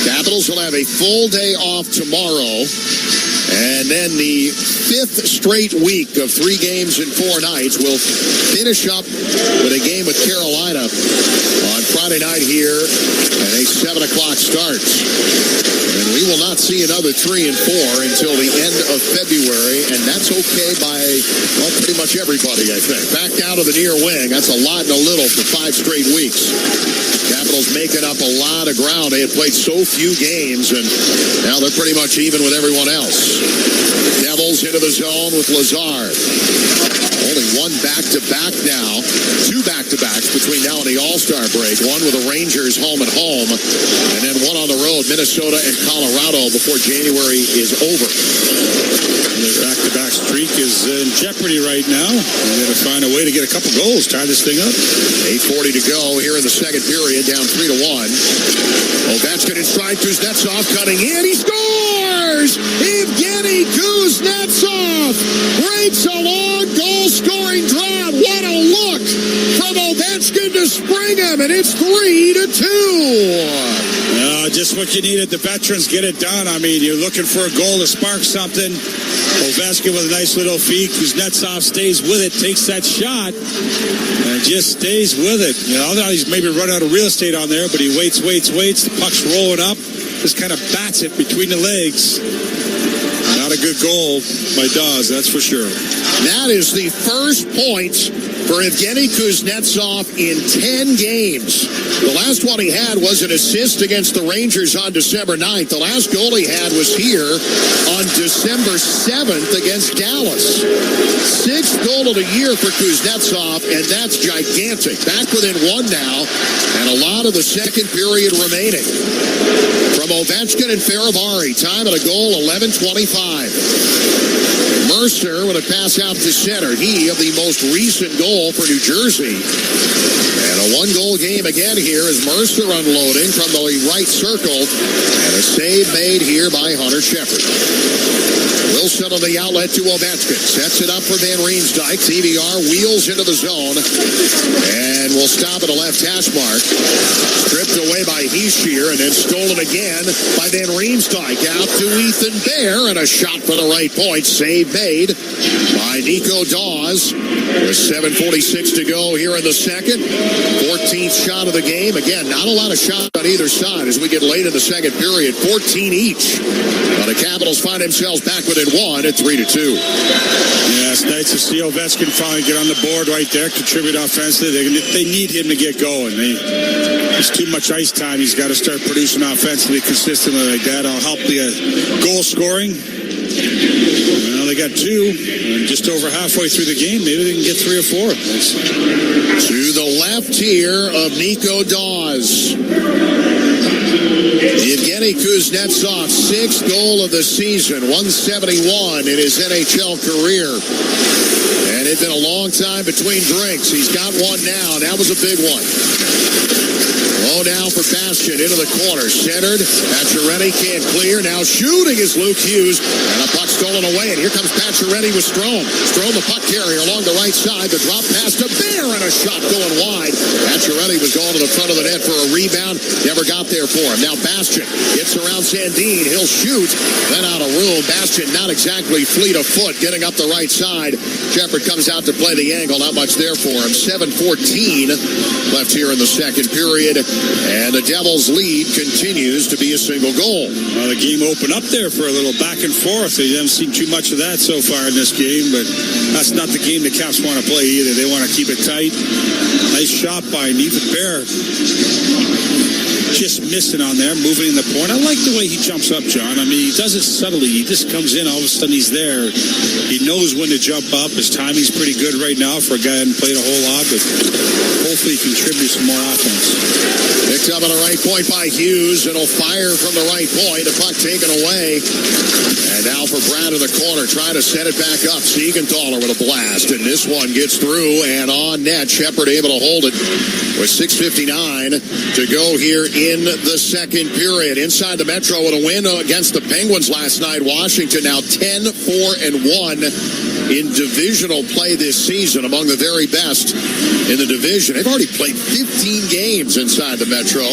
Capitals will have a full day off tomorrow, and then the 5th straight week of 3 games in 4 nights will finish up with a game with Carolina on Friday night here and a 7 o'clock start. And we will not see another 3 and 4 until the end of February, and that's okay by, well, pretty much everybody, I think. Back down to the near wing. That's a lot and a little for 5 straight weeks. Capitals making up a lot of ground. They had played so few games, and now they're pretty much even with everyone else. Devils into the zone with Lazard. Only one back-to-back now. 2 back-to-backs between now and the All-Star break. One with the Rangers home and home, and then one on the road, Minnesota and Colorado, before January is over. The back-to-back streak is in jeopardy right now. They're going to find a way to get a couple goals, tie this thing up. 8:40 to go here in the second period, down 3-1. Ovechkin in stride, Kuznetsov cutting in. He scores! Evgeny Kuznetsov breaks a long goal-scoring drought. What a look from Ovechkin to spring him, and it's 3-2. Just what you needed. The veterans get it done. I mean, you're looking for a goal to spark something. Ovechkin with a nice little feed. Kuznetsov stays with it, takes that shot, and just stays with it. You know, now he's maybe run out of real estate on there, but he waits. The puck's rolling up. Just kind of bats it between the legs. Not a good goal by Dawes, that's for sure. That is the first point for Evgeny Kuznetsov in 10 games. The last one he had was an assist against the Rangers on December 9th. The last goal he had was here on December 7th against Dallas. 6th goal of the year for Kuznetsov, and that's gigantic. Back within 1 now, and a lot of the second period remaining. From Ovechkin and Faravari, time at a goal, 11:25. Mercer with a pass out to center. He of the most recent goal for New Jersey. And a one-goal game again here as Mercer unloading from the right circle. And a save made here by Hunter Shepard. Wilson on the outlet to Ovechkin. Sets it up for Van Riemsdyk. CVR wheels into the zone. And will stop at the left hash mark. Stripped away by Hischier and then stolen again by Van Riemsdyk. Out to Ethan Bear and a shot for the right point. Save made by Nico Dawes. With 7:46 to go here in the second. 14th shot of the game. Again, not a lot of shots on either side as we get late in the second period. 14 each. But the Capitals find themselves back within one at 3-2. Yeah, it's nice to see Ovechkin finally get on the board right there, contribute offensively. They need him to get going. There's too much ice time. He's got to start producing offensively consistently like that. It'll help the goal scoring. Well, they got two, and just over halfway through the game. Maybe they can get 3 or 4. To the left here of Nico Dawes. Yevgeny Kuznetsov, 6th goal of the season, 171 in his NHL career. And it's been a long time between drinks. He's got one now, and that was a big one. Low down for Bastian into the corner. Centered. Pacioretty can't clear. Now shooting is Luke Hughes. And a puck stolen away. And here comes Pacioretty with Strome. Strome, the puck carrier along the right side. The drop pass to Bear and a shot going wide. Pacioretty was going to the front of the net for a rebound. Never got there for him. Now Bastian gets around Sandin. He'll shoot. Then out of room. Bastian not exactly fleet of foot. Getting up the right side. Shepard comes out to play the angle. Not much there for him. 7:14 left here in the second period. And the Devils' lead continues to be a single goal. Well, the game opened up there for a little back and forth. You haven't seen too much of that so far in this game, but that's not the game the Caps want to play either. They want to keep it tight. Nice shot by Ethan Bear. Just missing on there, moving in the point. I like the way he jumps up, John. I mean, he does it subtly. He just comes in, all of a sudden he's there. He knows when to jump up. His timing's pretty good right now for a guy who hasn't played a whole lot, but hopefully he contributes some more offense. Picked up on the right point by Hughes. It'll fire from the right point. The puck taken away. And now for Brown in the corner, trying to set it back up. Siegenthaler with a blast. And this one gets through and on net. Shepard able to hold it with 6:59 to go here in the second period. Inside the Metro with a win against the Penguins last night. Washington now 10-4-1 in divisional play this season, among the very best in the division. They've already played 15 games inside the Metro.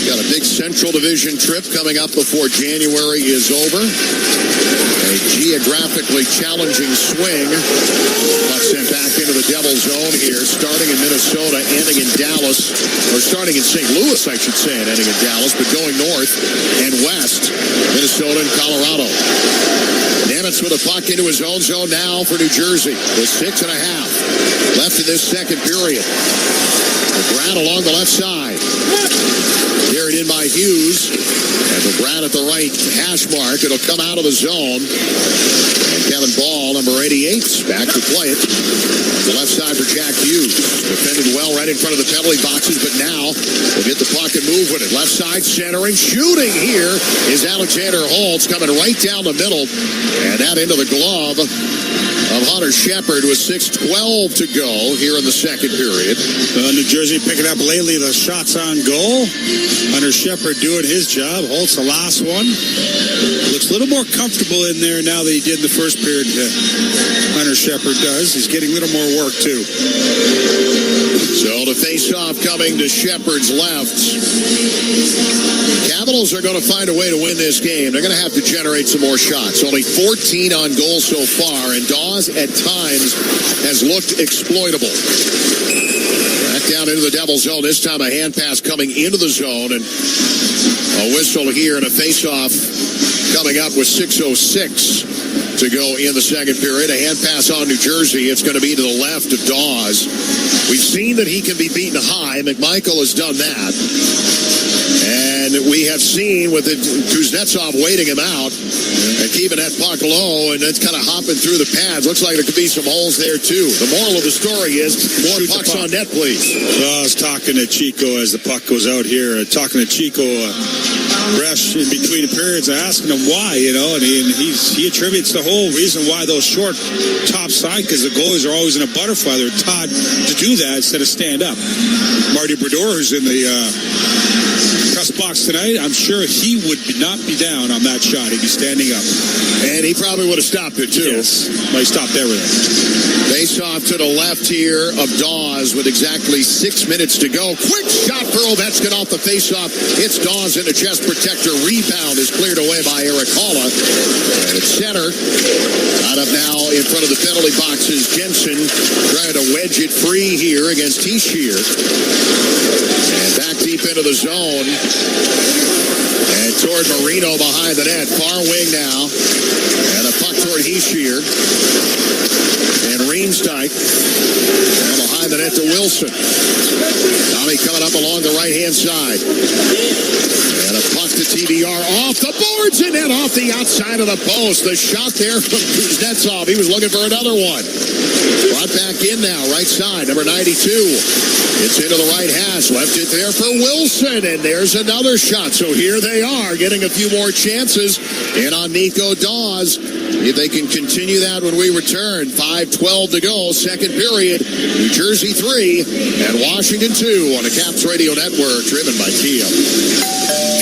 Got a big Central Division trip coming up before January is over. A geographically challenging swing. Puck sent back into the Devils zone here, starting in Minnesota, ending in Dallas, or starting in St. Louis, I should say, and ending in Dallas, but going north and west, Minnesota and Colorado. Nemitz with a puck into his own zone now for New Jersey with 6.5 left in this second period. Brown along the left side. Carried in by Hughes. And for Brown at the right hash mark, it'll come out of the zone. And Kevin Ball, number 88, back to play it. On the left side for Jack Hughes. Defended well right in front of the penalty boxes, but now will get the puck and move with it. Left side centering, shooting here is Alexander Holtz coming right down the middle. And that into the glove of Hunter Shepard with 6:12 to go here in the second period. New Jersey picking up lately the shots on goal. Hunter Shepard doing his job. Holtz the last one. Looks a little more comfortable in there now than he did in the first period. Hunter Shepard does. He's getting a little more work too. So the face-off coming to Shepard's left. Capitals are going to find a way to win this game. They're going to have to generate some more shots. Only 14 on goal so far, and Dawes at times has looked exploitable. Back down into the Devils zone. This time a hand pass coming into the zone, and a whistle here and a face-off coming up with 6:06 to go in the second period. A hand pass on New Jersey. It's going to be to the left of Dawes. We've seen that he can be beaten high. McMichael has done that. And we have seen with Kuznetsov waiting him out and keeping that puck low, and that's kind of hopping through the pads. Looks like there could be some holes there, too. The moral of the story is more pucks on net, please. Well, I was talking to Chico as the puck goes out here. Talking to Chico, refs in between the periods asking him why, and he attributes the whole reason why those short top side, because the goalies are always in a butterfly. They're taught to do that instead of stand up. Marty Brodeur, who's in the press box tonight, I'm sure he would not be down on that shot. He'd be standing up. And he probably would have stopped it, too. Yes. Well, he stopped everything. Face off to the left here of Dawes with exactly 6 minutes to go. Quick shot for Ovechkin off the face-off. Hits Dawes in the chest protector. Rebound is cleared away by Eric Halla. And at center, out of now in front of the penalty box is Jensen trying to wedge it free here against Hischier. And back deep into the zone. And toward Marino behind the net. Far wing now. And a puck toward Hischier. And Riemsdyk. And behind the net to Wilson. Tommy coming up along the right-hand side. And a puck to TBR off the boards and then off the outside of the post. The shot there from Kuznetsov. He was looking for another one. Brought back in now, right side, number 92. It's into the right hash. Left it there for Wilson. And there's another shot. So here they are getting a few more chances. And on Nico Dawes, if they can continue that when we return. 5:12 to go, second period. New Jersey 3 and Washington 2 on the Caps Radio Network, driven by Kia.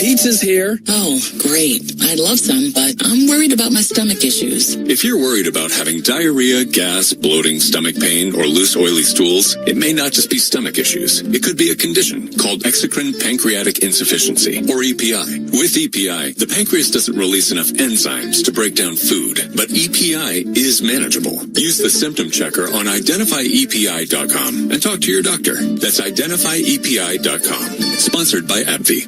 Pizza's here. Oh, great. I'd love some, but I'm worried about my stomach issues. If you're worried about having diarrhea, gas, bloating, stomach pain, or loose, oily stools, it may not just be stomach issues. It could be a condition called exocrine pancreatic insufficiency, or EPI. With EPI, the pancreas doesn't release enough enzymes to break down food, but EPI is manageable. Use the symptom checker on identifyepi.com and talk to your doctor. That's identifyepi.com. Sponsored by AbbVie.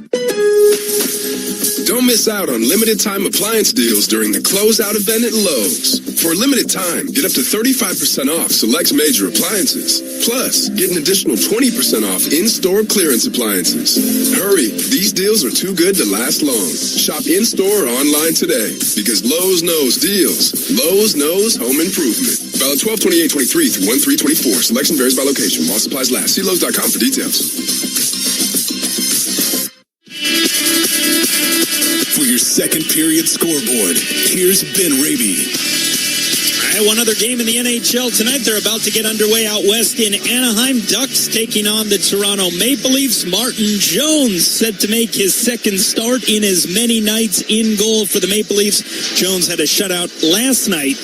Don't miss out on limited time appliance deals during the closeout event at Lowe's. For a limited time, get up to 35% off select major appliances. Plus, get an additional 20% off in-store clearance appliances. Hurry, these deals are too good to last long. Shop in-store or online today, because Lowe's knows deals. Lowe's knows home improvement. Valid 12/28/23 through 1/3/24. Selection varies by location. While supplies last. See Lowe's.com for details. For your second period scoreboard, here's Ben Raby. All right, one other game in the NHL tonight. They're about to get underway out west in Anaheim. Ducks taking on the Toronto Maple Leafs. Martin Jones set to make his second start in as many nights in goal for the Maple Leafs. Jones had a shutout last night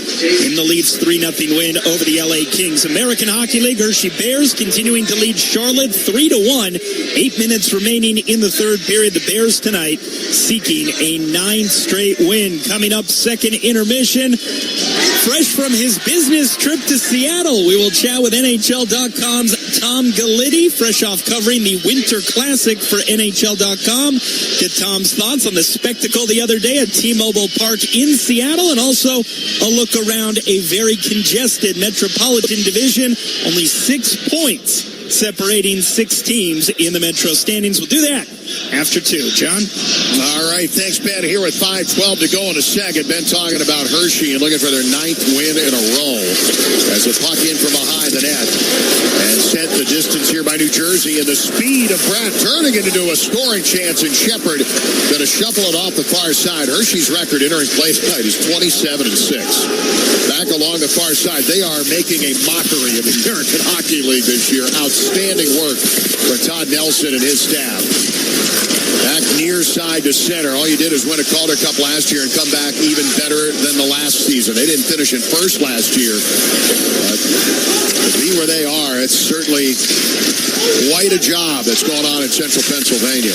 in the Leafs 3-0 win over the LA Kings. American Hockey League, Hershey Bears continuing to lead Charlotte 3-1. 8 minutes remaining in the third period. The Bears tonight seeking a 9th straight win. Coming up, second intermission. Fresh from his business trip to Seattle, we will chat with NHL.com's Tom Gallitti, fresh off covering the Winter Classic for NHL.com. Get Tom's thoughts on the spectacle the other day at T-Mobile Park in Seattle, and also a look around a very congested Metropolitan Division. Only 6 points separating 6 teams in the Metro standings. We'll do that after 2. John? All right, thanks, Ben. Here with 5:12 to go in a second. Ben talking about Hershey and looking for their 9th win in a row as a puck in from behind the net and sent the distance here by New Jersey, and the speed of Pratt turning it into a scoring chance, and Shepard going to shuffle it off the far side. Hershey's record entering play tonight is 27-6. Back along the far side, they are making a mockery of the American Hockey League this year. Outstanding work for Todd Nelson and his staff. Back near side to center. All you did is win a Calder Cup last year and come back even better than the last season. They didn't finish in first last year. But to be where they are, it's certainly quite a job that's going on in central Pennsylvania.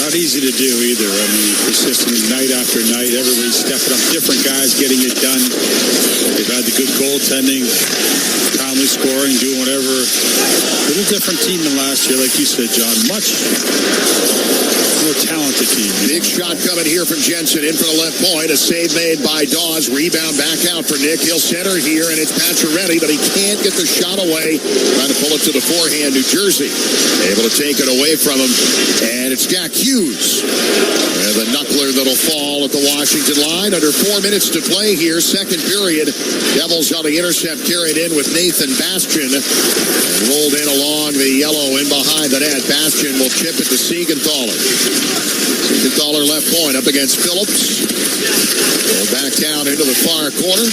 Not easy to do either. I mean, persisting night after night. Everybody's stepping up. Different guys getting it done. They've had the good goaltending, timely scoring, doing whatever. A little different team than last year, like you said, John. Much more talented team. Big shot coming here from Jensen in for the left point. A save made by Dawes. Rebound back out for Nick. He'll center here, and it's Pacioretty, but he can't get the shot away. Trying to pull it to the forehand. New Jersey able to take it away from him, and it's Jack Hughes. And the knuckler that'll fall at the Washington line. Under 4 minutes to play here, second period. Devils on the intercept, carried in with Nathan Bastian. And rolled in along the yellow in behind the net. Bastian will chip it to Siegenthaler. Siegenthaler left point up against Phillips. Roll back down into the far corner.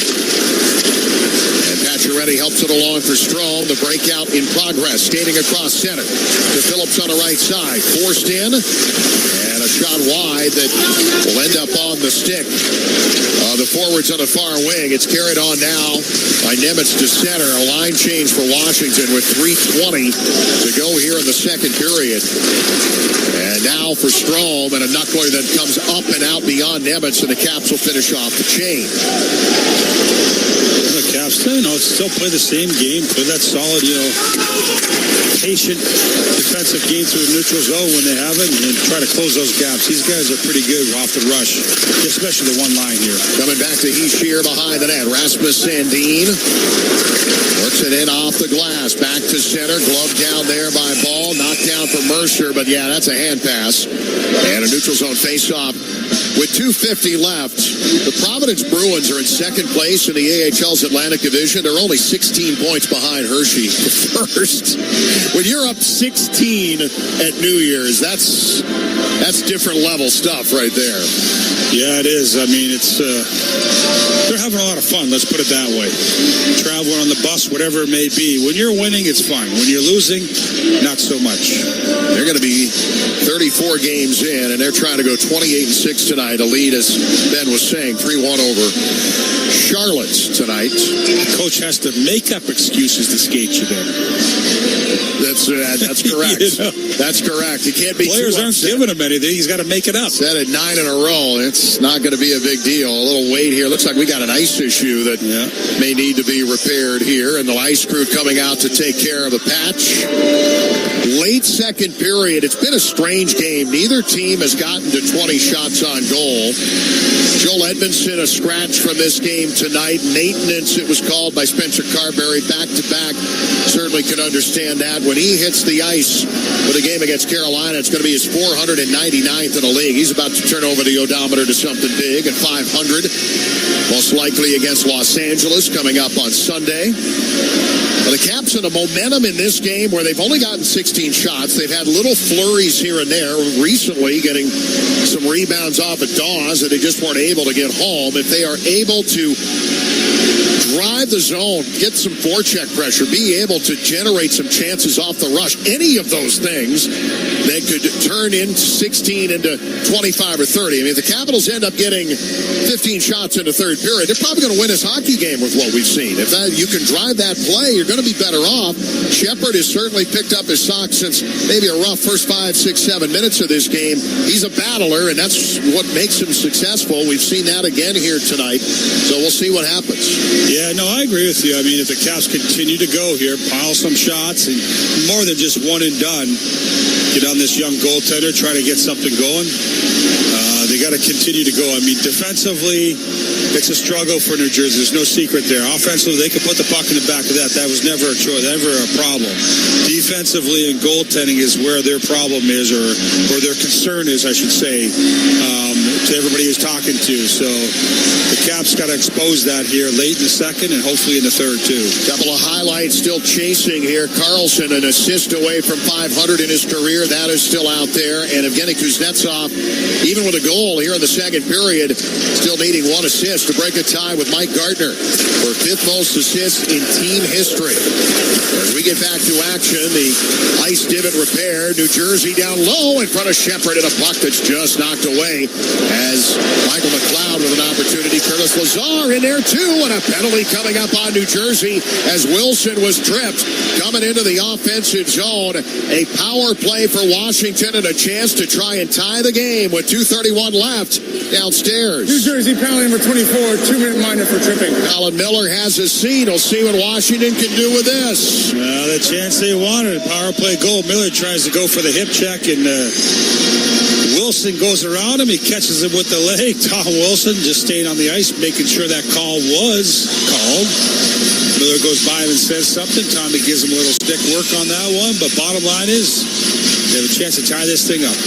And Pacioretty helps it along for Strome. The breakout in progress. Skating across center to Phillips on the right side. Forced in. And a shot wide that will end up on the stick. The forwards on the far wing. It's carried on now by Nemitz to center. A line change for Washington with 3:20 to go here in the second period. And now for Strome and a knuckler that comes up and out beyond Nemitz, and the Caps will finish off the chain. The Caps, still play the same game, play that solid, patient defensive game through the neutral zone when they have it, and try to close those gaps. These guys are pretty good off the rush, especially the one line here. Coming back to Heeshear behind the net. Rasmus Sandin works it in off the glass. Back to center. Glove down there by Ball. Knocked down for Mercer, but yeah, that's a hand pass. And a neutral zone face-off with 2:50 left. The Providence Bruins are in second place in the AHL's Atlantic Division. They're only 16 points behind Hershey for first. When you're up 16 at New Year's, that's different level stuff right there. Yeah, it is. I mean, they're having a lot of fun, let's put it that way. Traveling on the bus, whatever it may be. When you're winning, it's fun. When you're losing, not so much. They're going to be 34 games in, and they're trying to go 28-6 tonight. A lead, as Ben was saying, 3-1 over Charlotte tonight. The coach has to make up excuses to skate you there. That's correct. That's correct. You can't be players aren't giving him anything. He's got to make it up. Said it 9 in a row. It's not going to be a big deal. A little wait here. Looks like we got an ice issue that may need to be repaired here, and the ice crew coming out to take care of a patch. Late second period. It's been a strange game. Neither team has gotten to 20 shots on goal. Joel Edmondson, a scratch from this game tonight. Maintenance, it was called by Spencer Carberry, back-to-back. Certainly can understand that. When he hits the ice for the game against Carolina, it's going to be his 499th in the league. He's about to turn over the odometer to something big at 500. Most likely against Los Angeles coming up on Sunday. Well, the Caps in a momentum in this game where they've only gotten 16 shots. They've had little flurries here and there. Recently getting some rebounds off of Dawes that they just weren't able to get home. If they are able to drive the zone, get some forecheck pressure, be able to generate some chances off the rush, any of those things that could turn in 16 into 25 or 30. I mean, if the Capitals end up getting 15 shots in the third period, they're probably going to win this hockey game with what we've seen. If you can drive that play, you're going to be better off. Shepard has certainly picked up his socks since maybe a rough first 5, 6, 7 minutes of this game. He's a battler, and that's what makes him successful. We've seen that again here tonight, so we'll see what happens. Yeah, no, I agree with you. I mean, if the Caps continue to go here, pile some shots, and more than just one and done, get on this young goaltender, try to get something going. They got to continue to go. I mean, defensively, it's a struggle for New Jersey. There's no secret there. Offensively, they could put the puck in the back of that. That was never a choice, never a problem. Defensively and goaltending is where their problem is, or their concern is, I should say, to everybody who's talking to. So the Caps got to expose that here late in the second and hopefully in the third, too. Couple of highlights still chasing here. Carlson, an assist away from 500 in his career. That is still out there. And Evgeny Kuznetsov, even with a goal here in the second period, still needing one assist to break a tie with Mike Gardner for fifth most assists in team history. As we get back to action, the ice divot repaired. New Jersey down low in front of Shepard, and a puck that's just knocked away as Michael McLeod with an opportunity. Curtis Lazar in there too, and a penalty coming up on New Jersey as Wilson was tripped. Coming into the offensive zone, a power play for Washington and a chance to try and tie the game with 2:31 left downstairs. New Jersey penalty number 24, 2-minute minor for tripping. Colin Miller has a seat. We'll see what Washington can do with this. The chance they wanted, power play goal. Miller tries to go for the hip check, and Wilson goes around him. He catches him with the leg. Tom Wilson just staying on the ice, making sure that call was called. Miller goes by him and says something. Tommy gives him a little stick work on that one, but bottom line is they have a chance to tie this thing up.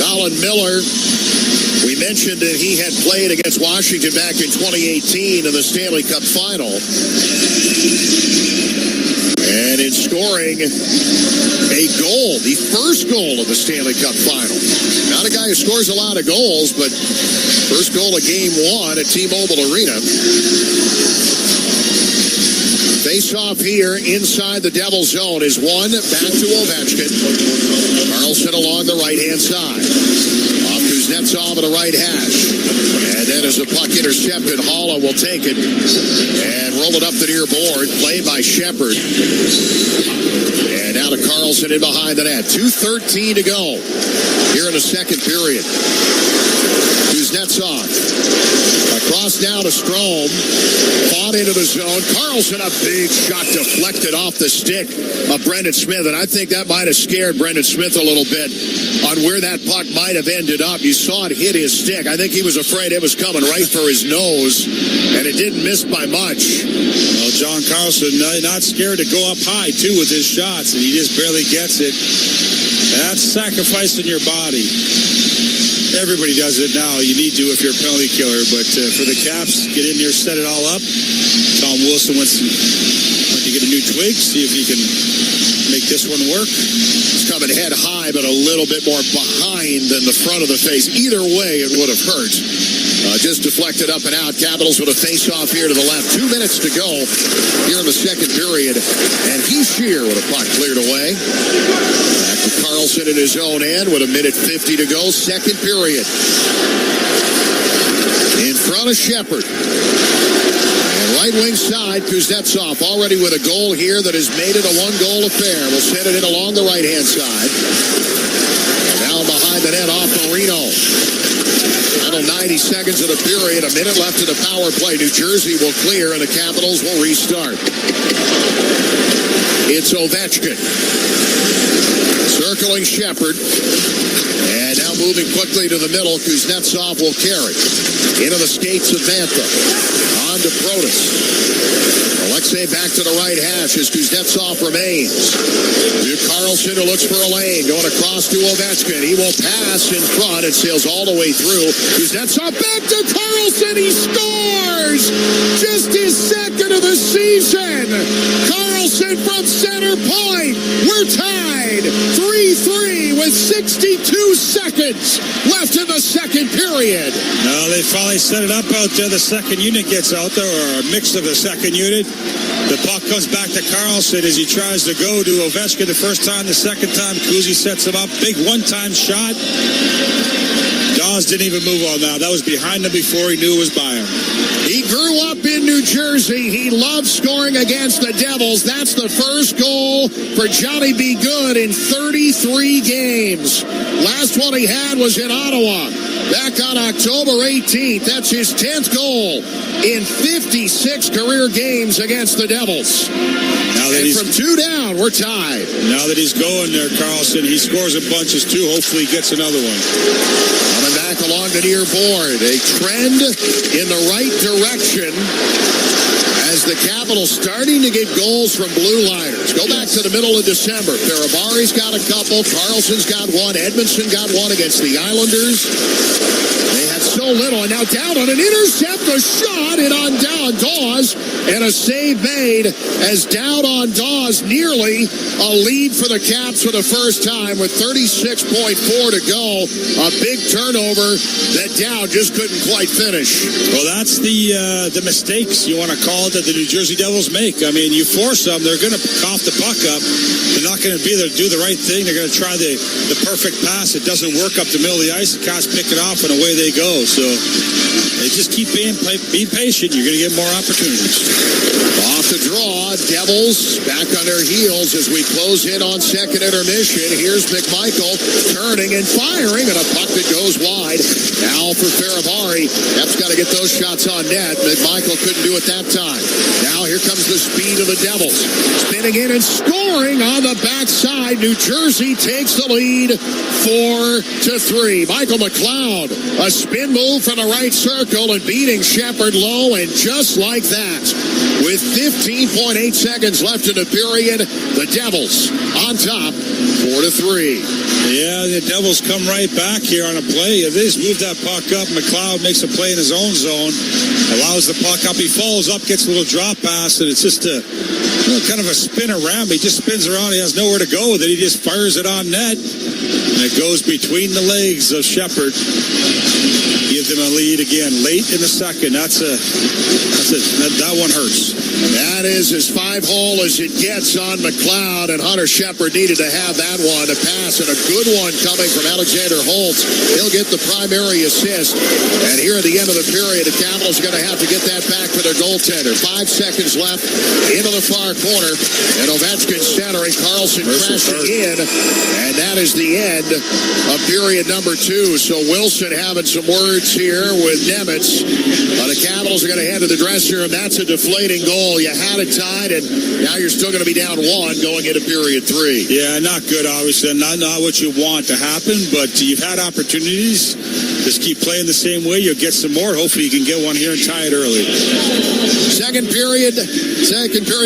Colin Miller, we mentioned that he had played against Washington back in 2018 in the Stanley Cup Final. And in scoring a goal, the first goal of the Stanley Cup Final. Not a guy who scores a lot of goals, but first goal of Game 1 at T-Mobile Arena. Face-off here inside the Devils zone is won back to Ovechkin. Carlson along the right-hand side. Off Kuznetsov at the right hash. And then as the puck intercepted, Halla will take it and roll it up the near board. Played by Shepard. And now to Carlson in behind the net. 2:13 to go here in the second period. Kuznetsov across now to Strome. Fought into the zone. Carlson, a big shot deflected off the stick of Brendan Smith. And I think that might have scared Brendan Smith a little bit on where that puck might have ended up. You saw it hit his stick. I think he was afraid it was coming right for his nose. And it didn't miss by much. Well, John Carlson, not scared to go up high, too, with his shots. And he just barely gets it. That's sacrificing your body. Everybody does it now. You need to if you're a penalty killer. But for the Caps, get in there, set it all up. Tom Wilson wants to get a new twig, see if he can make this one work. It's coming head high, but a little bit more behind than the front of the face. Either way, it would have hurt. Just deflected up and out. Capitals with a face-off here to the left. 2 minutes to go here in the second period. And Heishier with a puck cleared away. Back to Carlson in his own end with 1:50 to go. Second period. In front of Shepard. And right wing side, Kuznetsov already with a goal here that has made it a one-goal affair. We'll send it in along the right-hand side. And now behind the net off Marino. Final 90 seconds of the period. A minute left in the power play. New Jersey will clear and the Capitals will restart. It's Ovechkin. Circling Shepard. And now moving quickly to the middle. Kuznetsov will carry. Into the skates of Mantha. On to Protas. Alexei back to the right hash as Kuznetsov remains. To Carlson, who looks for a lane. Going across to Ovechkin. He will pass in front. It sails all the way through. Kuznetsov back to Carlson. He scores! Just his second of the season. Carlson from center point. We're tied 3-3 with 62 seconds left in the second period. No, they finally set it up out there. The second unit gets out there, or a mix of the second unit. The puck comes back to Carlson as he tries to go to Ovechkin the first time. The second time, Kuzi sets him up. Big one-time shot. Dawes didn't even move on that. That was behind him before he knew it was by him. He grew up in New Jersey. He loves scoring against the Devils. That's the first goal for Johnny B. Good in 33 games. Last one he had was in Ottawa back on October 18th. That's his 10th goal in 56 career games against the Devils. Now that and from 2 down, we're tied. Now that he's going there, Carlson, he scores in bunches too. Hopefully he gets another one. Coming back along the near board. A trend in the right direction as the Capitals starting to get goals from blue liners. Go back to the middle of December. Ferrabari's got a couple. Carlson's got one. Edmondson got one against the Islanders. They had so little. And now down on an intercept, a shot, and on down Dawes, and a save made as down on Dawes, nearly a lead for the Caps for the first time with 36.4 to go. A big turnover that Dow just couldn't quite finish. Well, that's the mistakes, you want to call it, that the New Jersey Devils make. I mean, you force them, they're going to cough the puck up. They're not going to be there to do the right thing. They're going to try the perfect pass. It doesn't work up the middle of the ice. The Caps pick it off, and away they go. So they just keep being patient. You're going to get more opportunities. Off the draw, Devils back on their heels as we close in on second intermission. Here's McMichael turning and firing, and a puck that goes wide. Now for Ferrabari. Caps got to get those shots on net. McMichael couldn't do it that time. Now here comes the speed of the Devils. Spinning in and scoring on the backside. New Jersey takes the lead 4-3. Michael McLeod, a spin move move from the right circle and beating Shepard low, and just like that, with 15.8 seconds left in the period, the Devils on top, 4-3. Yeah, the Devils come right back here on a play. They just move that puck up. McLeod makes a play in his own zone, allows the puck up. He follows up, gets a little drop pass, and it's just kind of a spin around. He just spins around. He has nowhere to go. Then he just fires it on net, and it goes between the legs of Shepard. Give them a lead again late in the second. That one hurts. That is as 5-hole as it gets on McLeod, and Hunter Shepard needed to have that one, a pass, and a good one coming from Alexander Holtz. He'll get the primary assist, and here at the end of the period, the Capitals are going to have to get that back for their goaltender. 5 seconds left into the far corner, and Ovechkin centering, Carlson crashing in, and that is the end of period number 2. So Wilson having some words here with Nemitz. The Capitals are going to head to the dressing room. That's a deflating goal. You had it tied, and now you're still going to be down 1 going into period 3. Yeah, not good, obviously. Not what you want to happen, but you've had opportunities. Just keep playing the same way. You'll get some more. Hopefully you can get one here and tie it early. Second period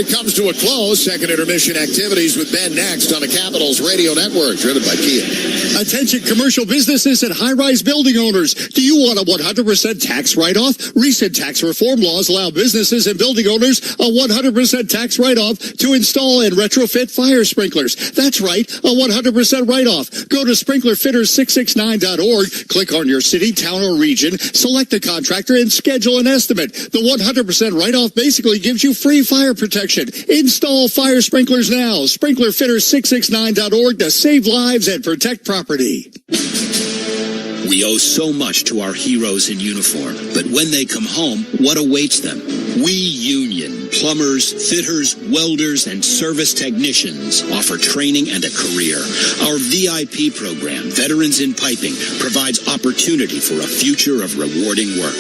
comes to a close. Second intermission activities with Ben next on the Capitals Radio Network, driven by Kia. Attention commercial businesses and high-rise building owners. Do you want a 100% tax write-off? Recent tax reform laws allow businesses and building owners a 100% tax write-off to install and retrofit fire sprinklers. That's right, a 100% write-off. Go to sprinklerfitters669.org, click on your city, town, or region, select a contractor, and schedule an estimate. The 100% write-off basically gives you free fire protection. Install fire sprinklers now. Sprinklerfitters669.org to save lives and protect property. We owe so much to our heroes in uniform, but when they come home, what awaits them? We union plumbers, fitters, welders, and service technicians offer training and a career. Our VIP program, Veterans in Piping, provides opportunity for a future of rewarding work.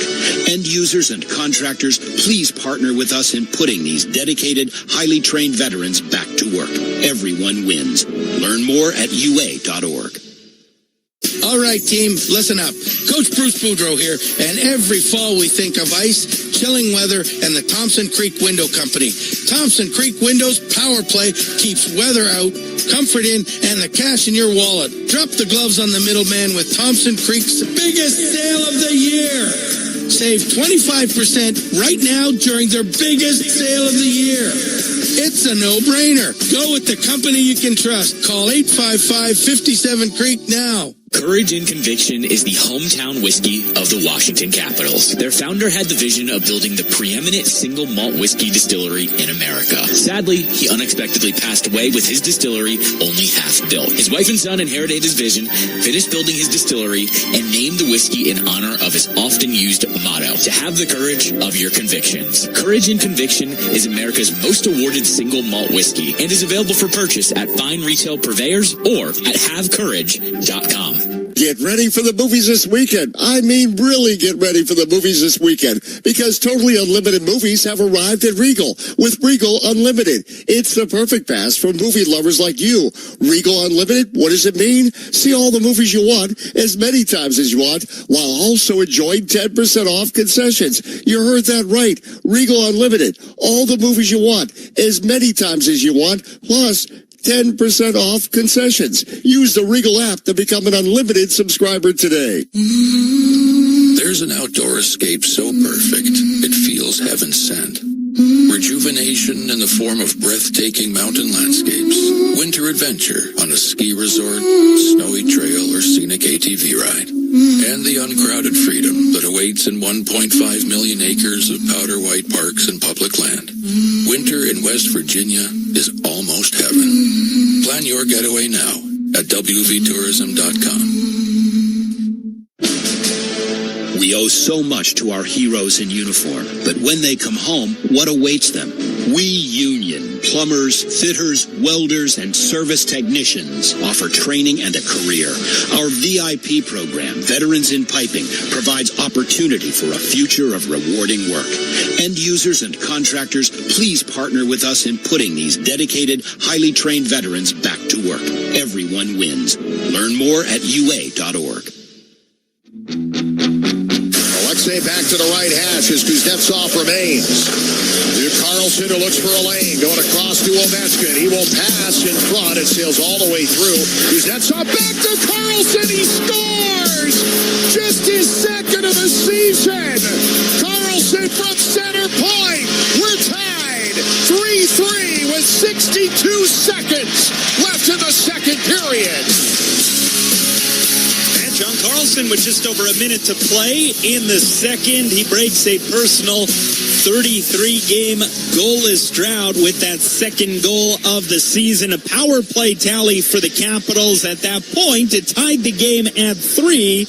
End users and contractors, please partner with us in putting these dedicated, highly trained veterans back to work. Everyone wins. Learn more at UA.org. All right, team, listen up. Coach Bruce Boudreau here, and every fall we think of ice, chilling weather, and the Thompson Creek Window Company. Thompson Creek Windows Power Play keeps weather out, comfort in, and the cash in your wallet. Drop the gloves on the middleman with Thompson Creek's biggest sale of the year. Save 25% right now during their biggest sale of the year. It's a no-brainer. Go with the company you can trust. Call 855-57-CREEK now. Courage and Conviction is the hometown whiskey of the Washington Capitals. Their founder had the vision of building the preeminent single malt whiskey distillery in America. Sadly, he unexpectedly passed away with his distillery only half built. His wife and son inherited his vision, finished building his distillery, and named the whiskey in honor of his often used motto, to have the courage of your convictions. Courage and Conviction is America's most awarded single malt whiskey and is available for purchase at fine retail purveyors or at havecourage.com. Get ready for the movies this weekend. I mean, really get ready for the movies this weekend, because totally unlimited movies have arrived at Regal. With Regal Unlimited, it's the perfect pass for movie lovers like you. Regal Unlimited, what does it mean? See all the movies you want as many times as you want, while also enjoying 10% off concessions. You heard that right. Regal Unlimited, all the movies you want as many times as you want, plus 10% off concessions. Use the Regal app to become an unlimited subscriber today. There's an outdoor escape so perfect, it feels heaven sent. Rejuvenation in the form of breathtaking mountain landscapes. Winter adventure on a ski resort, snowy trail, or scenic ATV ride. And the uncrowded freedom that awaits in 1.5 million acres of powder white parks and public land. Winter in West Virginia is almost heaven. Plan your getaway now at wvtourism.com. We owe so much to our heroes in uniform, but when they come home, what awaits them? We union plumbers, fitters, welders, and service technicians offer training and a career. Our VIP program, Veterans in Piping, provides opportunity for a future of rewarding work. End users and contractors, please partner with us in putting these dedicated, highly trained veterans back to work. Everyone wins. Learn more at UA.org. play back to the right hash as Kuznetsov remains. To Carlson, who looks for a lane, going across to Ovechkin. He will pass in front. It sails all the way through. Kuznetsov back to Carlson. He scores! Just his second of the season. Carlson from center point. We're tied 3-3 with 62 seconds left in the second period. And John Carlson with just over a minute to play in the second. He breaks a personal 33-game goalless drought with that second goal of the season. A power play tally for the Capitals. At that point, it tied the game at 3.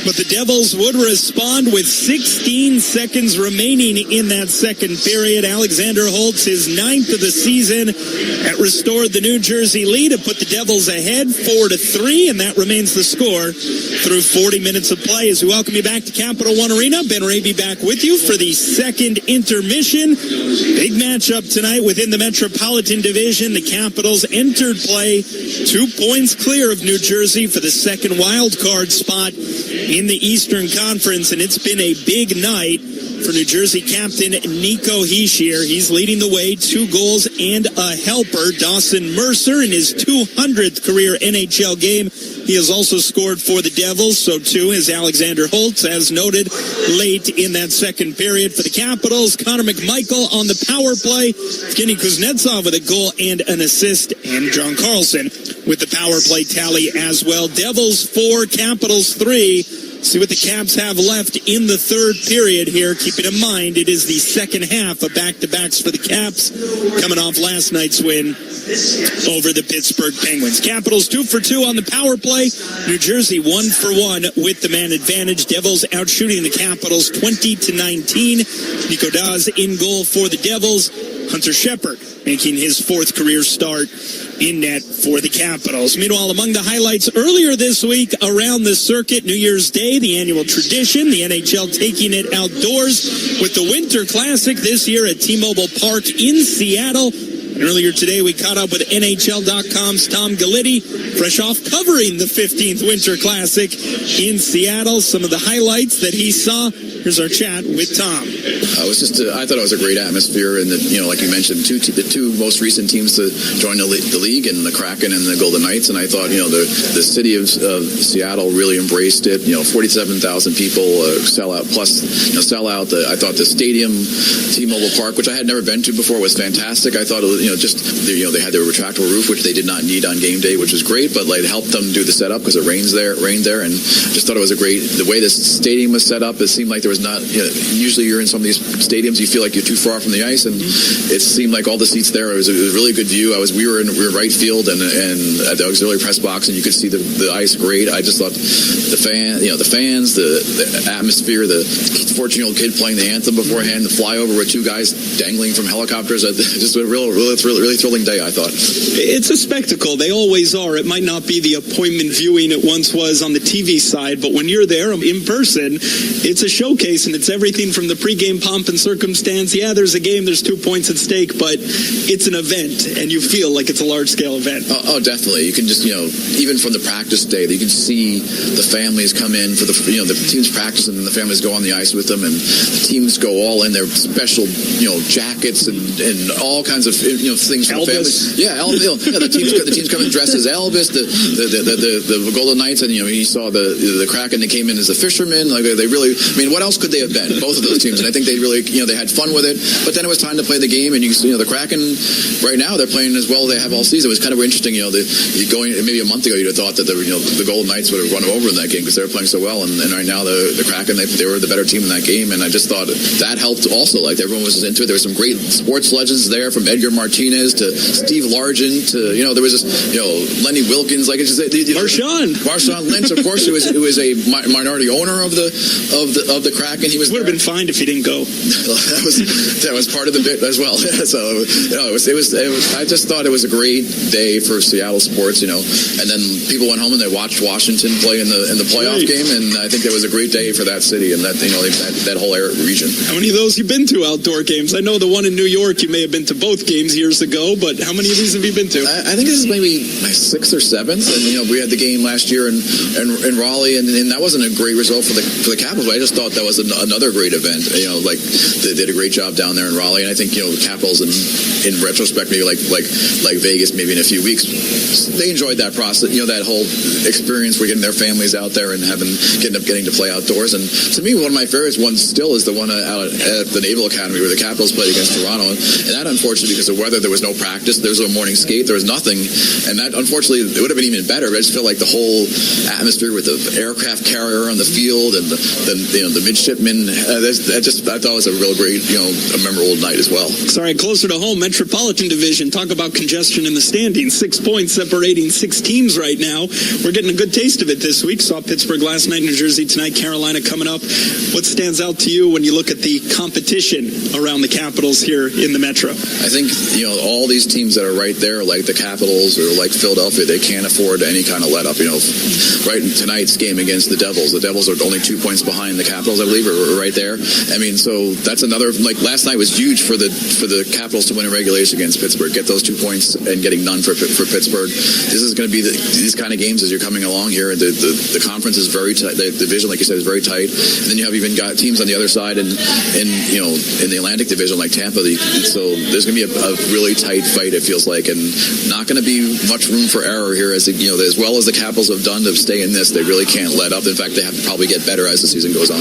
But the Devils would respond with 16 seconds remaining in that second period. Alexander Holtz, his 9th of the season, that restored the New Jersey lead to put the Devils ahead 4-3, and that remains the score through 40 minutes of play. As we welcome you back to Capital One Arena, Ben Raby back with you for the second intermission. Big matchup tonight within the Metropolitan Division. The Capitals entered play 2 points clear of New Jersey for the second wild card spot in the Eastern Conference, and it's been a big night for New Jersey captain Nico Hischier. He's leading the way, 2 goals and a helper. Dawson Mercer in his 200th career NHL game. He has also scored for the Devils, so too is Alexander Holtz, as noted late in that second period for the Capitals. Connor McMichael on the power play. Evgeny Kuznetsov with a goal and an assist, and John Carlson with the power play tally as well. Devils 4, Capitals 3. See what the Caps have left in the third period here. Keeping in mind, it is the second half of back-to-backs for the Caps, coming off last night's win over the Pittsburgh Penguins. Capitals 2 for 2 on the power play. New Jersey 1 for 1 with the man advantage. Devils outshooting the Capitals 20-19. Nico Daz in goal for the Devils. Hunter Shepard making his 4th career start in net for the Capitals. Meanwhile, among the highlights earlier this week around the circuit, New Year's Day, the annual tradition, the NHL taking it outdoors with the Winter Classic this year at T-Mobile Park in Seattle. And earlier today, we caught up with NHL.com's Tom Gallitti, fresh off covering the 15th Winter Classic in Seattle. Some of the highlights that he saw. Here's our chat with Tom. I thought it was a great atmosphere, and like you mentioned, the two most recent teams to join the league, and the Kraken and the Golden Knights. And I thought, the city of Seattle really embraced it. 47,000 people sell out. Plus, sell out. I thought the stadium, T-Mobile Park, which I had never been to before, was fantastic. I thought it was, they had their retractable roof, which they did not need on game day, which was great, but it helped them do the setup because it rained there, and just thought it was the way this stadium was set up. It seemed like there was not, usually you're in some of these stadiums, you feel like you're too far from the ice, and it seemed like all the seats there, it was a really good view. We were in right field and at the auxiliary press box, and you could see the ice great. I just thought the fans, the atmosphere, the 14-year-old kid playing the anthem beforehand, the flyover with 2 guys dangling from helicopters, just a really thrilling day, I thought. It's a spectacle. They always are. It might not be the appointment viewing it once was on the TV side, but when you're there in person, it's a showcase, and it's everything from the pregame pomp and circumstance. Yeah, there's a game, there's 2 points at stake, but it's an event, and you feel like it's a large-scale event. Oh, definitely. You can just, even from the practice day, you can see the families come in for the teams practice, and the families go on the ice with them, and the teams go all in their special, jackets and all kinds of, things for the families. Yeah, the teams come in dressed as Elvis, the Golden Knights, and he saw the Kraken that came in as the fishermen. They really, what else could they have been? Both of those teams, and I think they really, they had fun with it. But then it was time to play the game, and the Kraken right now they're playing as well as they have all season. It was kind of interesting, maybe a month ago you'd have thought that the Golden Knights would have run over in that game because they were playing so well, and right now the Kraken they were the better team in that game, and I just thought that helped also. Everyone was into it. There were some great sports legends there, from Edgar Martinez to Steve Largent to there was this Lenny Wilkens, Marshawn Lynch, of course, who was a minority owner of the Kraken. He would have been fined if he didn't go. that was part of the bit as well. So it was. I just thought it was a great day for Seattle sports, and then people went home and they watched Washington play in the playoff game, and I think it was a great day for that city and that that whole region. How many of those you been to outdoor games? I know the one in New York, you may have been to both games. years ago, but how many of these have you been to? I think this is maybe my 6th or 7th, and we had the game last year in Raleigh, and that wasn't a great result for the Capitals. But I just thought that was another great event. Like they did a great job down there in Raleigh, and I think the Capitals in retrospect, maybe like Vegas, maybe in a few weeks, they enjoyed that process. That whole experience. We're getting their families out there and getting to play outdoors. And to me, one of my favorite ones still is the one out at the Naval Academy where the Capitals played against Toronto. And that, unfortunately, because of weather, there was no practice, there was no morning skate, there was nothing. And that, unfortunately, it would have been even better. But I just feel like the whole atmosphere with the aircraft carrier on the field and the midshipmen, I thought it was a real great, a memorable night as well. Sorry, closer to home, Metropolitan Division. Talk about congestion in the standings. 6 points separating 6 teams right now. We're getting a good taste of it this week. Saw Pittsburgh last night, New Jersey tonight, Carolina coming up. What stands out to you when you look at the competition around the Capitals here in the Metro? I think, all these teams that are right there, like the Capitals or like Philadelphia, they can't afford any kind of let up. Right in tonight's game against the Devils are only 2 points behind the Capitals, I believe, or right there. I mean, so that's another, like last night was huge for the Capitals to win a regulation against Pittsburgh, get those 2 points and getting none for Pittsburgh. This is going to be these kind of games as you're coming along here. The conference is very tight. The division, like you said, is very tight. And then you have even got teams on the other side in the Atlantic Division like Tampa. So there's going to be a really tight fight, it feels like, and not going to be much room for error here. As well as the Capitals have done to stay in this, they really can't let up. In fact, they have to probably get better as the season goes on.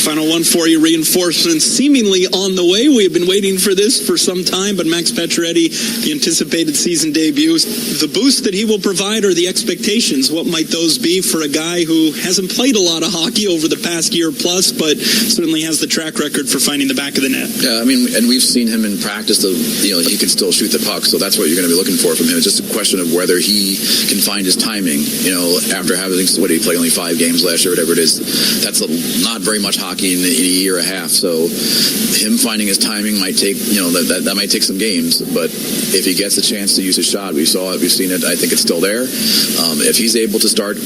Final one for you, reinforcements seemingly on the way. We have been waiting for this for some time, but Max Pacioretty, the anticipated season debut, the boost that he will provide or the expectations, what might those be for a guy who hasn't played a lot of hockey over the past year plus, but certainly has the track record for finding the back of the net? Yeah, I mean, and we've seen him in practice, he can still shoot the puck, so that's what you're going to be looking for from him. It's just a question of whether he can find his timing, after having, he played only 5 games last year, whatever it is. That's not very much hockey in a year and a half, so him finding his timing might take, that might take some games, but if he gets a chance to use his shot, we've seen it, I think it's still there. If he's able to start,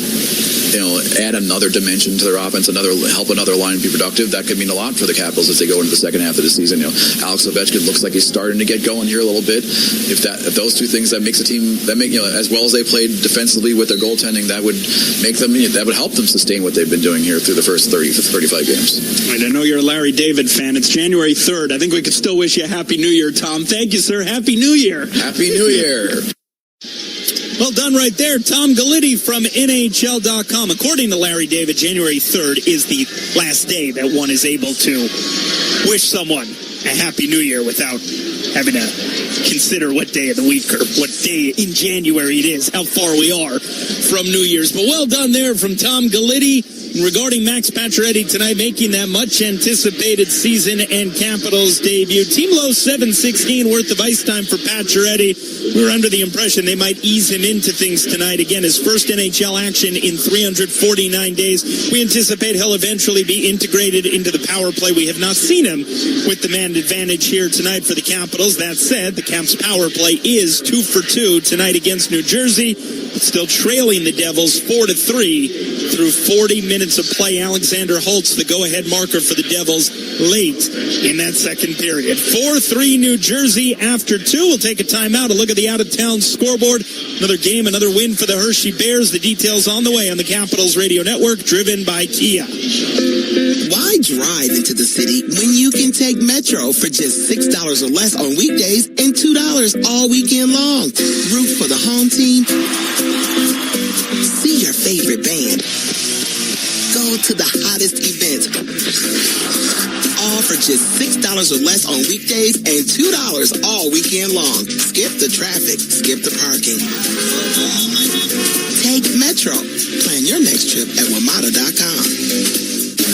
add another dimension to their offense, help another line be productive, that could mean a lot for the Capitals as they go into the second half of the season. Alex Ovechkin looks like he's starting to get going here a little bit. If those two things, that makes a team as well as they played defensively with their goaltending, that would help them sustain what they've been doing here through the first 35 games. Right, I know you're a Larry David fan. It's January 3rd. I think we could still wish you a Happy New Year, Tom. Thank you, sir. Happy New Year. Happy New Year. Well done right there. Tom Gallitti from NHL.com. According to Larry David, January 3rd is the last day that one is able to wish someone a Happy New Year without having to consider what day of the week or what day in January it is, how far we are from New Year's. But well done there from Tom Gallitti regarding Max Pacioretty tonight, making that much-anticipated season and Capitals debut. Team low 7-16 worth of ice time for Pacioretty. We were under the impression they might ease him into things tonight. Again, his first NHL action in 349 days. We anticipate he'll eventually be integrated into the power play. We have not seen him with the man advantage here tonight for the Capitals. That said, the Caps power play is 2 for 2 tonight against New Jersey, but still trailing the Devils 4-3 through 40 minutes of play. Alexander Holtz, the go-ahead marker for the Devils late in that second period. 4-3 New Jersey after 2. We'll take a timeout, a look at the out-of-town scoreboard. Another game, another win for the Hershey Bears. The details on the way on the Capitals Radio Network, driven by Kia. Why drive into the city when you can take Metro for just $6 or less on weekdays and $2 all weekend long? Root for the home team. See your favorite band. Go to the hottest event. All for just $6 or less on weekdays and $2 all weekend long. Skip the traffic. Skip the parking. Take Metro. Plan your next trip at WMATA.com.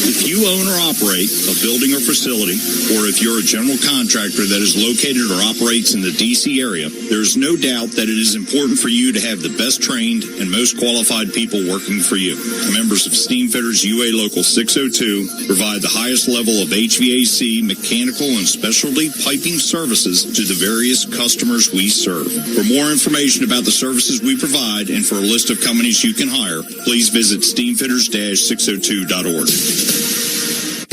If you own or operate a building or facility, or if you're a general contractor that is located or operates in the D.C. area, there is no doubt that it is important for you to have the best trained and most qualified people working for you. Members of Steamfitters UA Local 602 provide the highest level of HVAC, mechanical, and specialty piping services to the various customers we serve. For more information about the services we provide and for a list of companies you can hire, please visit steamfitters-602.org.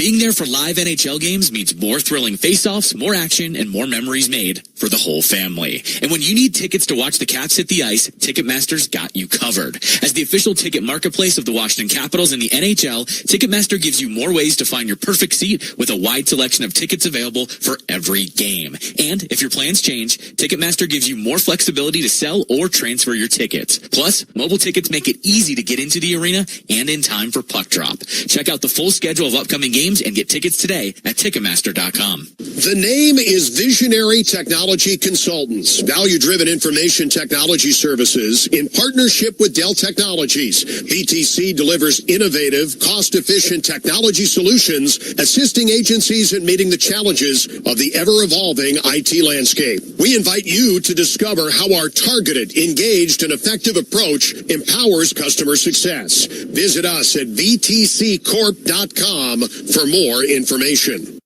Being there for live NHL games means more thrilling face-offs, more action, and more memories made for the whole family. And when you need tickets to watch the Caps hit the ice, Ticketmaster's got you covered. As the official ticket marketplace of the Washington Capitals and the NHL, Ticketmaster gives you more ways to find your perfect seat with a wide selection of tickets available for every game. And if your plans change, Ticketmaster gives you more flexibility to sell or transfer your tickets. Plus, mobile tickets make it easy to get into the arena and in time for puck drop. Check out the full schedule of upcoming games and get tickets today at Ticketmaster.com. The name is Visionary Technology Consultants, value-driven information technology services in partnership with Dell Technologies. VTC delivers innovative, cost-efficient technology solutions, assisting agencies in meeting the challenges of the ever-evolving IT landscape. We invite you to discover how our targeted, engaged, and effective approach empowers customer success. Visit us at vtccorp.com for more information.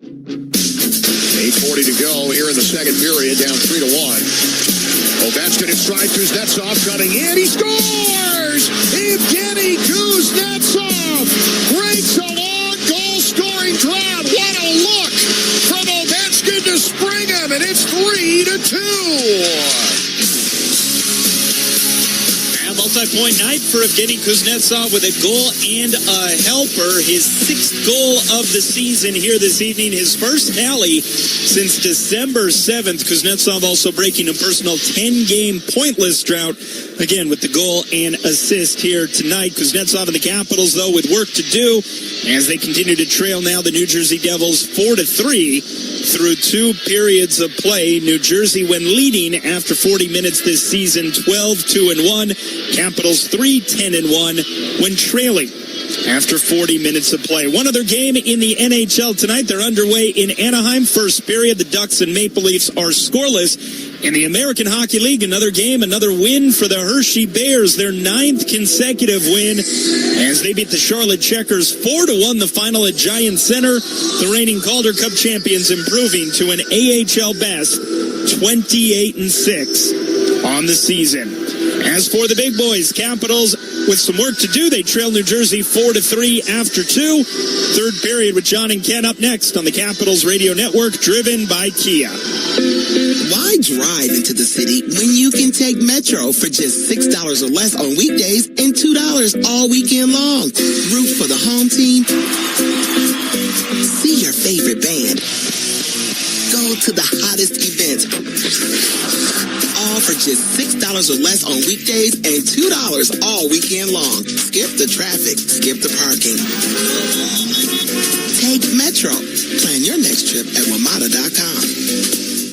8:40 to go here in the second period, down 3-1. Ovechkin in stride, Kuznetsov cutting in, he scores! Evgeny Kuznetsov breaks a long goal-scoring drought. What a look from Ovechkin to spring him, and it's 3-2. Multi-point night for Evgeny Kuznetsov with a goal and a helper. His 6th goal of the season here this evening. His first tally since December 7th. Kuznetsov also breaking a personal 10-game pointless drought. Again, with the goal and assist here tonight. Kuznetsov and the Capitals, though, with work to do as they continue to trail now the New Jersey Devils 4-3 through 2 periods of play. New Jersey, when leading after 40 minutes this season, 12-2-1. Capitals 3-10-1 when trailing after 40 minutes of play. One other game in the NHL tonight. They're underway in Anaheim. First period, the Ducks and Maple Leafs are scoreless. In the American Hockey League, another game, another win for the Hershey Bears. Their 9th consecutive win as they beat the Charlotte Checkers 4-1 the final at Giant Center. The reigning Calder Cup champions improving to an AHL best 28-6 on the season. As for the big boys, Capitals with some work to do. They trail New Jersey 4-3 after 2. Third period with John and Ken up next on the Capitals Radio Network, driven by Kia. Why drive into the city when you can take Metro for just $6 or less on weekdays and $2 all weekend long? Root for the home team. See your favorite band. Go to the hottest event. All for just $6 or less on weekdays and $2 all weekend long. Skip the traffic. Skip the parking. Take Metro. Plan your next trip at WMATA.com.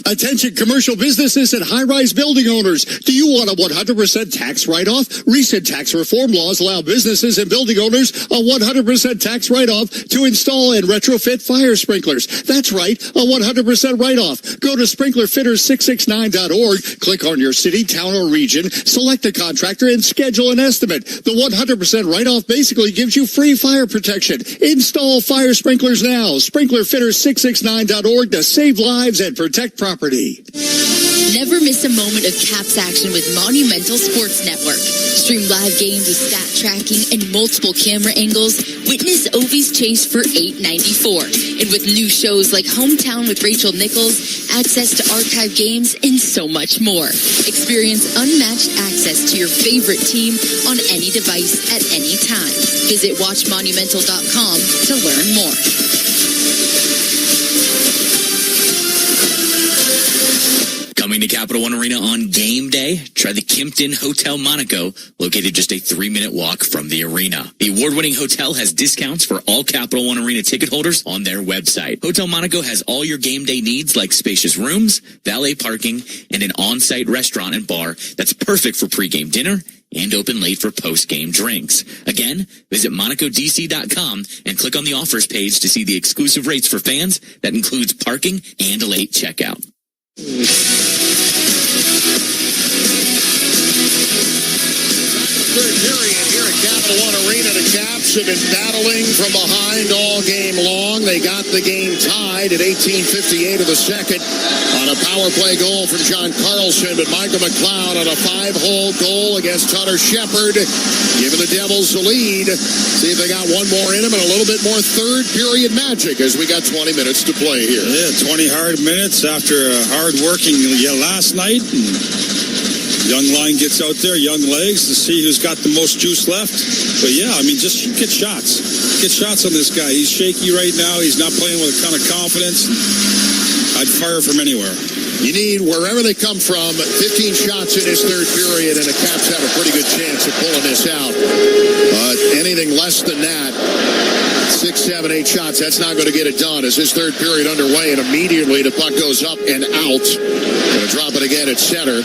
Attention commercial businesses and high-rise building owners. Do you want a 100% tax write-off? Recent tax reform laws allow businesses and building owners a 100% tax write-off to install and retrofit fire sprinklers. That's right, a 100% write-off. Go to sprinklerfitters669.org, click on your city, town, or region, select a contractor, and schedule an estimate. The 100% write-off basically gives you free fire protection. Install fire sprinklers now. Sprinklerfitters669.org to save lives and protect property. Never miss a moment of Caps action with Monumental Sports Network. Stream live games with stat tracking and multiple camera angles. Witness Ovi's chase for $8.94. And with new shows like Hometown with Rachel Nichols, access to archive games, and so much more. Experience unmatched access to your favorite team on any device at any time. Visit watchmonumental.com to learn more. Coming to Capital One Arena on game day, try the Kimpton Hotel Monaco, located just a 3-minute walk from the arena. The award-winning hotel has discounts for all Capital One Arena ticket holders on their website. Hotel Monaco has all your game day needs like spacious rooms, valet parking, and an on-site restaurant and bar that's perfect for pregame dinner and open late for post-game drinks. Again, visit MonacoDC.com and click on the offers page to see the exclusive rates for fans that includes parking and a late checkout. Third period here at Capital One Arena. The Caps have been battling from behind all game long. They got the game tied at 18:58 of the second on a power play goal from John Carlson, but Michael McLeod on a 5-hole goal against Hunter Shepard, giving the Devils the lead. See if they got one more in them and a little bit more third period magic as we got 20 minutes to play here. Yeah, 20 hard minutes after a hard working last night. Young line gets out there, young legs, to see who's got the most juice left. But yeah, I mean, just get shots. Get shots on this guy. He's shaky right now. He's not playing with a ton of confidence. I'd fire from anywhere. You need, wherever they come from, 15 shots in this third period, and the Caps have a pretty good chance of pulling this out. Anything less than that, 6, 7, 8 shots, that's not going to get it done as this third period underway, and immediately the puck goes up and out. Going to drop it again at center.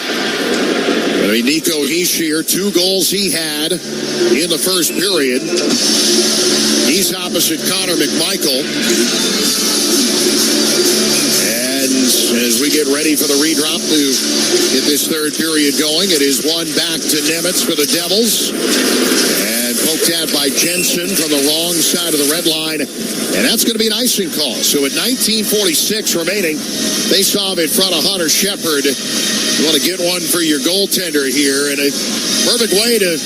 Nico Hischier, 2 goals he had in the first period. He's opposite Connor McMichael. And as we get ready for the redrop to get this third period going, it is one back to Nemitz for the Devils. And poked at by Jensen from the wrong side of the red line. And that's going to be an icing call. So at 19:46 remaining, face off in front of Hunter Shepard. You want to get one for your goaltender here, and a perfect way to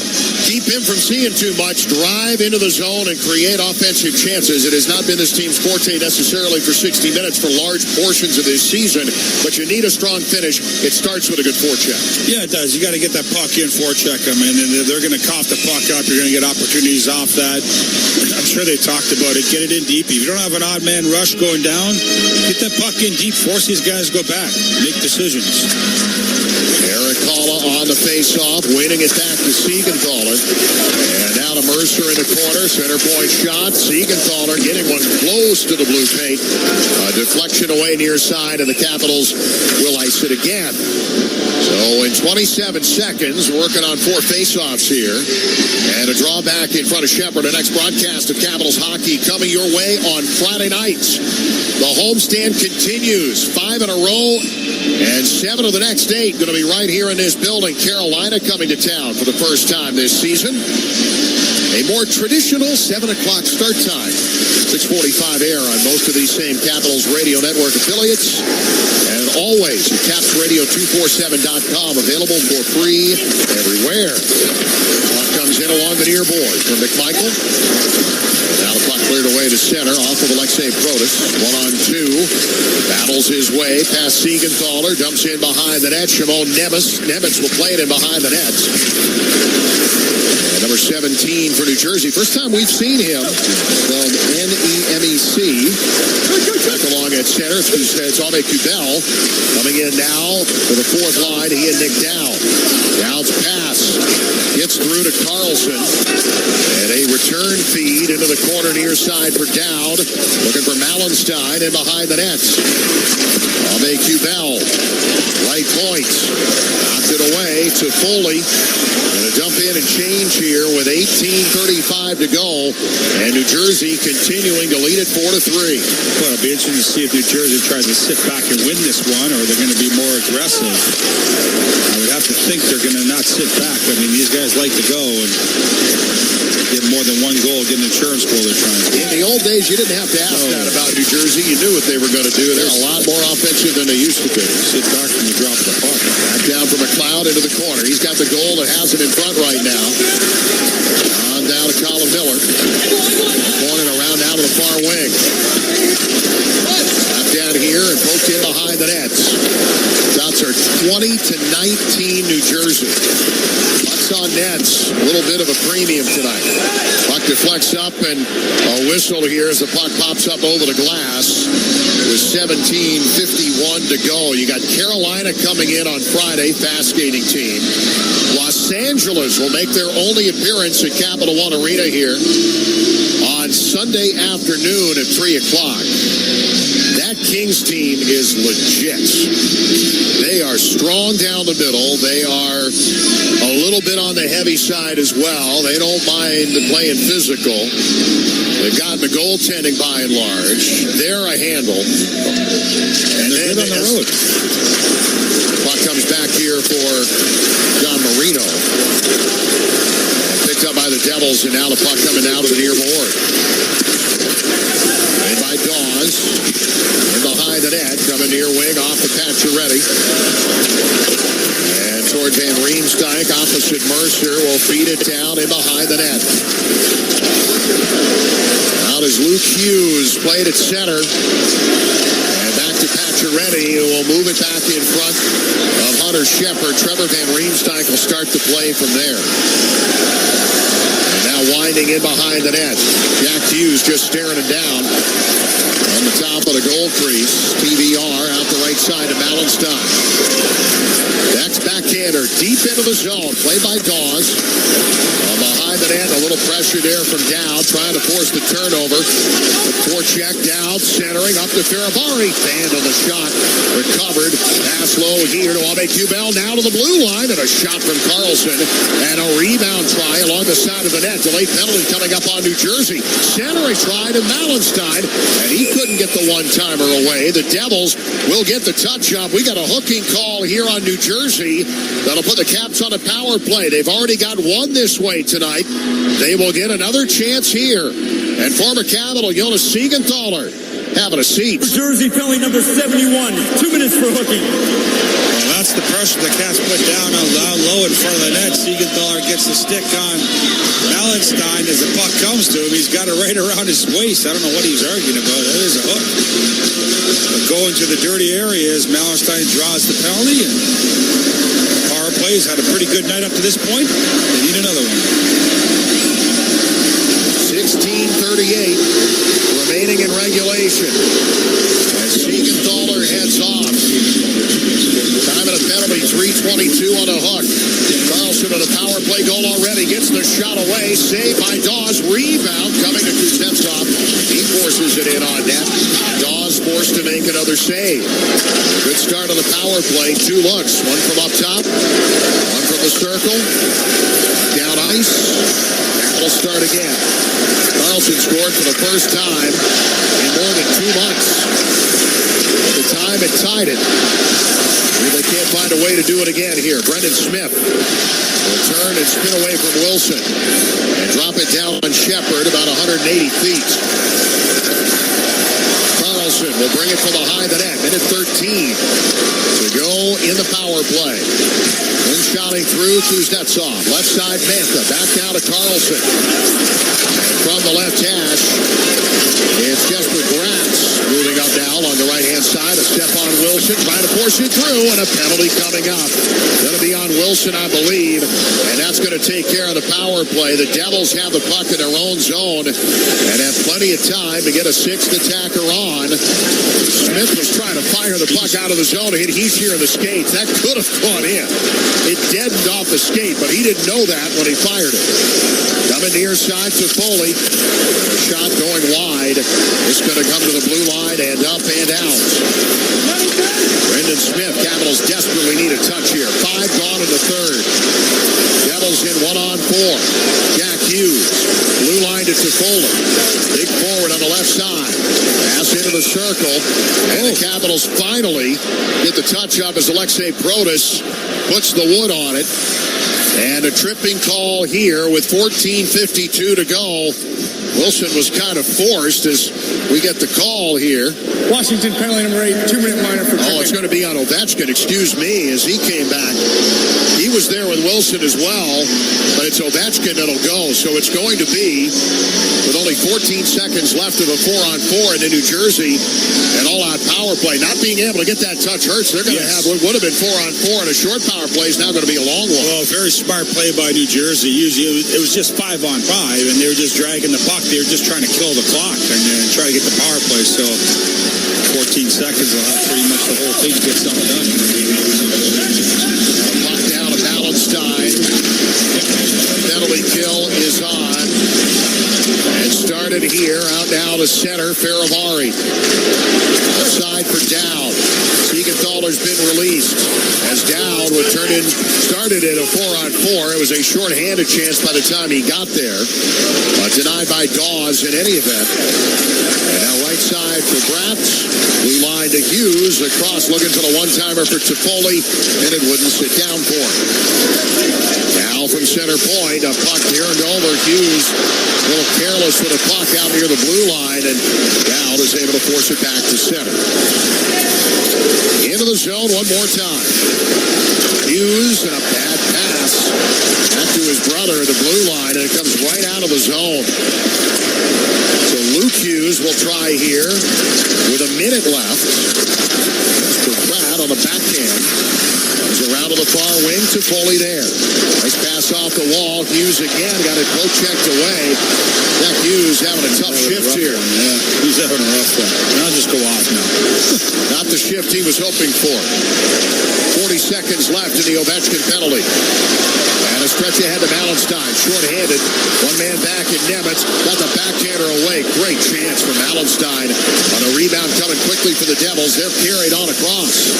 keep him from seeing too much. Drive into the zone and create offensive chances. It has not been this team's forte necessarily for 60 minutes for large portions of this season, but you need a strong finish. It starts with a good forecheck. Yeah, it does. You got to get that puck in, forecheck them, and they're going to cough the puck up. You're going to get opportunities off that. I'm sure they talked about it. Get it in deep. If you don't have an odd man rush going down, get that puck in deep. Force these guys to go back. Make decisions. Eric Kalla on the face-off, waiting it back to Siegenthaler. And now to Mercer in the corner, center point shot. Siegenthaler getting one close to the blue paint. Deflection away near side, and the Capitals will ice it again. So in 27 seconds, working on 4 face-offs here. And a drawback in front of Shepard. The next broadcast of Capitals hockey coming your way on Friday nights. The homestand continues. 5 in a row and 7 of the next 8 going to be right here in this building. Carolina coming to town for the first time this season. A more traditional 7 o'clock start time. 6:45 air on most of these same Capitals Radio Network affiliates. And always at CapsRadio247.com, available for free everywhere. Puck comes in along the near board from McMichael. And now the puck cleared away to center off of Alexei Protas. 1-on-2. Battles his way past Siegenthaler. Dumps in behind the net. Shimon Nemitz. Nemitz will play it in behind the net. And number 17 for New Jersey. First time we've seen him. Spelled Nemec. Back along at center. It's Ame Kubel. Coming in now for the fourth line. He and Nick Dowd. Dowd's pass gets through to Carlson. And a return feed into the corner near side for Dowd. Looking for Mallenstein in behind the net. Ame Kubel. Right point. Knocked it away to Foley. Going to dump in and change here with 18:35 to go. And New Jersey continuing to lead it 4-3. Well, it'll be interesting to see if New Jersey tries to sit back and win this one, or they're going to be more aggressive. I would have to think they're going to not sit back. I mean, these guys like to go and get more than one goal, get an insurance goal they're trying to do. In the old days, you didn't have to ask that about New Jersey. You knew what they were going to do. They're a lot more offensive than they used to be. Sit back and you drop the puck. Back down from McLeod into the corner. He's got the goal that has him in front right now. On down to Colin Miller. Corner around down to the far wing. Back down here and poked in behind the nets. Shots are 20-19 New Jersey. Pucks on nets. A little bit of a premium tonight. Puck deflects up and a whistle here as the puck pops up over the glass. With 17:51 to go. You got Carolina coming in on Friday, fast skating team. Los Angeles will make their only appearance at Capital One Arena here on Sunday afternoon at 3 o'clock. That Kings team is legit. They are strong down the middle. They are a little bit on the heavy side as well. They don't mind playing physical. They've gotten the goaltending by and large. They're a handle. And they're good on the road. Puck comes back here for John Marino. Picked up by the Devils. Devils, and now the puck coming down to the near board. Made by Dawes. And behind the net, coming near wing off the Pacioretty. And toward Van Riemsdyk, opposite Mercer, will feed it down in behind the net. Out is Luke Hughes, played at center. And back to Pacioretty, who will move it back in front of Hunter Shepard. Trevor Van Riemsdyk will start the play from there. And now winding in behind the net. Jack Hughes just staring him down on the top of the goal crease. TVR out the right side to Malenstein. Next backhander deep into the zone. Played by Dawes. Behind the net, a little pressure there from Dowd, trying to force the turnover. The forecheck, Dowd centering up to Faravari. Band on the shot, recovered. Pass low here to Ame Kubel. Now to the blue line, and a shot from Carlson. And a rebound try along the side of the net. Delayed penalty coming up on New Jersey. Centering try to Malenstein, and he couldn't get the one-timer away. The Devils will get the touch-up. We got a hooking call here on New Jersey that'll put the Caps on a power play. They've already got one this way tonight. They will get another chance here. And former Capital Jonas Siegenthaler having a seat. Jersey penalty number 71. 2 minutes for hooking. Well, that's the pressure the Caps put down low in front of the net. Siegenthaler gets the stick on Malenstein as the puck comes to him. He's got it right around his waist. I don't know what he's arguing about. That is a hook. But going to the dirty area as Malenstein draws the penalty. And power plays had a pretty good night up to this point. They need another one. 16:38 remaining in regulation. As Siegenthaler heads off. Time of the penalty, 3:22 on a hook. Carlson with a power play goal already. Gets the shot away. Saved by Dawes. Rebound coming to Kuznetsov. He forces it in on net. Dawes forced to make another save. Good start on the power play. 2 looks. One from up top. One from the circle. Down ice. It'll start again. Carlson scored for the first time in more than 2 months. At the time, it tied it. They can't find a way to do it again here. Brendan Smith will turn and spin away from Wilson and drop it down on Shepard about 180 feet. Carlson will bring it from behind the net. Minute 13 to go in the power play. One shotting through Kuznetsov. Left side Mantha. Back now to Carlson. And from the left hash, it's Jesper Gratz moving up now on the right-hand side. A step on Wilson, trying to force it through, and a penalty coming up. Going to be on Wilson, I believe, and that's going to take care of the power play. The Devils have the puck in their own zone and have plenty of time to get a 6th attacker on. Smith was trying to fire the puck out of the zone to hit Heischer in the skates. That could have gone in. It deadened off the skate, but he didn't know that when he fired it. Coming near side to Foley. A shot going wide. It's going to come to the blue line and up and out. Brendan Smith, Capitals desperately need a touch here. 5 gone in the third. Devils in 1-on-4. Jack Hughes. Blue line to Foley. Big forward on the left side. Pass into the circle. And the Capitals finally get the touch up as Alexei Protas puts the wood on it. And a tripping call here with 14:52 to go. Wilson was kind of forced as we get the call here. Washington penalty number 8, 2-minute minor for tripping. Oh, it's going to be on Ovechkin, excuse me, as he came back. He was there with Wilson as well, but it's Ovechkin that'll go. So it's going to be, with only 14 seconds left of a 4-on-4 in New Jersey, an all-out power play. Not being able to get that touch hurts. They're going to have what would have been 4-on-4, and a short power play is now going to be a long one. Well, very smart play by New Jersey. Usually it was just 5-on-5, and they were just dragging the puck. They were just trying to kill the clock and try to get the power play. So 14 seconds will have pretty much the whole thing to get something done. Puck down to Malenstein. Penalty kill is on. And started here. Out now to center, Faravari. Outside for Dowd. Siegenthaler Fowler's been released as Dowd started in a 4-on-4. It was a short-handed chance by the time he got there. Denied by Dawes in any event. And now right side for Bratt. Blue line to Hughes. Across looking for the one-timer for Toffoli, and it wouldn't sit down for him. Now from center point, a puck turned over. Hughes a little careless with a puck out near the blue line, and Dowd is able to force it back to center. Into the zone one more time. Hughes and a bad pass back to his brother at the blue line, and it comes right out of the zone. So Luke Hughes will try here with a minute left. For Pratt on the backhand. Comes around to the far wing to Foley there. Nice pass off the wall. Hughes again got it both checked away. Zach Hughes having a tough shift here. Yeah, he's having a rough one. Now just go off now. Not the shift he was hoping for. 40 seconds left in the Ovechkin penalty. And a stretch ahead to Malenstein. Short-handed. One man back in Nemitz. Got the backhander away. Great chance for Malenstein. On a rebound coming quickly for the Devils. They're carried on across.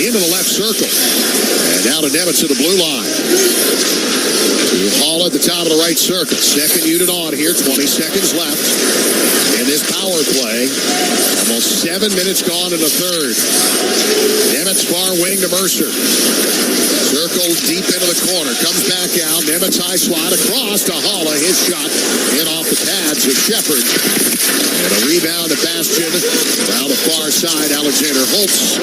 Into the left circle. And now to Nemitz to the blue line. To Hall at the top of the right circle. Second unit on here. 20 seconds left. In this power play. Almost 7 minutes gone in the third. Nemitz far wing to Mercer. Circle deep into the corner. Comes back out. Nemitz high slot across to Holla. His shot in off the pads of Shepard. And a rebound to Bastian. Down the far side. Alexander Holtz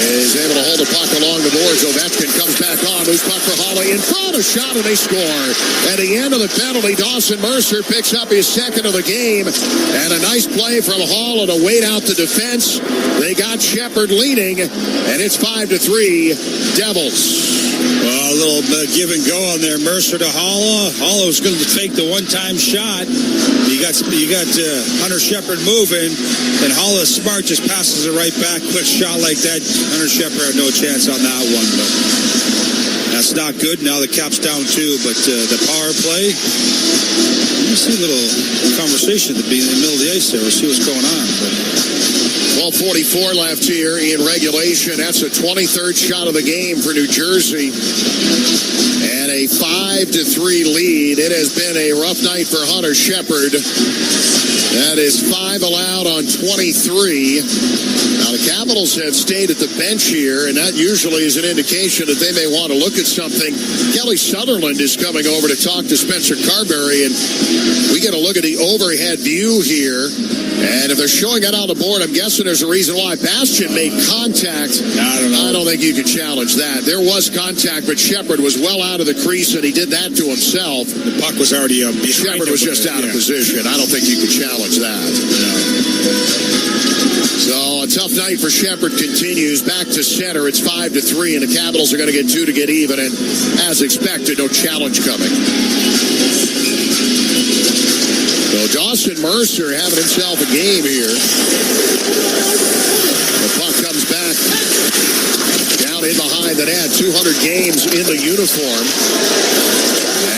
is able to hold the puck along the boards. Ovechkin comes back on. Loose puck for Holla. In front. A shot and they score. At the end of the penalty, Dawson Mercer picks up his second of the game. And a nice play from Holla to wait out the defense. They got Shepard leading. And it's 5-3 Devils. Well, a little bit give and go on there. Mercer to Holla. Holla was going to take the one-time shot. You got Hunter Shepard moving, and Holla smart just passes it right back. Quick shot like that. Hunter Shepard had no chance on that one. But that's not good. Now the Caps down 2, but the power play. You see a little conversation to be in the middle of the ice there. We'll see what's going on. But 12:44 left here in regulation. That's a 23rd shot of the game for New Jersey. And a 5-3 lead. It has been a rough night for Hunter Shepard. That is 5 allowed on 23. Now the Capitals have stayed at the bench here, and that usually is an indication that they may want to look at something. Kelly Sutherland is coming over to talk to Spencer Carberry, and we get a look at the overhead view here. And if they're showing it on the board, I'm guessing there's a reason why. Bastian made contact. I don't know. I don't think you can challenge that. There was contact, but Shepard was well out of the crease, and he did that to himself. The puck was already up behind Shepard was just out of position. I don't think you can challenge that. No. So a tough night for Shepard continues. Back to center. It's 5-3, and the Capitals are going to get 2 to get even. And as expected, no challenge coming. So Dawson Mercer having himself a game here. The puck comes back down in behind the net. 200 games in the uniform.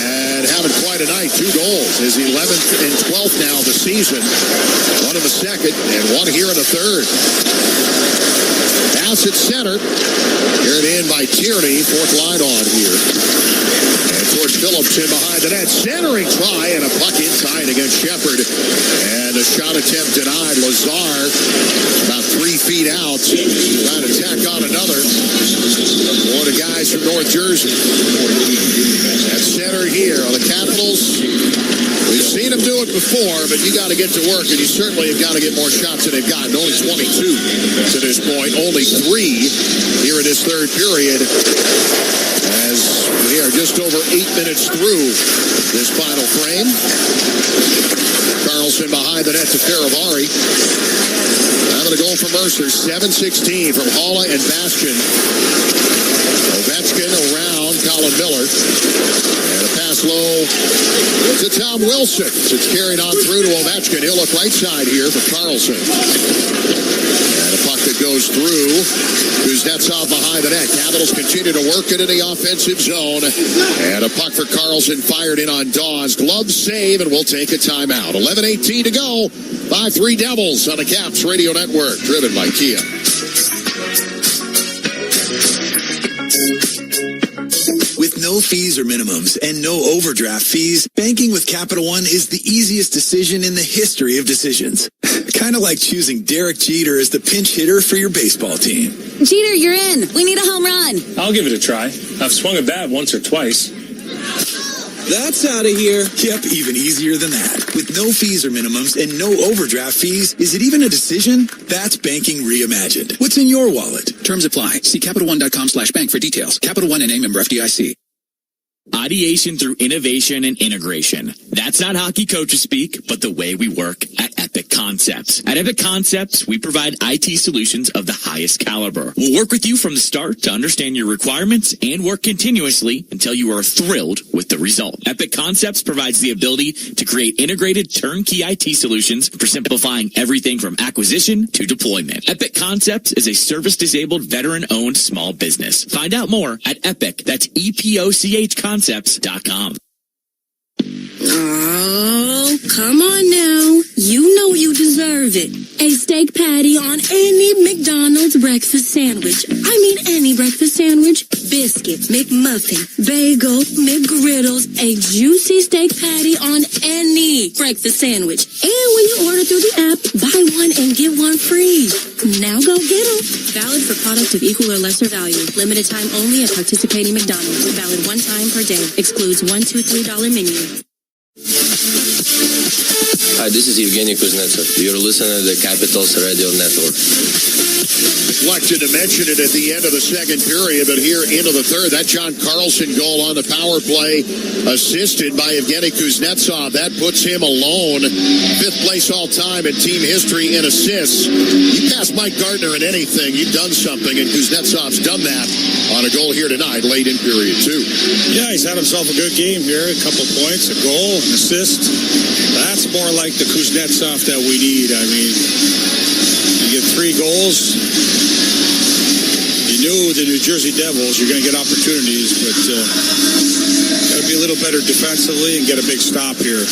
And having quite a night. 2 goals. His 11th and 12th now of the season. 1 in the second and 1 here in the third. Pass at center. Carried in by Tierney. 4th line on here. And George Phillips in behind the net. Centering try and a puck inside against Shepard. And a shot attempt denied. Lazar about 3 feet out. Trying to tack on another. For the guys from North Jersey. At center here on the Capitals. We've seen them do it before, but you got to get to work, and you certainly have got to get more shots than they've gotten. Only 22 to this point. Only 3 here in this third period. As we are just over 8 minutes through this final frame. Carlson behind the net to Faravari. Having a goal from Mercer. 7-16 from Holla and Bastian. Ovechkin around Colin Miller. And a pass low to Tom Wilson. It's carried on through to Ovechkin. He'll look right side here for Carlson. And a puck that goes through. Kuznetsov behind the net. Capitals continue to work it in the offensive zone. And a puck for Carlson fired in on Dawes. Glove save, and we'll take a timeout. 11:18 to go. 5-3 Devils on the Caps Radio Network. Driven by Kia. no fees or minimums and no overdraft fees, banking with Capital One is the easiest decision in the history of decisions. Kind of like choosing Derek Jeter as the pinch hitter for your baseball team. Jeter, you're in. We need a home run. I'll give it a try. I've swung a bat once or twice. That's out of here. Yep, even easier than that. With no fees or minimums and no overdraft fees, is it even a decision? That's banking reimagined. What's in your wallet? Terms apply. See CapitalOne.com/bank for details. Capital One and a member FDIC. Ideation through innovation and integration. That's not hockey coaches speak, but the way we work at Epic Concepts. At Epic Concepts, we provide IT solutions of the highest caliber. We'll work with you from the start to understand your requirements and work continuously until you are thrilled with the result. Epic Concepts provides the ability to create integrated turnkey IT solutions for simplifying everything from acquisition to deployment. Epic Concepts is a service-disabled, veteran-owned small business. Find out more at Epic. That's EPOCHconcepts.com. Oh, come on now. You know you deserve it. A steak patty on any McDonald's breakfast sandwich. I mean any breakfast sandwich. Biscuit, McMuffin, bagel, McGriddles, a juicy steak patty on any breakfast sandwich. And when you order through the app, buy one and get one free. Now go get them. Valid for product of equal or lesser value. Limited time only at participating McDonald's. Valid one time per day. Excludes $1, $2, $3 menu. Hi, this is Evgeny Kuznetsov. You're listening to the Capitals Radio Network. Neglected to mention it at the end of the second period, but here into the third, that John Carlson goal on the power play, assisted by Evgeny Kuznetsov. That puts him alone, 5th place all-time in team history in assists. You pass Mike Gardner in anything, you've done something, and Kuznetsov's done that on a goal here tonight, late in period 2. Yeah, he's had himself a good game here. A couple points, a goal, an assist. That's more like the Kuznetsov that we need. I mean, you get 3 goals. You knew the New Jersey Devils, you're going to get opportunities, but got to be a little better defensively and get a big stop here.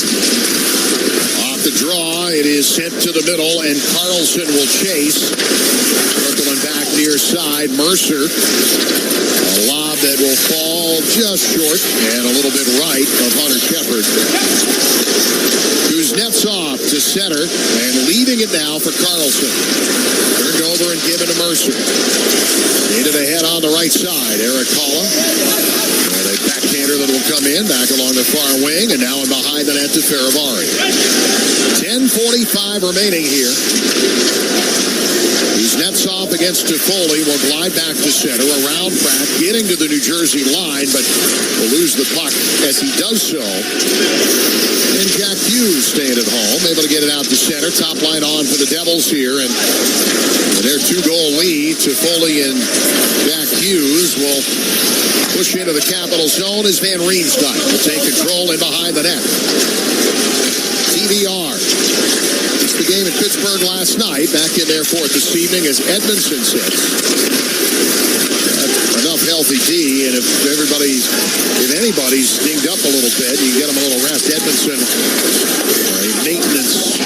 Off the draw, it is sent to the middle, and Carlson will chase. Circling back near side, Mercer. A lob that will fall just short and a little bit right of Hunter Shepard. Kuznetsov to center and leaving it now for Carlson. Turned over and given to Mercer. Into the head on the right side, Eric Kalla. And a backhander that will come in back along the far wing and now in behind the net to Faravari. 10:45 remaining here. Kuznetsov against Toffoli will glide back to center, around Pratt, getting to the New Jersey line, but will lose the puck as he does so. And Jack Hughes staying at home, able to get it out to center. Top line on for the Devils here, and their 2-goal lead, Toffoli and Jack Hughes will push into the Capital zone as Van Riemsdyk will take control in behind the net. TVR. The game in Pittsburgh last night, back in there for it this evening as Edmondson sits. Enough healthy D, and if anybody's dinged up a little bit, you can get them a little rest. Edmondson, a maintenance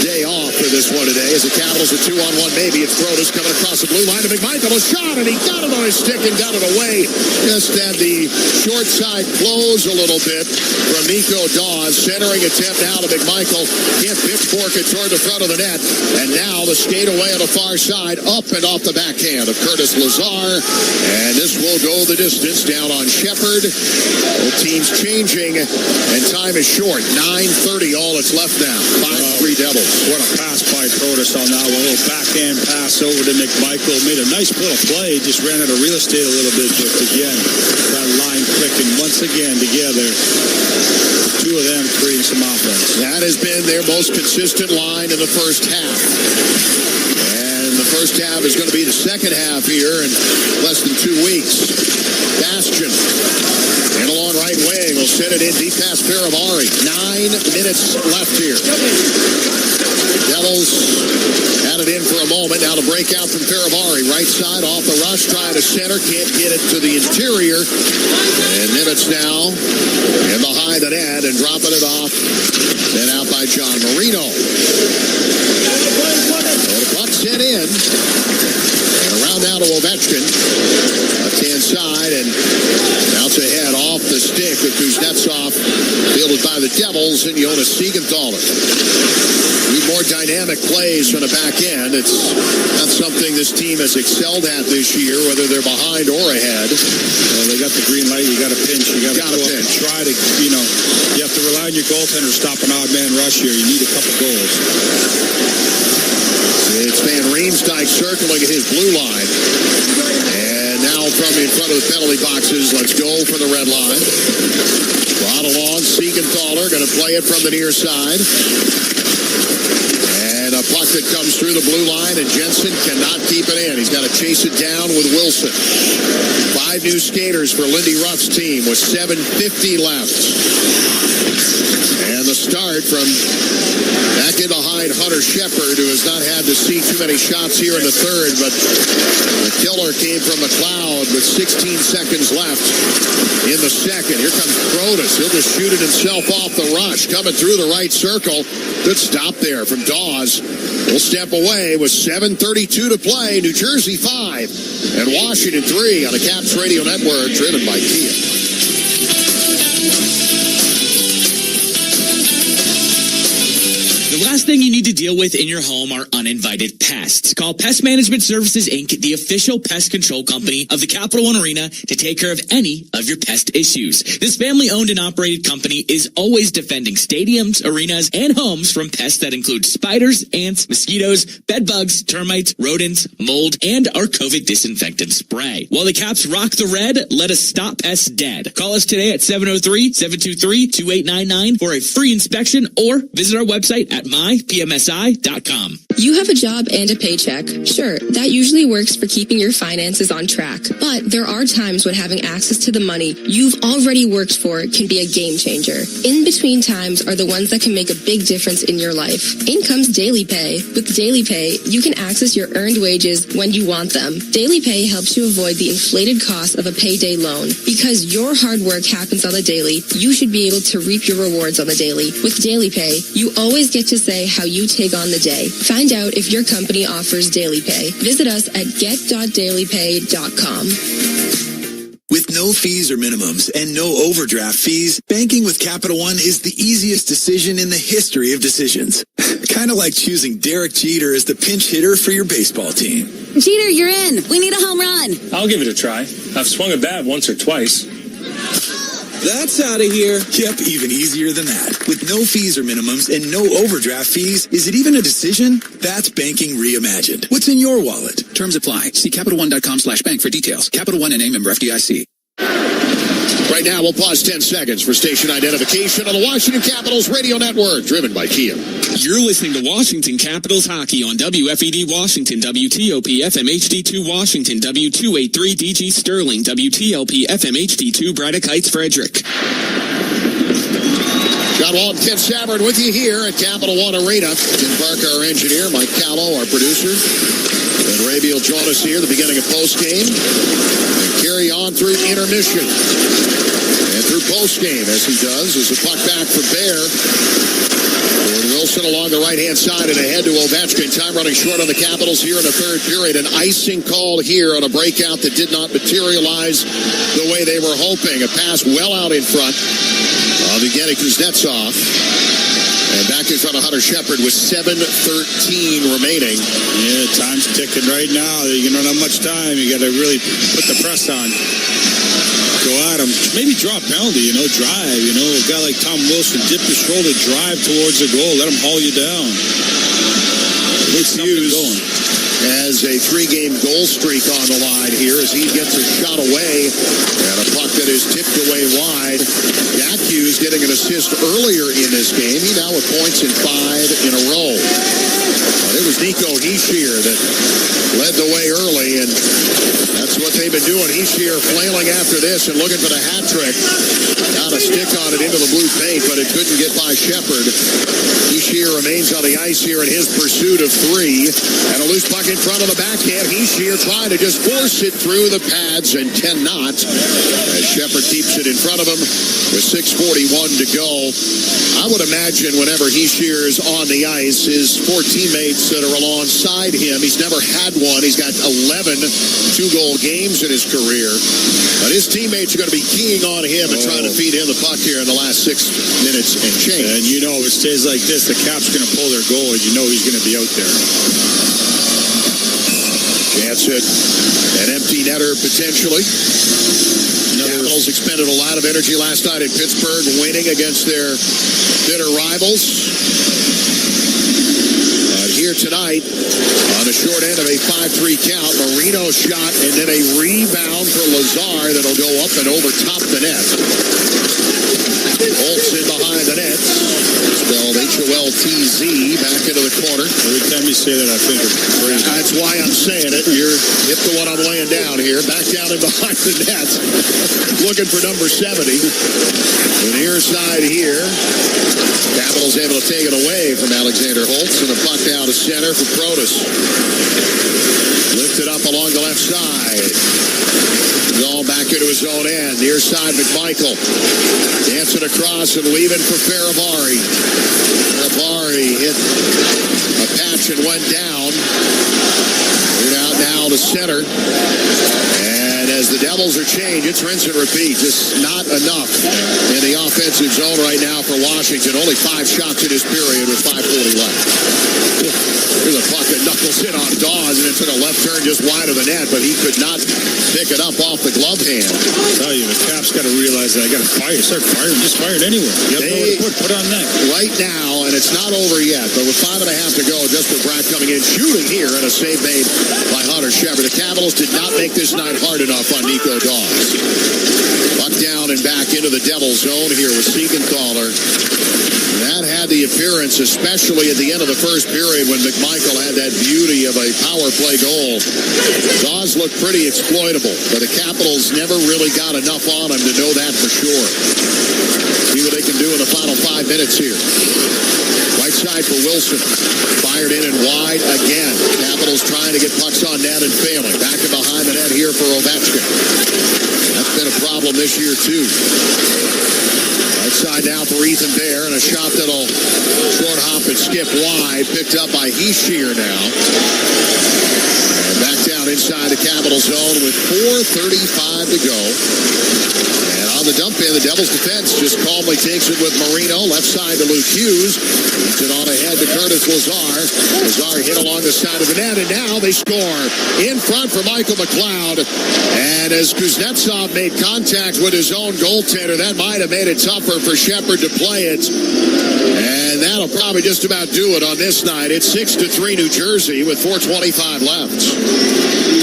day off for this one today as the Capitals are 2-on-1 maybe. It's Brodas coming across the blue line to McMichael. A shot, and he got it on his stick and got it away. Just had the short side close a little bit from Nico Dawes. Centering attempt now to McMichael. Can't pitchfork it toward the front of the net. And now the skate away on the far side, up and off the backhand of Curtis Lazar. And this will go the distance down on Shepard. Both teams changing, and time is short. 9:30 all that's left now. 5-3 Devils. What a pass by Protas on that one. A little backhand pass over to McMichael. Made a nice little play. Just ran out of real estate a little bit. But again, that line clicking once again together. The 2 of them creating some offense. That has been their most consistent line in the first half. And the first half is going to be the second half here in less than 2 weeks. Bastion. And along right wing. We'll send it in deep past Faravari. 9 minutes left here. Devils had it in for a moment. Now to break out from Faravari. Right side off the rush. Trying to center. Can't get it to the interior. And Nimitz now in behind the net and dropping it off. Then out by John Marino. So the puck sent in. And around now to Ovechkin. Left-hand side. And the Devils and Jonas Siegenthaler. Need more dynamic plays from the back end. It's not something this team has excelled at this year, whether they're behind or ahead. Well, they got the green light. You got to pinch. You got to go up and try to, you have to rely on your goaltender to stop an odd man rush here. You need a couple goals. It's Van Riemsdyk circling his blue line. And now from in front of the penalty boxes, let's go for the red line. Brought along, Siegenthaler going to play it from the near side. And a puck that comes through the blue line, and Jensen cannot keep it in. He's got to chase it down with Wilson. 5 new skaters for Lindy Ruff's team with 7:50 left. And the start from back in behind Hunter Shepard, who has not had to see too many shots here in the third, but the killer came from McLeod with 16 seconds left in the second. Here comes Protas. He'll just shoot it himself off the rush, coming through the right circle. Good stop there from Dawes. We'll step away with 7:32 to play. New Jersey 5 and Washington 3 on the Caps Radio Network, driven by Kia. The last thing you need to deal with in your home are uninvited pests. Call Pest Management Services, Inc., the official pest control company of the Capital One Arena, to take care of any of your pest issues. This family-owned and operated company is always defending stadiums, arenas, and homes from pests that include spiders, ants, mosquitoes, bed bugs, termites, rodents, mold, and our COVID disinfectant spray. While the Caps rock the red, let us stop pests dead. Call us today at 703-723-2899 for a free inspection, or visit our website at mypmsi.com. You have a job and a paycheck. Sure, that usually works for keeping your finances on track. But there are times when having access to the money you've already worked for can be a game changer. In-between times are the ones that can make a big difference in your life. In comes Daily Pay. With Daily Pay, you can access your earned wages when you want them. Daily Pay helps you avoid the inflated cost of a payday loan. Because your hard work happens on the daily, you should be able to reap your rewards on the daily. With Daily Pay, you always get to say how you take on the day. Find out if your company offers Daily Pay. Visit us at get.dailypay.com. With no fees or minimums and no overdraft fees, banking with Capital One is the easiest decision in the history of decisions. Kind of like choosing Derek Jeter as the pinch hitter for your baseball team. Jeter, you're in. We need a home run. I'll give it a try. I've swung a bat once or twice. That's out of here. Yep, even easier than that. With no fees or minimums and no overdraft fees, is it even a decision? That's banking reimagined. What's in your wallet? Terms apply. See CapitalOne.com/bank for details. Capital One NA, member FDIC. Right now, we'll pause 10 seconds for station identification on the Washington Capitals Radio Network, driven by Kia. You're listening to Washington Capitals Hockey on WFED Washington, WTOP FM HD2 Washington, W283 DG Sterling, WTLP FM HD2 Braddock Heights Frederick. John Walton, Ken Savard with you here at Capital One Arena. Jim Parker, our engineer, Mike Callow, our producer. And Raby will join us here at the beginning of postgame and carry on through intermission. And through postgame, as he does, as a puck back for Bear. Gordon Wilson along the right-hand side and ahead to Ovechkin. Time running short on the Capitals here in the third period. An icing call here on a breakout that did not materialize the way they were hoping. A pass well out in front of Evgeny Kuznetsov. And back in front of Hunter Shepard with 7:13 remaining. Yeah, time's ticking right now. You don't have much time. You got to really put the press on. Go at him. Maybe draw a penalty, drive. A guy like Tom Wilson, dip his shoulder, drive towards the goal. Let him haul you down. It's used as a 3-game goal streak on the line here as he gets a shot away and a puck that is tipped away wide. Jack Hughes getting an assist earlier in this game. He now with points in 5 in a row. But it was Nico Hischier that led the way early, and that's what they've been doing. Hischier flailing after this and looking for the hat trick. Got a stick on it into the blue paint, but it couldn't get by Shepard. Hischier remains on the ice here in his pursuit of 3. And a loose puck in front of the backhand. Hischier trying to just force it through the pads and cannot. As Shepard keeps it in front of him with 6:41 to go. I would imagine whenever Hischier is on the ice, his 4 teammates that are alongside him, he's never had one. He's got 11 2-goal games in his career. career. But his teammates are going to be keying on him and trying to feed him the puck here in the last 6 minutes and change. And you know, if it stays like this, the Caps going to pull their goalie. You know he's going to be out there. Jansen, an empty netter potentially. Capitals expended a lot of energy last night in Pittsburgh, winning against their bitter rivals. Here tonight, on the short end of a 5-3 count, Marino shot and then a rebound for Lazar that'll go up and over top the net. Holtz in behind the net. Spelled Holtz back into the corner. Every time you say that, I think it's crazy. That's why I'm saying it. You're hip to what I'm laying down here. Back down in behind the net. Looking for number 70. The near side here. Capitals able to take it away from Alexander Holtz, and the puck down to center for Protas. Lifted up along the left side. Going back into his own end. Near side, McMichael. Dancing across and leaving for Faravari. Faravari hit a patch and went down. Cleared out now to center. And as the Devils are changed, it's rinse and repeat. Just not enough in the offensive zone right now for Washington. Only 5 shots in this period with 5:40 left. Here's a puck that knuckles in on Dawes, and it took a left turn just wide of the net, but he could not pick it up off the glove hand. I tell you, the Caps got to realize that I got to fire. Start firing. Just fire it anywhere. You have nowhere to put on net. Right now, and it's not over yet, but with 5.5 to go, just with Brad coming in, shooting here, and a save made by Hunter Shepard. The Capitals did not make this night hard enough on Nico Dawes. Puck down and back into the Devils zone here with Siegenthaler. That had the appearance, especially at the end of the first period when McMichael had that beauty of a power play goal. Dawes looked pretty exploitable, but the Capitals never really got enough on him to know that for sure. See what they can do in the final 5 minutes here. Right side for Wilson. Fired in and wide again. Capitals trying to get pucks on net and failing. Back and behind the net here for Ovechkin. That's been a problem this year too. Right side now for Ethan Bear, and a shot that'll short hop and skip wide. Picked up by Hischier now. And back down inside the Capital zone with 4:35 to go. And on the dump in, the Devils defense just calmly takes it with Marino. Left side to Luke Hughes. Puts it on ahead to Curtis Lazar. Lazar hit along the side of the net, and now they score in front for Michael McLeod. And as Kuznetsov made contact with his own goaltender, that might have made it tougher for Shepard to play it. And that'll probably just about do it on this night. It's 6-3 New Jersey with 4:25 left.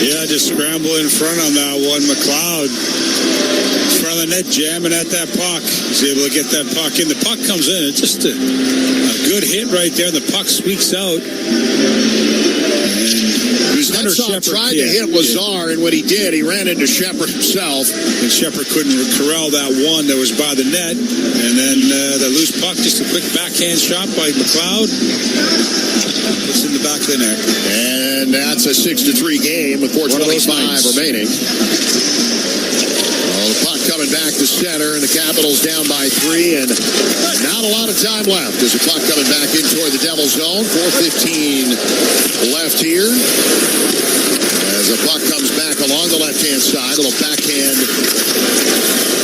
Yeah, just scramble in front on that one. McLeod in front of the net, jamming at that puck. He's able to get that puck in. The puck comes in. It's just a good hit right there. The puck squeaks out. Kuznetsov tried to hit Lazar, and when he did, he ran into Shepard himself. And Shepard couldn't corral that one that was by the net. And then the loose puck, just a quick backhand shot by McLeod. Puts in the back of the net. And that's a 6-3 game with 4:25 remaining. The puck coming back to center, and the Capitals down by 3, and not a lot of time left as the puck coming back in toward the Devils zone. 4:15 left here. As the puck comes back along the left-hand side, a little backhand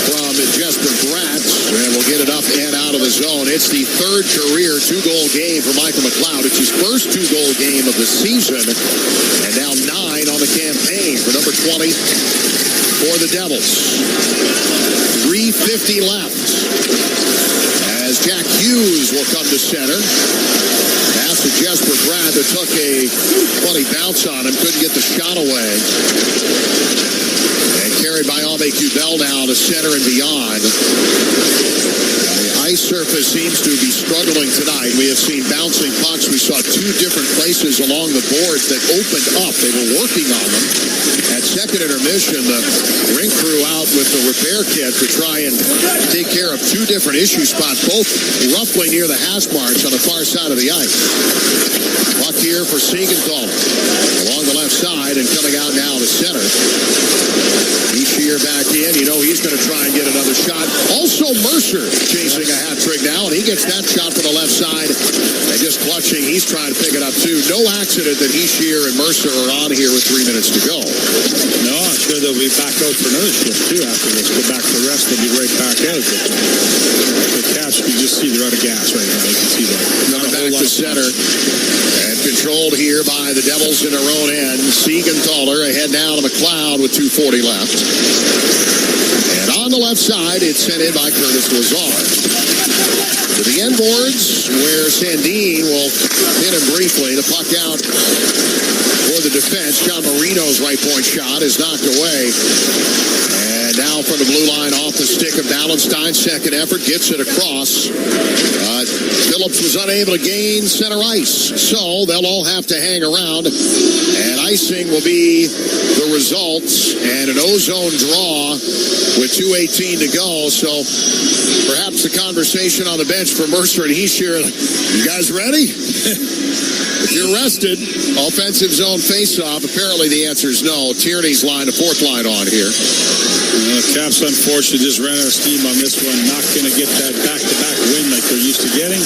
from Jesper Bratt, and we'll get it up and out of the zone. It's the third career 2-goal game for Michael McLeod. It's his first 2-goal game of the season, and now 9 on the campaign for number 20 for the Devils. 3:50 left as Jack Hughes will come to center. Pass to Jesper Bratt that took a funny bounce on him, couldn't get the shot away. And carried by Ame Kubel now to center and beyond. The ice surface seems to be struggling tonight. We have seen bouncing pucks. We saw 2 different places along the boards that opened up. They were working on them. At second intermission, the rink crew out with the repair kit to try and take care of 2 different issue spots, both roughly near the hash marks on the far side of the ice. Puck here for Siegenthaler along the left side and coming out now to center. Hischier back in. You know he's going to try and get another shot. Also Mercer chasing a hat trick now, and he gets that shot from the left side. And just clutching, he's trying to pick it up too. No accident that Hischier and Mercer are on here with 3 minutes to go. No, I'm sure they'll be back out for another shift, too, after this. Go back for rest. They'll be right back out. The Caps, you just see they're out of gas right now. You can see that. Coming back to center. And controlled here by the Devils in their own end. Siegenthaler ahead now to McLeod with 2:40 left. And on the left side, it's sent in by Curtis Lazar. To the end boards, where Sandin will hit him briefly. The puck out for the defense. John Marino's right point shot is knocked away. And now from the blue line off the stick of Ballenstein. Second effort, gets it across. Phillips was unable to gain center ice. So they'll all have to hang around. And icing will be the result. And an ozone draw with 2:18 to go. So perhaps the conversation on the bench for Mercer and Heeshear. You guys ready? If you're rested, offensive zone face-off. Apparently the answer is no. Tierney's line, the fourth line on here. Caps, unfortunately, just ran out of steam on this one. Not going to get that back-to-back win like they're used to getting.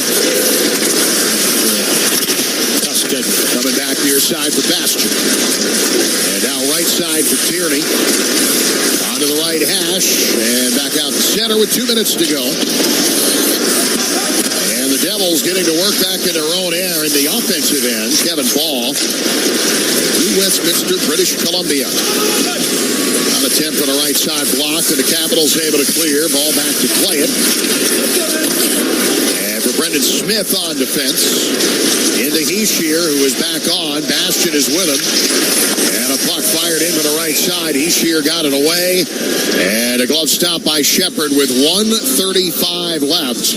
Tough schedule. Coming back to your side for Bastian. And now right side for Tierney. Onto the right hash. And back out to center with 2 minutes to go. The Devils getting to work back in their own air in the offensive end. Kevin Ball, New Westminster, British Columbia. On attempt on the right side block, and the Capitals able to clear. Ball back to play it. And for Brendan Smith on defense. Into Heeshear, who is back on. Bastian is with him. And a puck fired into the right side. Heeshear got it away. And a glove stop by Shepard with 1:35 left.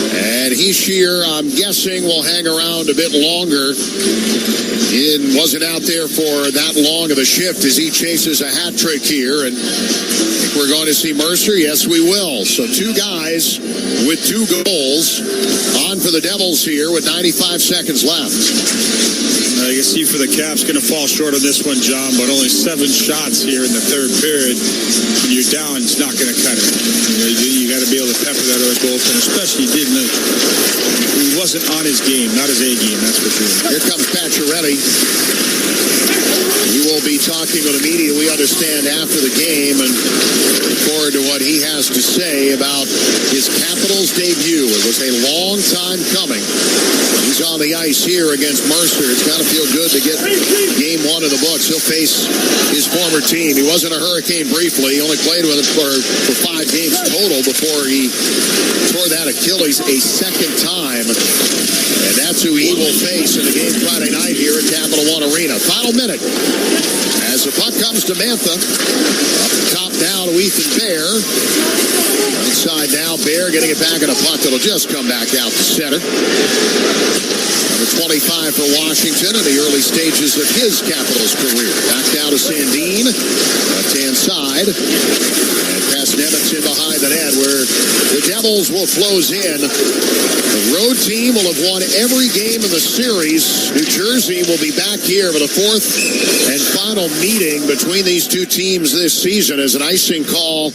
And Heeshear, I'm guessing, will hang around a bit longer. He wasn't out there for that long of a shift as he chases a hat trick here. And think we're going to see Mercer? Yes, we will. So two guys with 2 goals on for the Devils here with 95 seconds left. You can see for the Caps going to fall short on this one, John, but only 7 shots here in the third period. When you're down, it's not going to cut it. You got to be able to pepper that other goaltender, especially he wasn't on his game, not his A game, that's for sure. Here comes Pacioretty. He will be talking with the media, we understand, after the game, and look forward to what he has to say about his Capitals debut. It was a long time coming. He's on the ice here against Mercer. It's got to feel good to get game 1 of the books. He'll face his former team. He wasn't a Hurricane briefly. He only played with it for 5 games total before he tore that Achilles a second time. And that's who he will face in the game Friday night here at Capital One Arena. Final minute as the puck comes to Mantha. Up the top now to Ethan Bear. Inside now, Bear getting it back in a puck that'll just come back out to center. Number 25 for Washington in the early stages of his Capitals career. Back down to Sandin, left-hand side. And past Nemitz in behind the net where the Devils will close in. The road team will have won every game in the series. New Jersey will be back here for the 4th and final meeting between these two teams this season as an icing call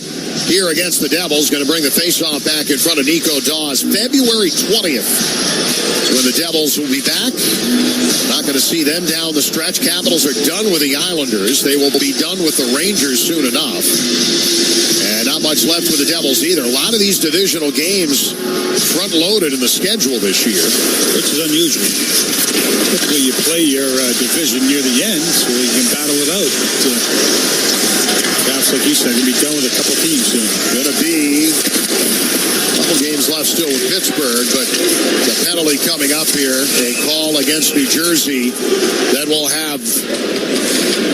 here against the Devils. Going to bring the faceoff back in front of Nico Dawes. February 20th is when the Devils will be back. Not going to see them down the stretch. Capitals are done with the Islanders. They will be done with the Rangers soon enough. And not much left with the Devils either. A lot of these divisional games front-loaded in the schedule this year. Which is unusual. Typically you play your division near the end so you can battle it out. Caps, like you said, going to be done with a couple teams soon. Going to be a couple games left still with Pittsburgh, but the penalty coming up here, a call against New Jersey that will have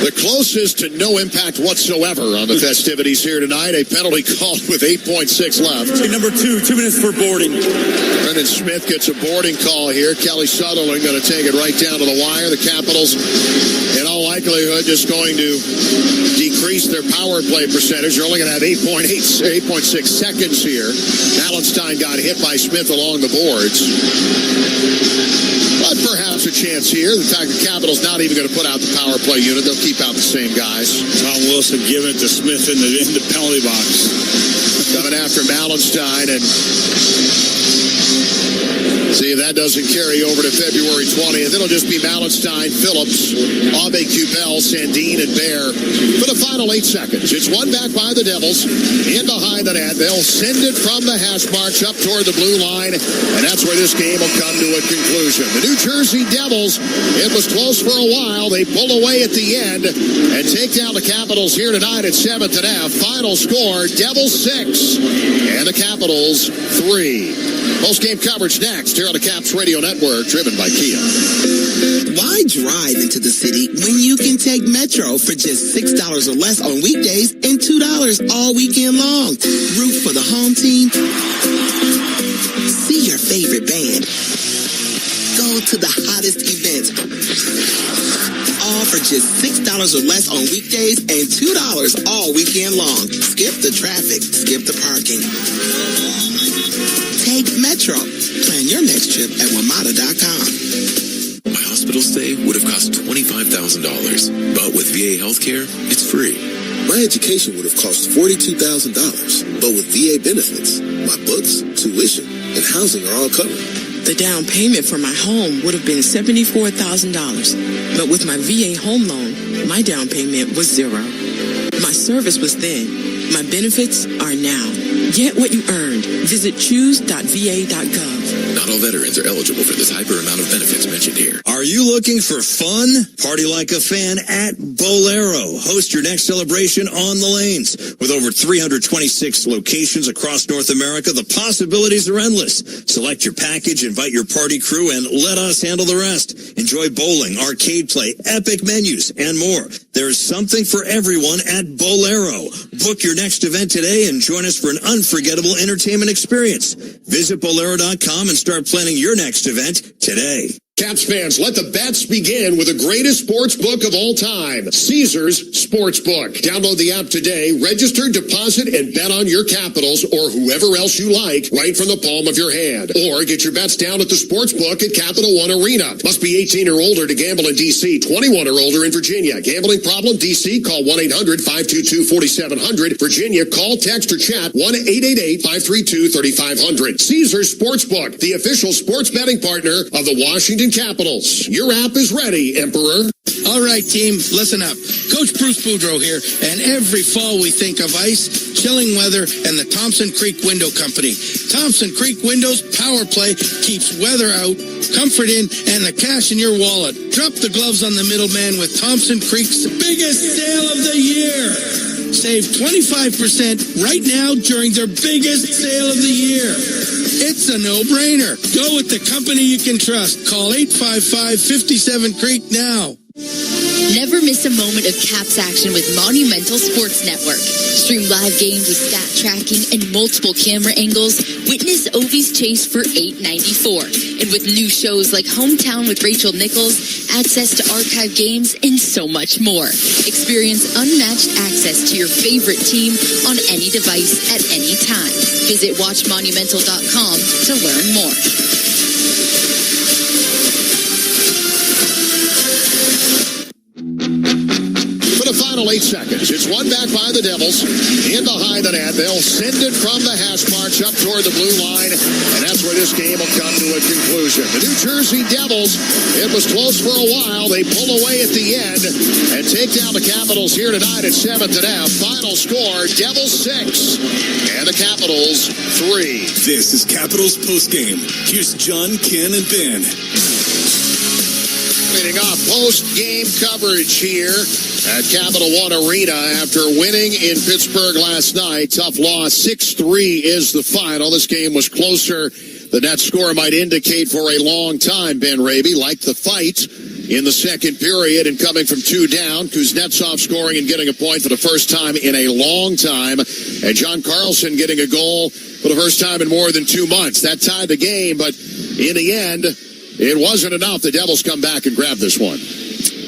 the closest to no impact whatsoever on the festivities here tonight. A penalty call with 8.6 left. Number 2, 2 minutes for boarding. Brendan Smith gets a boarding call here. Kelly Sutherland going to take it right down to the wire. The Capitals, in all likelihood, just going to decrease their power play percentage. They're only going to have 8.6 seconds here. Ballenstein got hit by Smith along the boards. But perhaps a chance here. In fact, the Capitals not even going to put out the power play unit. They'll keep out the same guys. Tom Wilson giving it to Smith in the penalty box. Coming after Ballenstein, and See if that doesn't carry over to February 20th. It'll just be Malenstein, Phillips, Abe, Kubel, Sandin, and Bear for the final 8 seconds. It's one back by the Devils, in behind the net. They'll send it from the hash marks up toward the blue line, and that's where this game will come to a conclusion. The New Jersey Devils, it was close for a while. They pull away at the end and take down the Capitals here tonight at 7th and F. Final score, Devils 6 and the Capitals 3. Post-game coverage next here on the Caps Radio Network, driven by Kia. Why drive into the city when you can take Metro for just $6 or less on weekdays and $2 all weekend long? Root for the home team. See your favorite band. Go to the hottest event. All for just $6 or less on weekdays and $2 all weekend long. Skip the traffic. Skip the parking. Take Metro. Plan your next trip at WMATA.com. My hospital stay would have cost $25,000, but with VA healthcare, it's free. My education would have cost $42,000, but with VA benefits, my books, tuition, and housing are all covered. The down payment for my home would have been $74,000, but with my VA home loan, my down payment was $0. My service was then. My benefits are now. Get what you earned. Visit choose.va.gov. Not all veterans are eligible for this hyper amount of benefits mentioned here. Are you looking for fun? Party like a fan at Bolero. Host your next celebration on the lanes. With over 326 locations across North America, the possibilities are endless. Select your package, invite your party crew, and let us handle the rest. Enjoy bowling, arcade play, epic menus, and more. There's something for everyone at Bolero. Book your next event today and join us for an unforgettable entertainment experience. Visit Bolero.com and start planning your next event today. Caps fans, let the bets begin with the greatest sports book of all time, Caesars Sportsbook. Download the app today, register, deposit, and bet on your Capitals or whoever else you like right from the palm of your hand. Or get your bets down at the Sportsbook at Capital One Arena. Must be 18 or older to gamble in D.C., 21 or older in Virginia. Gambling problem? D.C., call 1-800-522-4700. Virginia, call, text, or chat 1-888-532-3500. Caesars Sportsbook, the official sports betting partner of the Washington Capitals. Your app is ready, Emperor. All right, team, listen up. Coach Bruce Boudreau here, and every fall we think of ice, chilling weather, and the Thompson Creek Window Company. Thompson Creek Windows Power Play keeps weather out, comfort in, and the cash in your wallet. Drop the gloves on the middleman with Thompson Creek's biggest sale of the year. Save 25% right now during their biggest sale of the year. It's a no-brainer. Go with the company you can trust. Call 855-57-CREEK now. Never miss a moment of Caps action with Monumental Sports Network. Stream live games with stat tracking and multiple camera angles. Witness Ovi's chase for $8.94. And with new shows like Hometown with Rachel Nichols, access to archive games, and so much more. Experience unmatched access to your favorite team on any device at any time. Visit WatchMonumental.com to learn more. Final 8 seconds. It's one back by the Devils. In behind the net. They'll send it from the hash marks up toward the blue line. And that's where this game will come to a conclusion. The New Jersey Devils, it was close for a while. They pull away at the end and take down the Capitals here tonight at 7th and F. Final score, Devils 6 and the Capitals 3. This is Capitals postgame. Here's John, Ken, and Ben. Leading off post-game coverage here at Capital One Arena after winning in Pittsburgh last night. Tough loss, 6-3 is the final. This game was closer. The net score might indicate for a long time, Ben Raby, like the fight in the second period and coming from 2 down. Kuznetsov scoring and getting a point for the first time in a long time. And John Carlson getting a goal for the first time in more than 2 months. That tied the game, but in the end, it wasn't enough. The Devils come back and grab this one.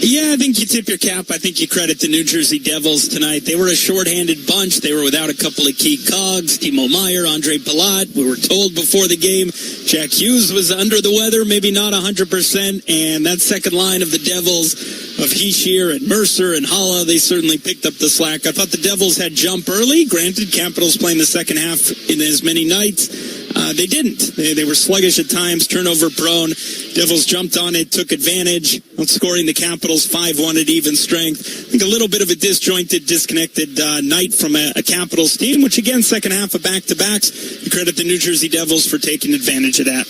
Yeah, I think you tip your cap. I think you credit the New Jersey Devils tonight. They were a shorthanded bunch. They were without a couple of key cogs. Timo Meier, Andre Palat. We were told before the game Jack Hughes was under the weather, maybe not 100%. And that second line of the Devils of Hischier and Mercer and Haula, they certainly picked up the slack. I thought the Devils had jump early. Granted, Capitals playing the second half in as many nights. They didn't. They were sluggish at times, turnover prone. Devils jumped on it, took advantage, outscoring the Capitals 5-1 at even strength. I think a little bit of a disjointed, disconnected night from a Capitals team, which again, second half of back-to-backs. You credit the New Jersey Devils for taking advantage of that.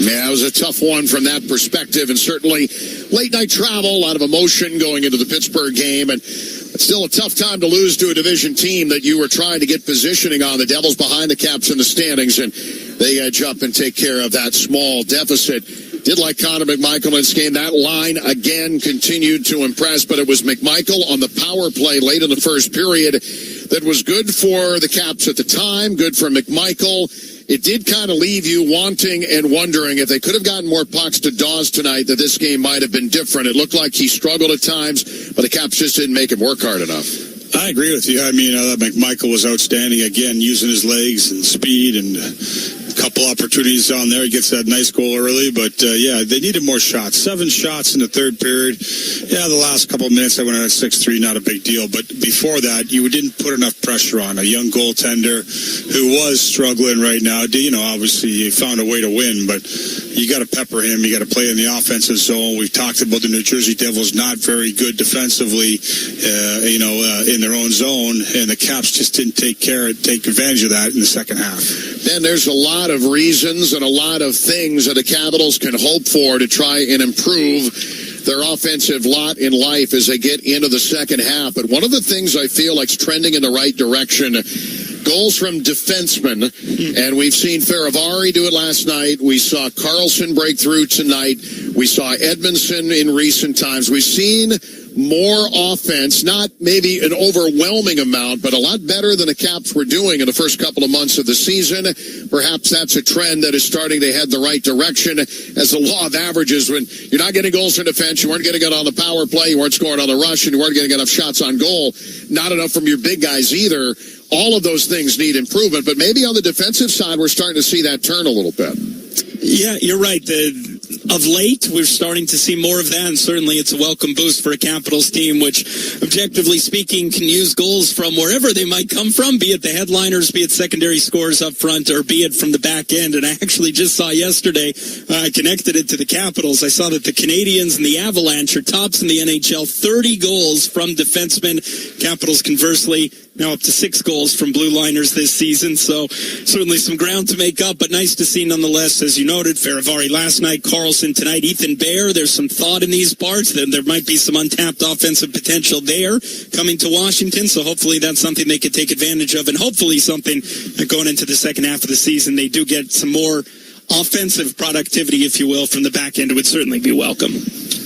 Yeah, it was a tough one from that perspective, and certainly late-night travel, a lot of emotion going into the Pittsburgh game, and it's still a tough time to lose to a division team that you were trying to get positioning on. The Devils behind the Caps in the standings, and they edge up and take care of that small deficit. Did like Connor McMichael in this game. That line, again, continued to impress, but it was McMichael on the power play late in the first period that was good for the Caps at the time, good for McMichael. It did kind of leave you wanting and wondering if they could have gotten more pucks to Dawes tonight, that this game might have been different. It looked like he struggled at times, but the Caps just didn't make him work hard enough. I agree with you. I mean, McMichael was outstanding again, using his legs and speed, and a couple opportunities on there. He gets that nice goal early, but yeah, they needed more shots. 7 shots in the third period. Yeah, the last couple of minutes I went at 6-3, not a big deal. But before that, you didn't put enough pressure on a young goaltender who was struggling right now. You know, obviously he found a way to win, but you got to pepper him. You got to play in the offensive zone. We've talked about the New Jersey Devils not very good defensively, in their own zone, and the Caps just didn't take advantage of that in the second half. Then there's a lot of reasons and a lot of things that the Capitals can hope for to try and improve their offensive lot in life as they get into the second half. But one of the things I feel like is trending in the right direction, goals from defensemen, and we've seen Faravari do it last night. We saw Carlson break through tonight. We saw Edmondson in recent times. We've seen more offense, not maybe an overwhelming amount, but a lot better than the Caps were doing in the first couple of months of the season. Perhaps that's a trend that is starting to head the right direction as the law of averages. When you're not getting goals in defense, you weren't getting it on the power play, you weren't scoring on the rush, and you weren't getting enough shots on goal. Not enough from your big guys either. All of those things need improvement, but maybe on the defensive side, we're starting to see that turn a little bit. Yeah, you're right. Of late, we're starting to see more of that, and certainly it's a welcome boost for a Capitals team, which, objectively speaking, can use goals from wherever they might come from, be it the headliners, be it secondary scores up front, or be it from the back end. And I actually just saw yesterday, I connected it to the Capitals. I saw that the Canadians and the Avalanche are tops in the NHL, 30 goals from defensemen. Capitals, conversely, now up to 6 goals from blue liners this season. So certainly some ground to make up, but nice to see nonetheless. As you noted, Faravari last night, Carlson tonight, Ethan Bear. There's some thought in these parts that there might be some untapped offensive potential there coming to Washington. So hopefully that's something they could take advantage of, and hopefully something that going into the second half of the season, they do get some more offensive productivity, if you will, from the back end. It would certainly be welcome.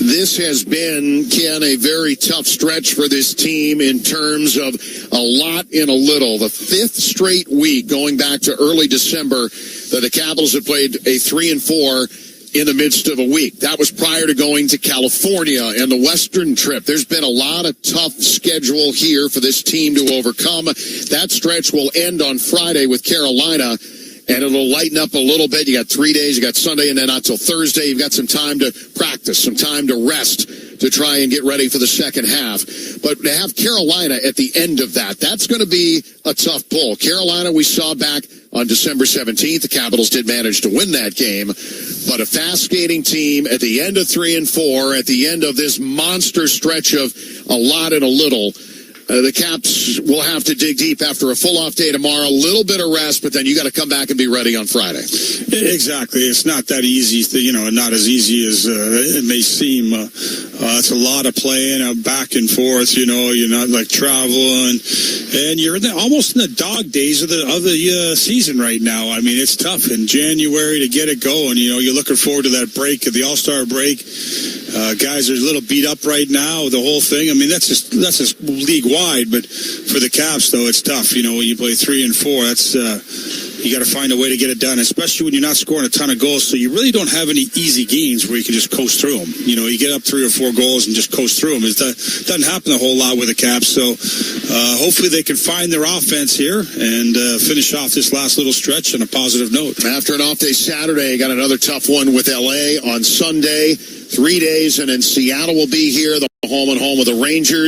This has been, Ken, a very tough stretch for this team in terms of a lot in a little. The 5th straight week, going back to early December, that the Capitals have played a 3-4 in the midst of a week. That was prior to going to California and the Western trip. There's been a lot of tough schedule here for this team to overcome. That stretch will end on Friday with Carolina, and it'll lighten up a little bit. You got 3 days. You got Sunday and then not till Thursday. You've got some time to practice, some time to rest, to try and get ready for the second half. But to have Carolina at the end of that, that's going to be a tough pull. Carolina, we saw back on December 17th. The Capitals did manage to win that game. But a fast skating team at the end of 3-4, at the end of this monster stretch of a lot and a little, the Caps will have to dig deep after a full-off day tomorrow. A little bit of rest, but then you got to come back and be ready on Friday. Exactly. It's not that easy, not as easy as it may seem. It's a lot of playing back and forth. You're not like traveling, and you're almost in the dog days of the season right now. I mean, it's tough in January to get it going. You're looking forward to that break, the All-Star break. Guys are a little beat up right now. The whole thing. I mean, that's just league wide, but for the Caps though, it's tough. When you play 3-4, that's you got to find a way to get it done, especially when you're not scoring a ton of goals. So you really don't have any easy games where you can just coast through them. You get up 3 or 4 goals and just coast through them. It doesn't happen a whole lot with the Caps. So hopefully they can find their offense here and finish off this last little stretch on a positive note. After an off day Saturday, got another tough one with LA on Sunday. 3 days, and then Seattle will be here, the home and home of the Rangers.